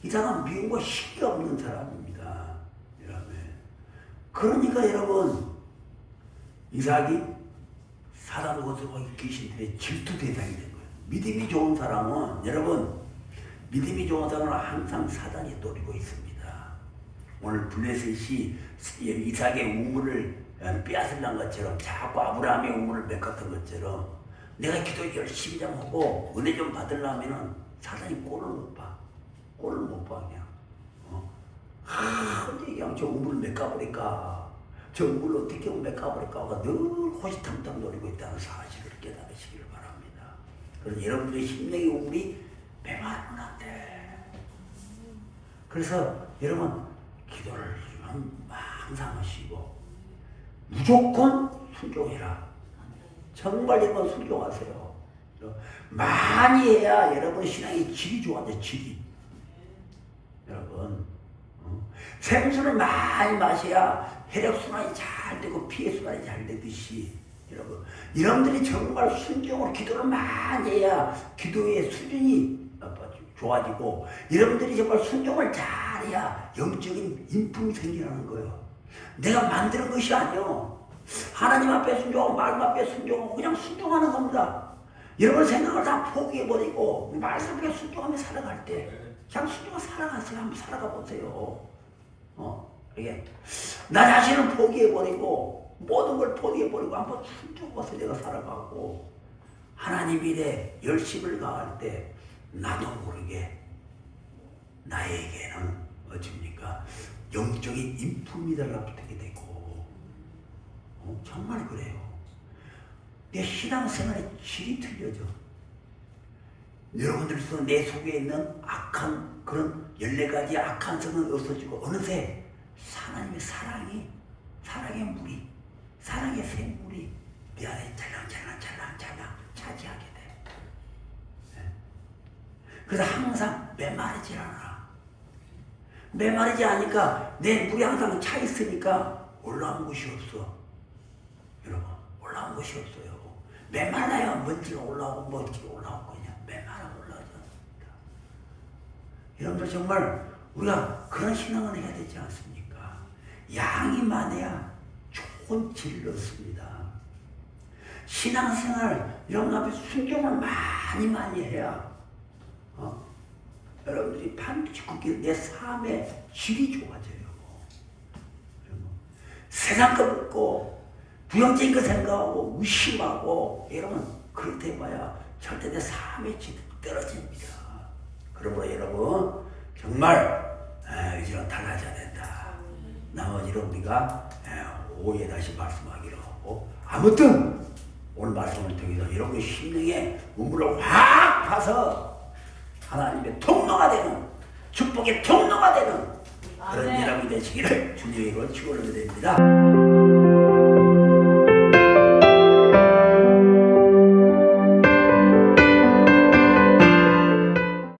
Speaker 1: 이 사람은 미움과 시기가 없는 사람입니다. 여러분. 그러니까 여러분 이삭이 사단 곳으로 귀신들의 질투 대상이 된 거예요. 믿음이 좋은 사람은 여러분 믿음이 좋은 사람은 항상 사단이 노리고 있습니다. 오늘 블레셋이 이삭의 우물을 빼앗으려는 것처럼 자꾸 아브라함의 우물을 메꿨던 것처럼 내가 기도 열심히 좀 하고 은혜 좀 받으려면은 사단이 꼴을 못 봐. 꼴을 못 봐 그냥. 언제 그냥 저 우물을 메꿔버릴까? 저 우물을 어떻게 메꿔버릴까가 늘 호시탐탐 노리고 있다는 사실을 깨달으시기를 바랍니다. 그래서 여러분들의 심령의 우물이 메마르면 안 돼. 그래서 여러분 기도를 항상 하시고 무조건 순종해라. 정말 여러분 순종하세요. 많이 해야 여러분 신앙의 질이 좋아져. 질이. 여러분 생수를 많이 마셔야 혈액순환이 잘 되고 피해순환이 잘 되듯이 여러분들이 정말 순종으로 기도를 많이 해야 기도의 수준이 좋아지고 여러분들이 정말 순종을 잘해야 영적인 인품이 생기는 거예요. 내가 만드는 것이 아니요. 하나님 앞에 순종하고 말씀 앞에 순종하고 그냥 순종하는 겁니다. 여러분 생각을 다 포기해버리고 말씀 앞에 순종하며 살아갈 때 그냥 순종하며 살아가세요. 한번 살아가 보세요. 이게 나 자신을 포기해버리고 모든 걸 포기해버리고 한번 순종해서 내가 살아가고 하나님 일에 열심을 가할 때 나도 모르게 나에게는 어찌입니까 영적인 인품이 달라붙게 되고 정말 그래요. 내 신앙생활의 질이 틀려져. 여러분들도 내 속에 있는 악한 그런 14가지 악한 성은 없어지고 어느새 하나님의 사랑의 물이 사랑의 샘물이 내 안에 찰랑찰랑 차지하게 돼. 네. 그래서 항상 메마르지 않아. 메마르지 않으니까 내 물이 항상 차 있으니까 올라온 곳이 없어. 여러분 올라온 곳이 없어요. 메말라야 먼지가 올라오고 먼지가 올라오고 그냥 메말라 올라오지 않습니다. 여러분들 정말 우리가 그런 신앙을 해야 되지 않습니까? 양이 많아야 좋은 질을 얻습니다. 신앙생활 여러분 앞에 순종을 많이 해야 여러분들이 반드시 내 삶의 질이 좋아져요. 세상 거 묻고 부정적인 거 생각하고 의심하고 여러분 그럴 때 봐야 절대 내 삶의 질이 떨어집니다. 그러므로 여러분 정말 이제는 달라져야 된다. 나머지는 우리가 오후에 다시 말씀하기로 하고 아무튼 오늘 말씀을 통해서 여러분의 심령에 우물을 확 파서 하나님의 통로가 되는 축복의 통로가 되는 그런 여러분이 되시기를 주님의 이름으로 축원을 드립니다.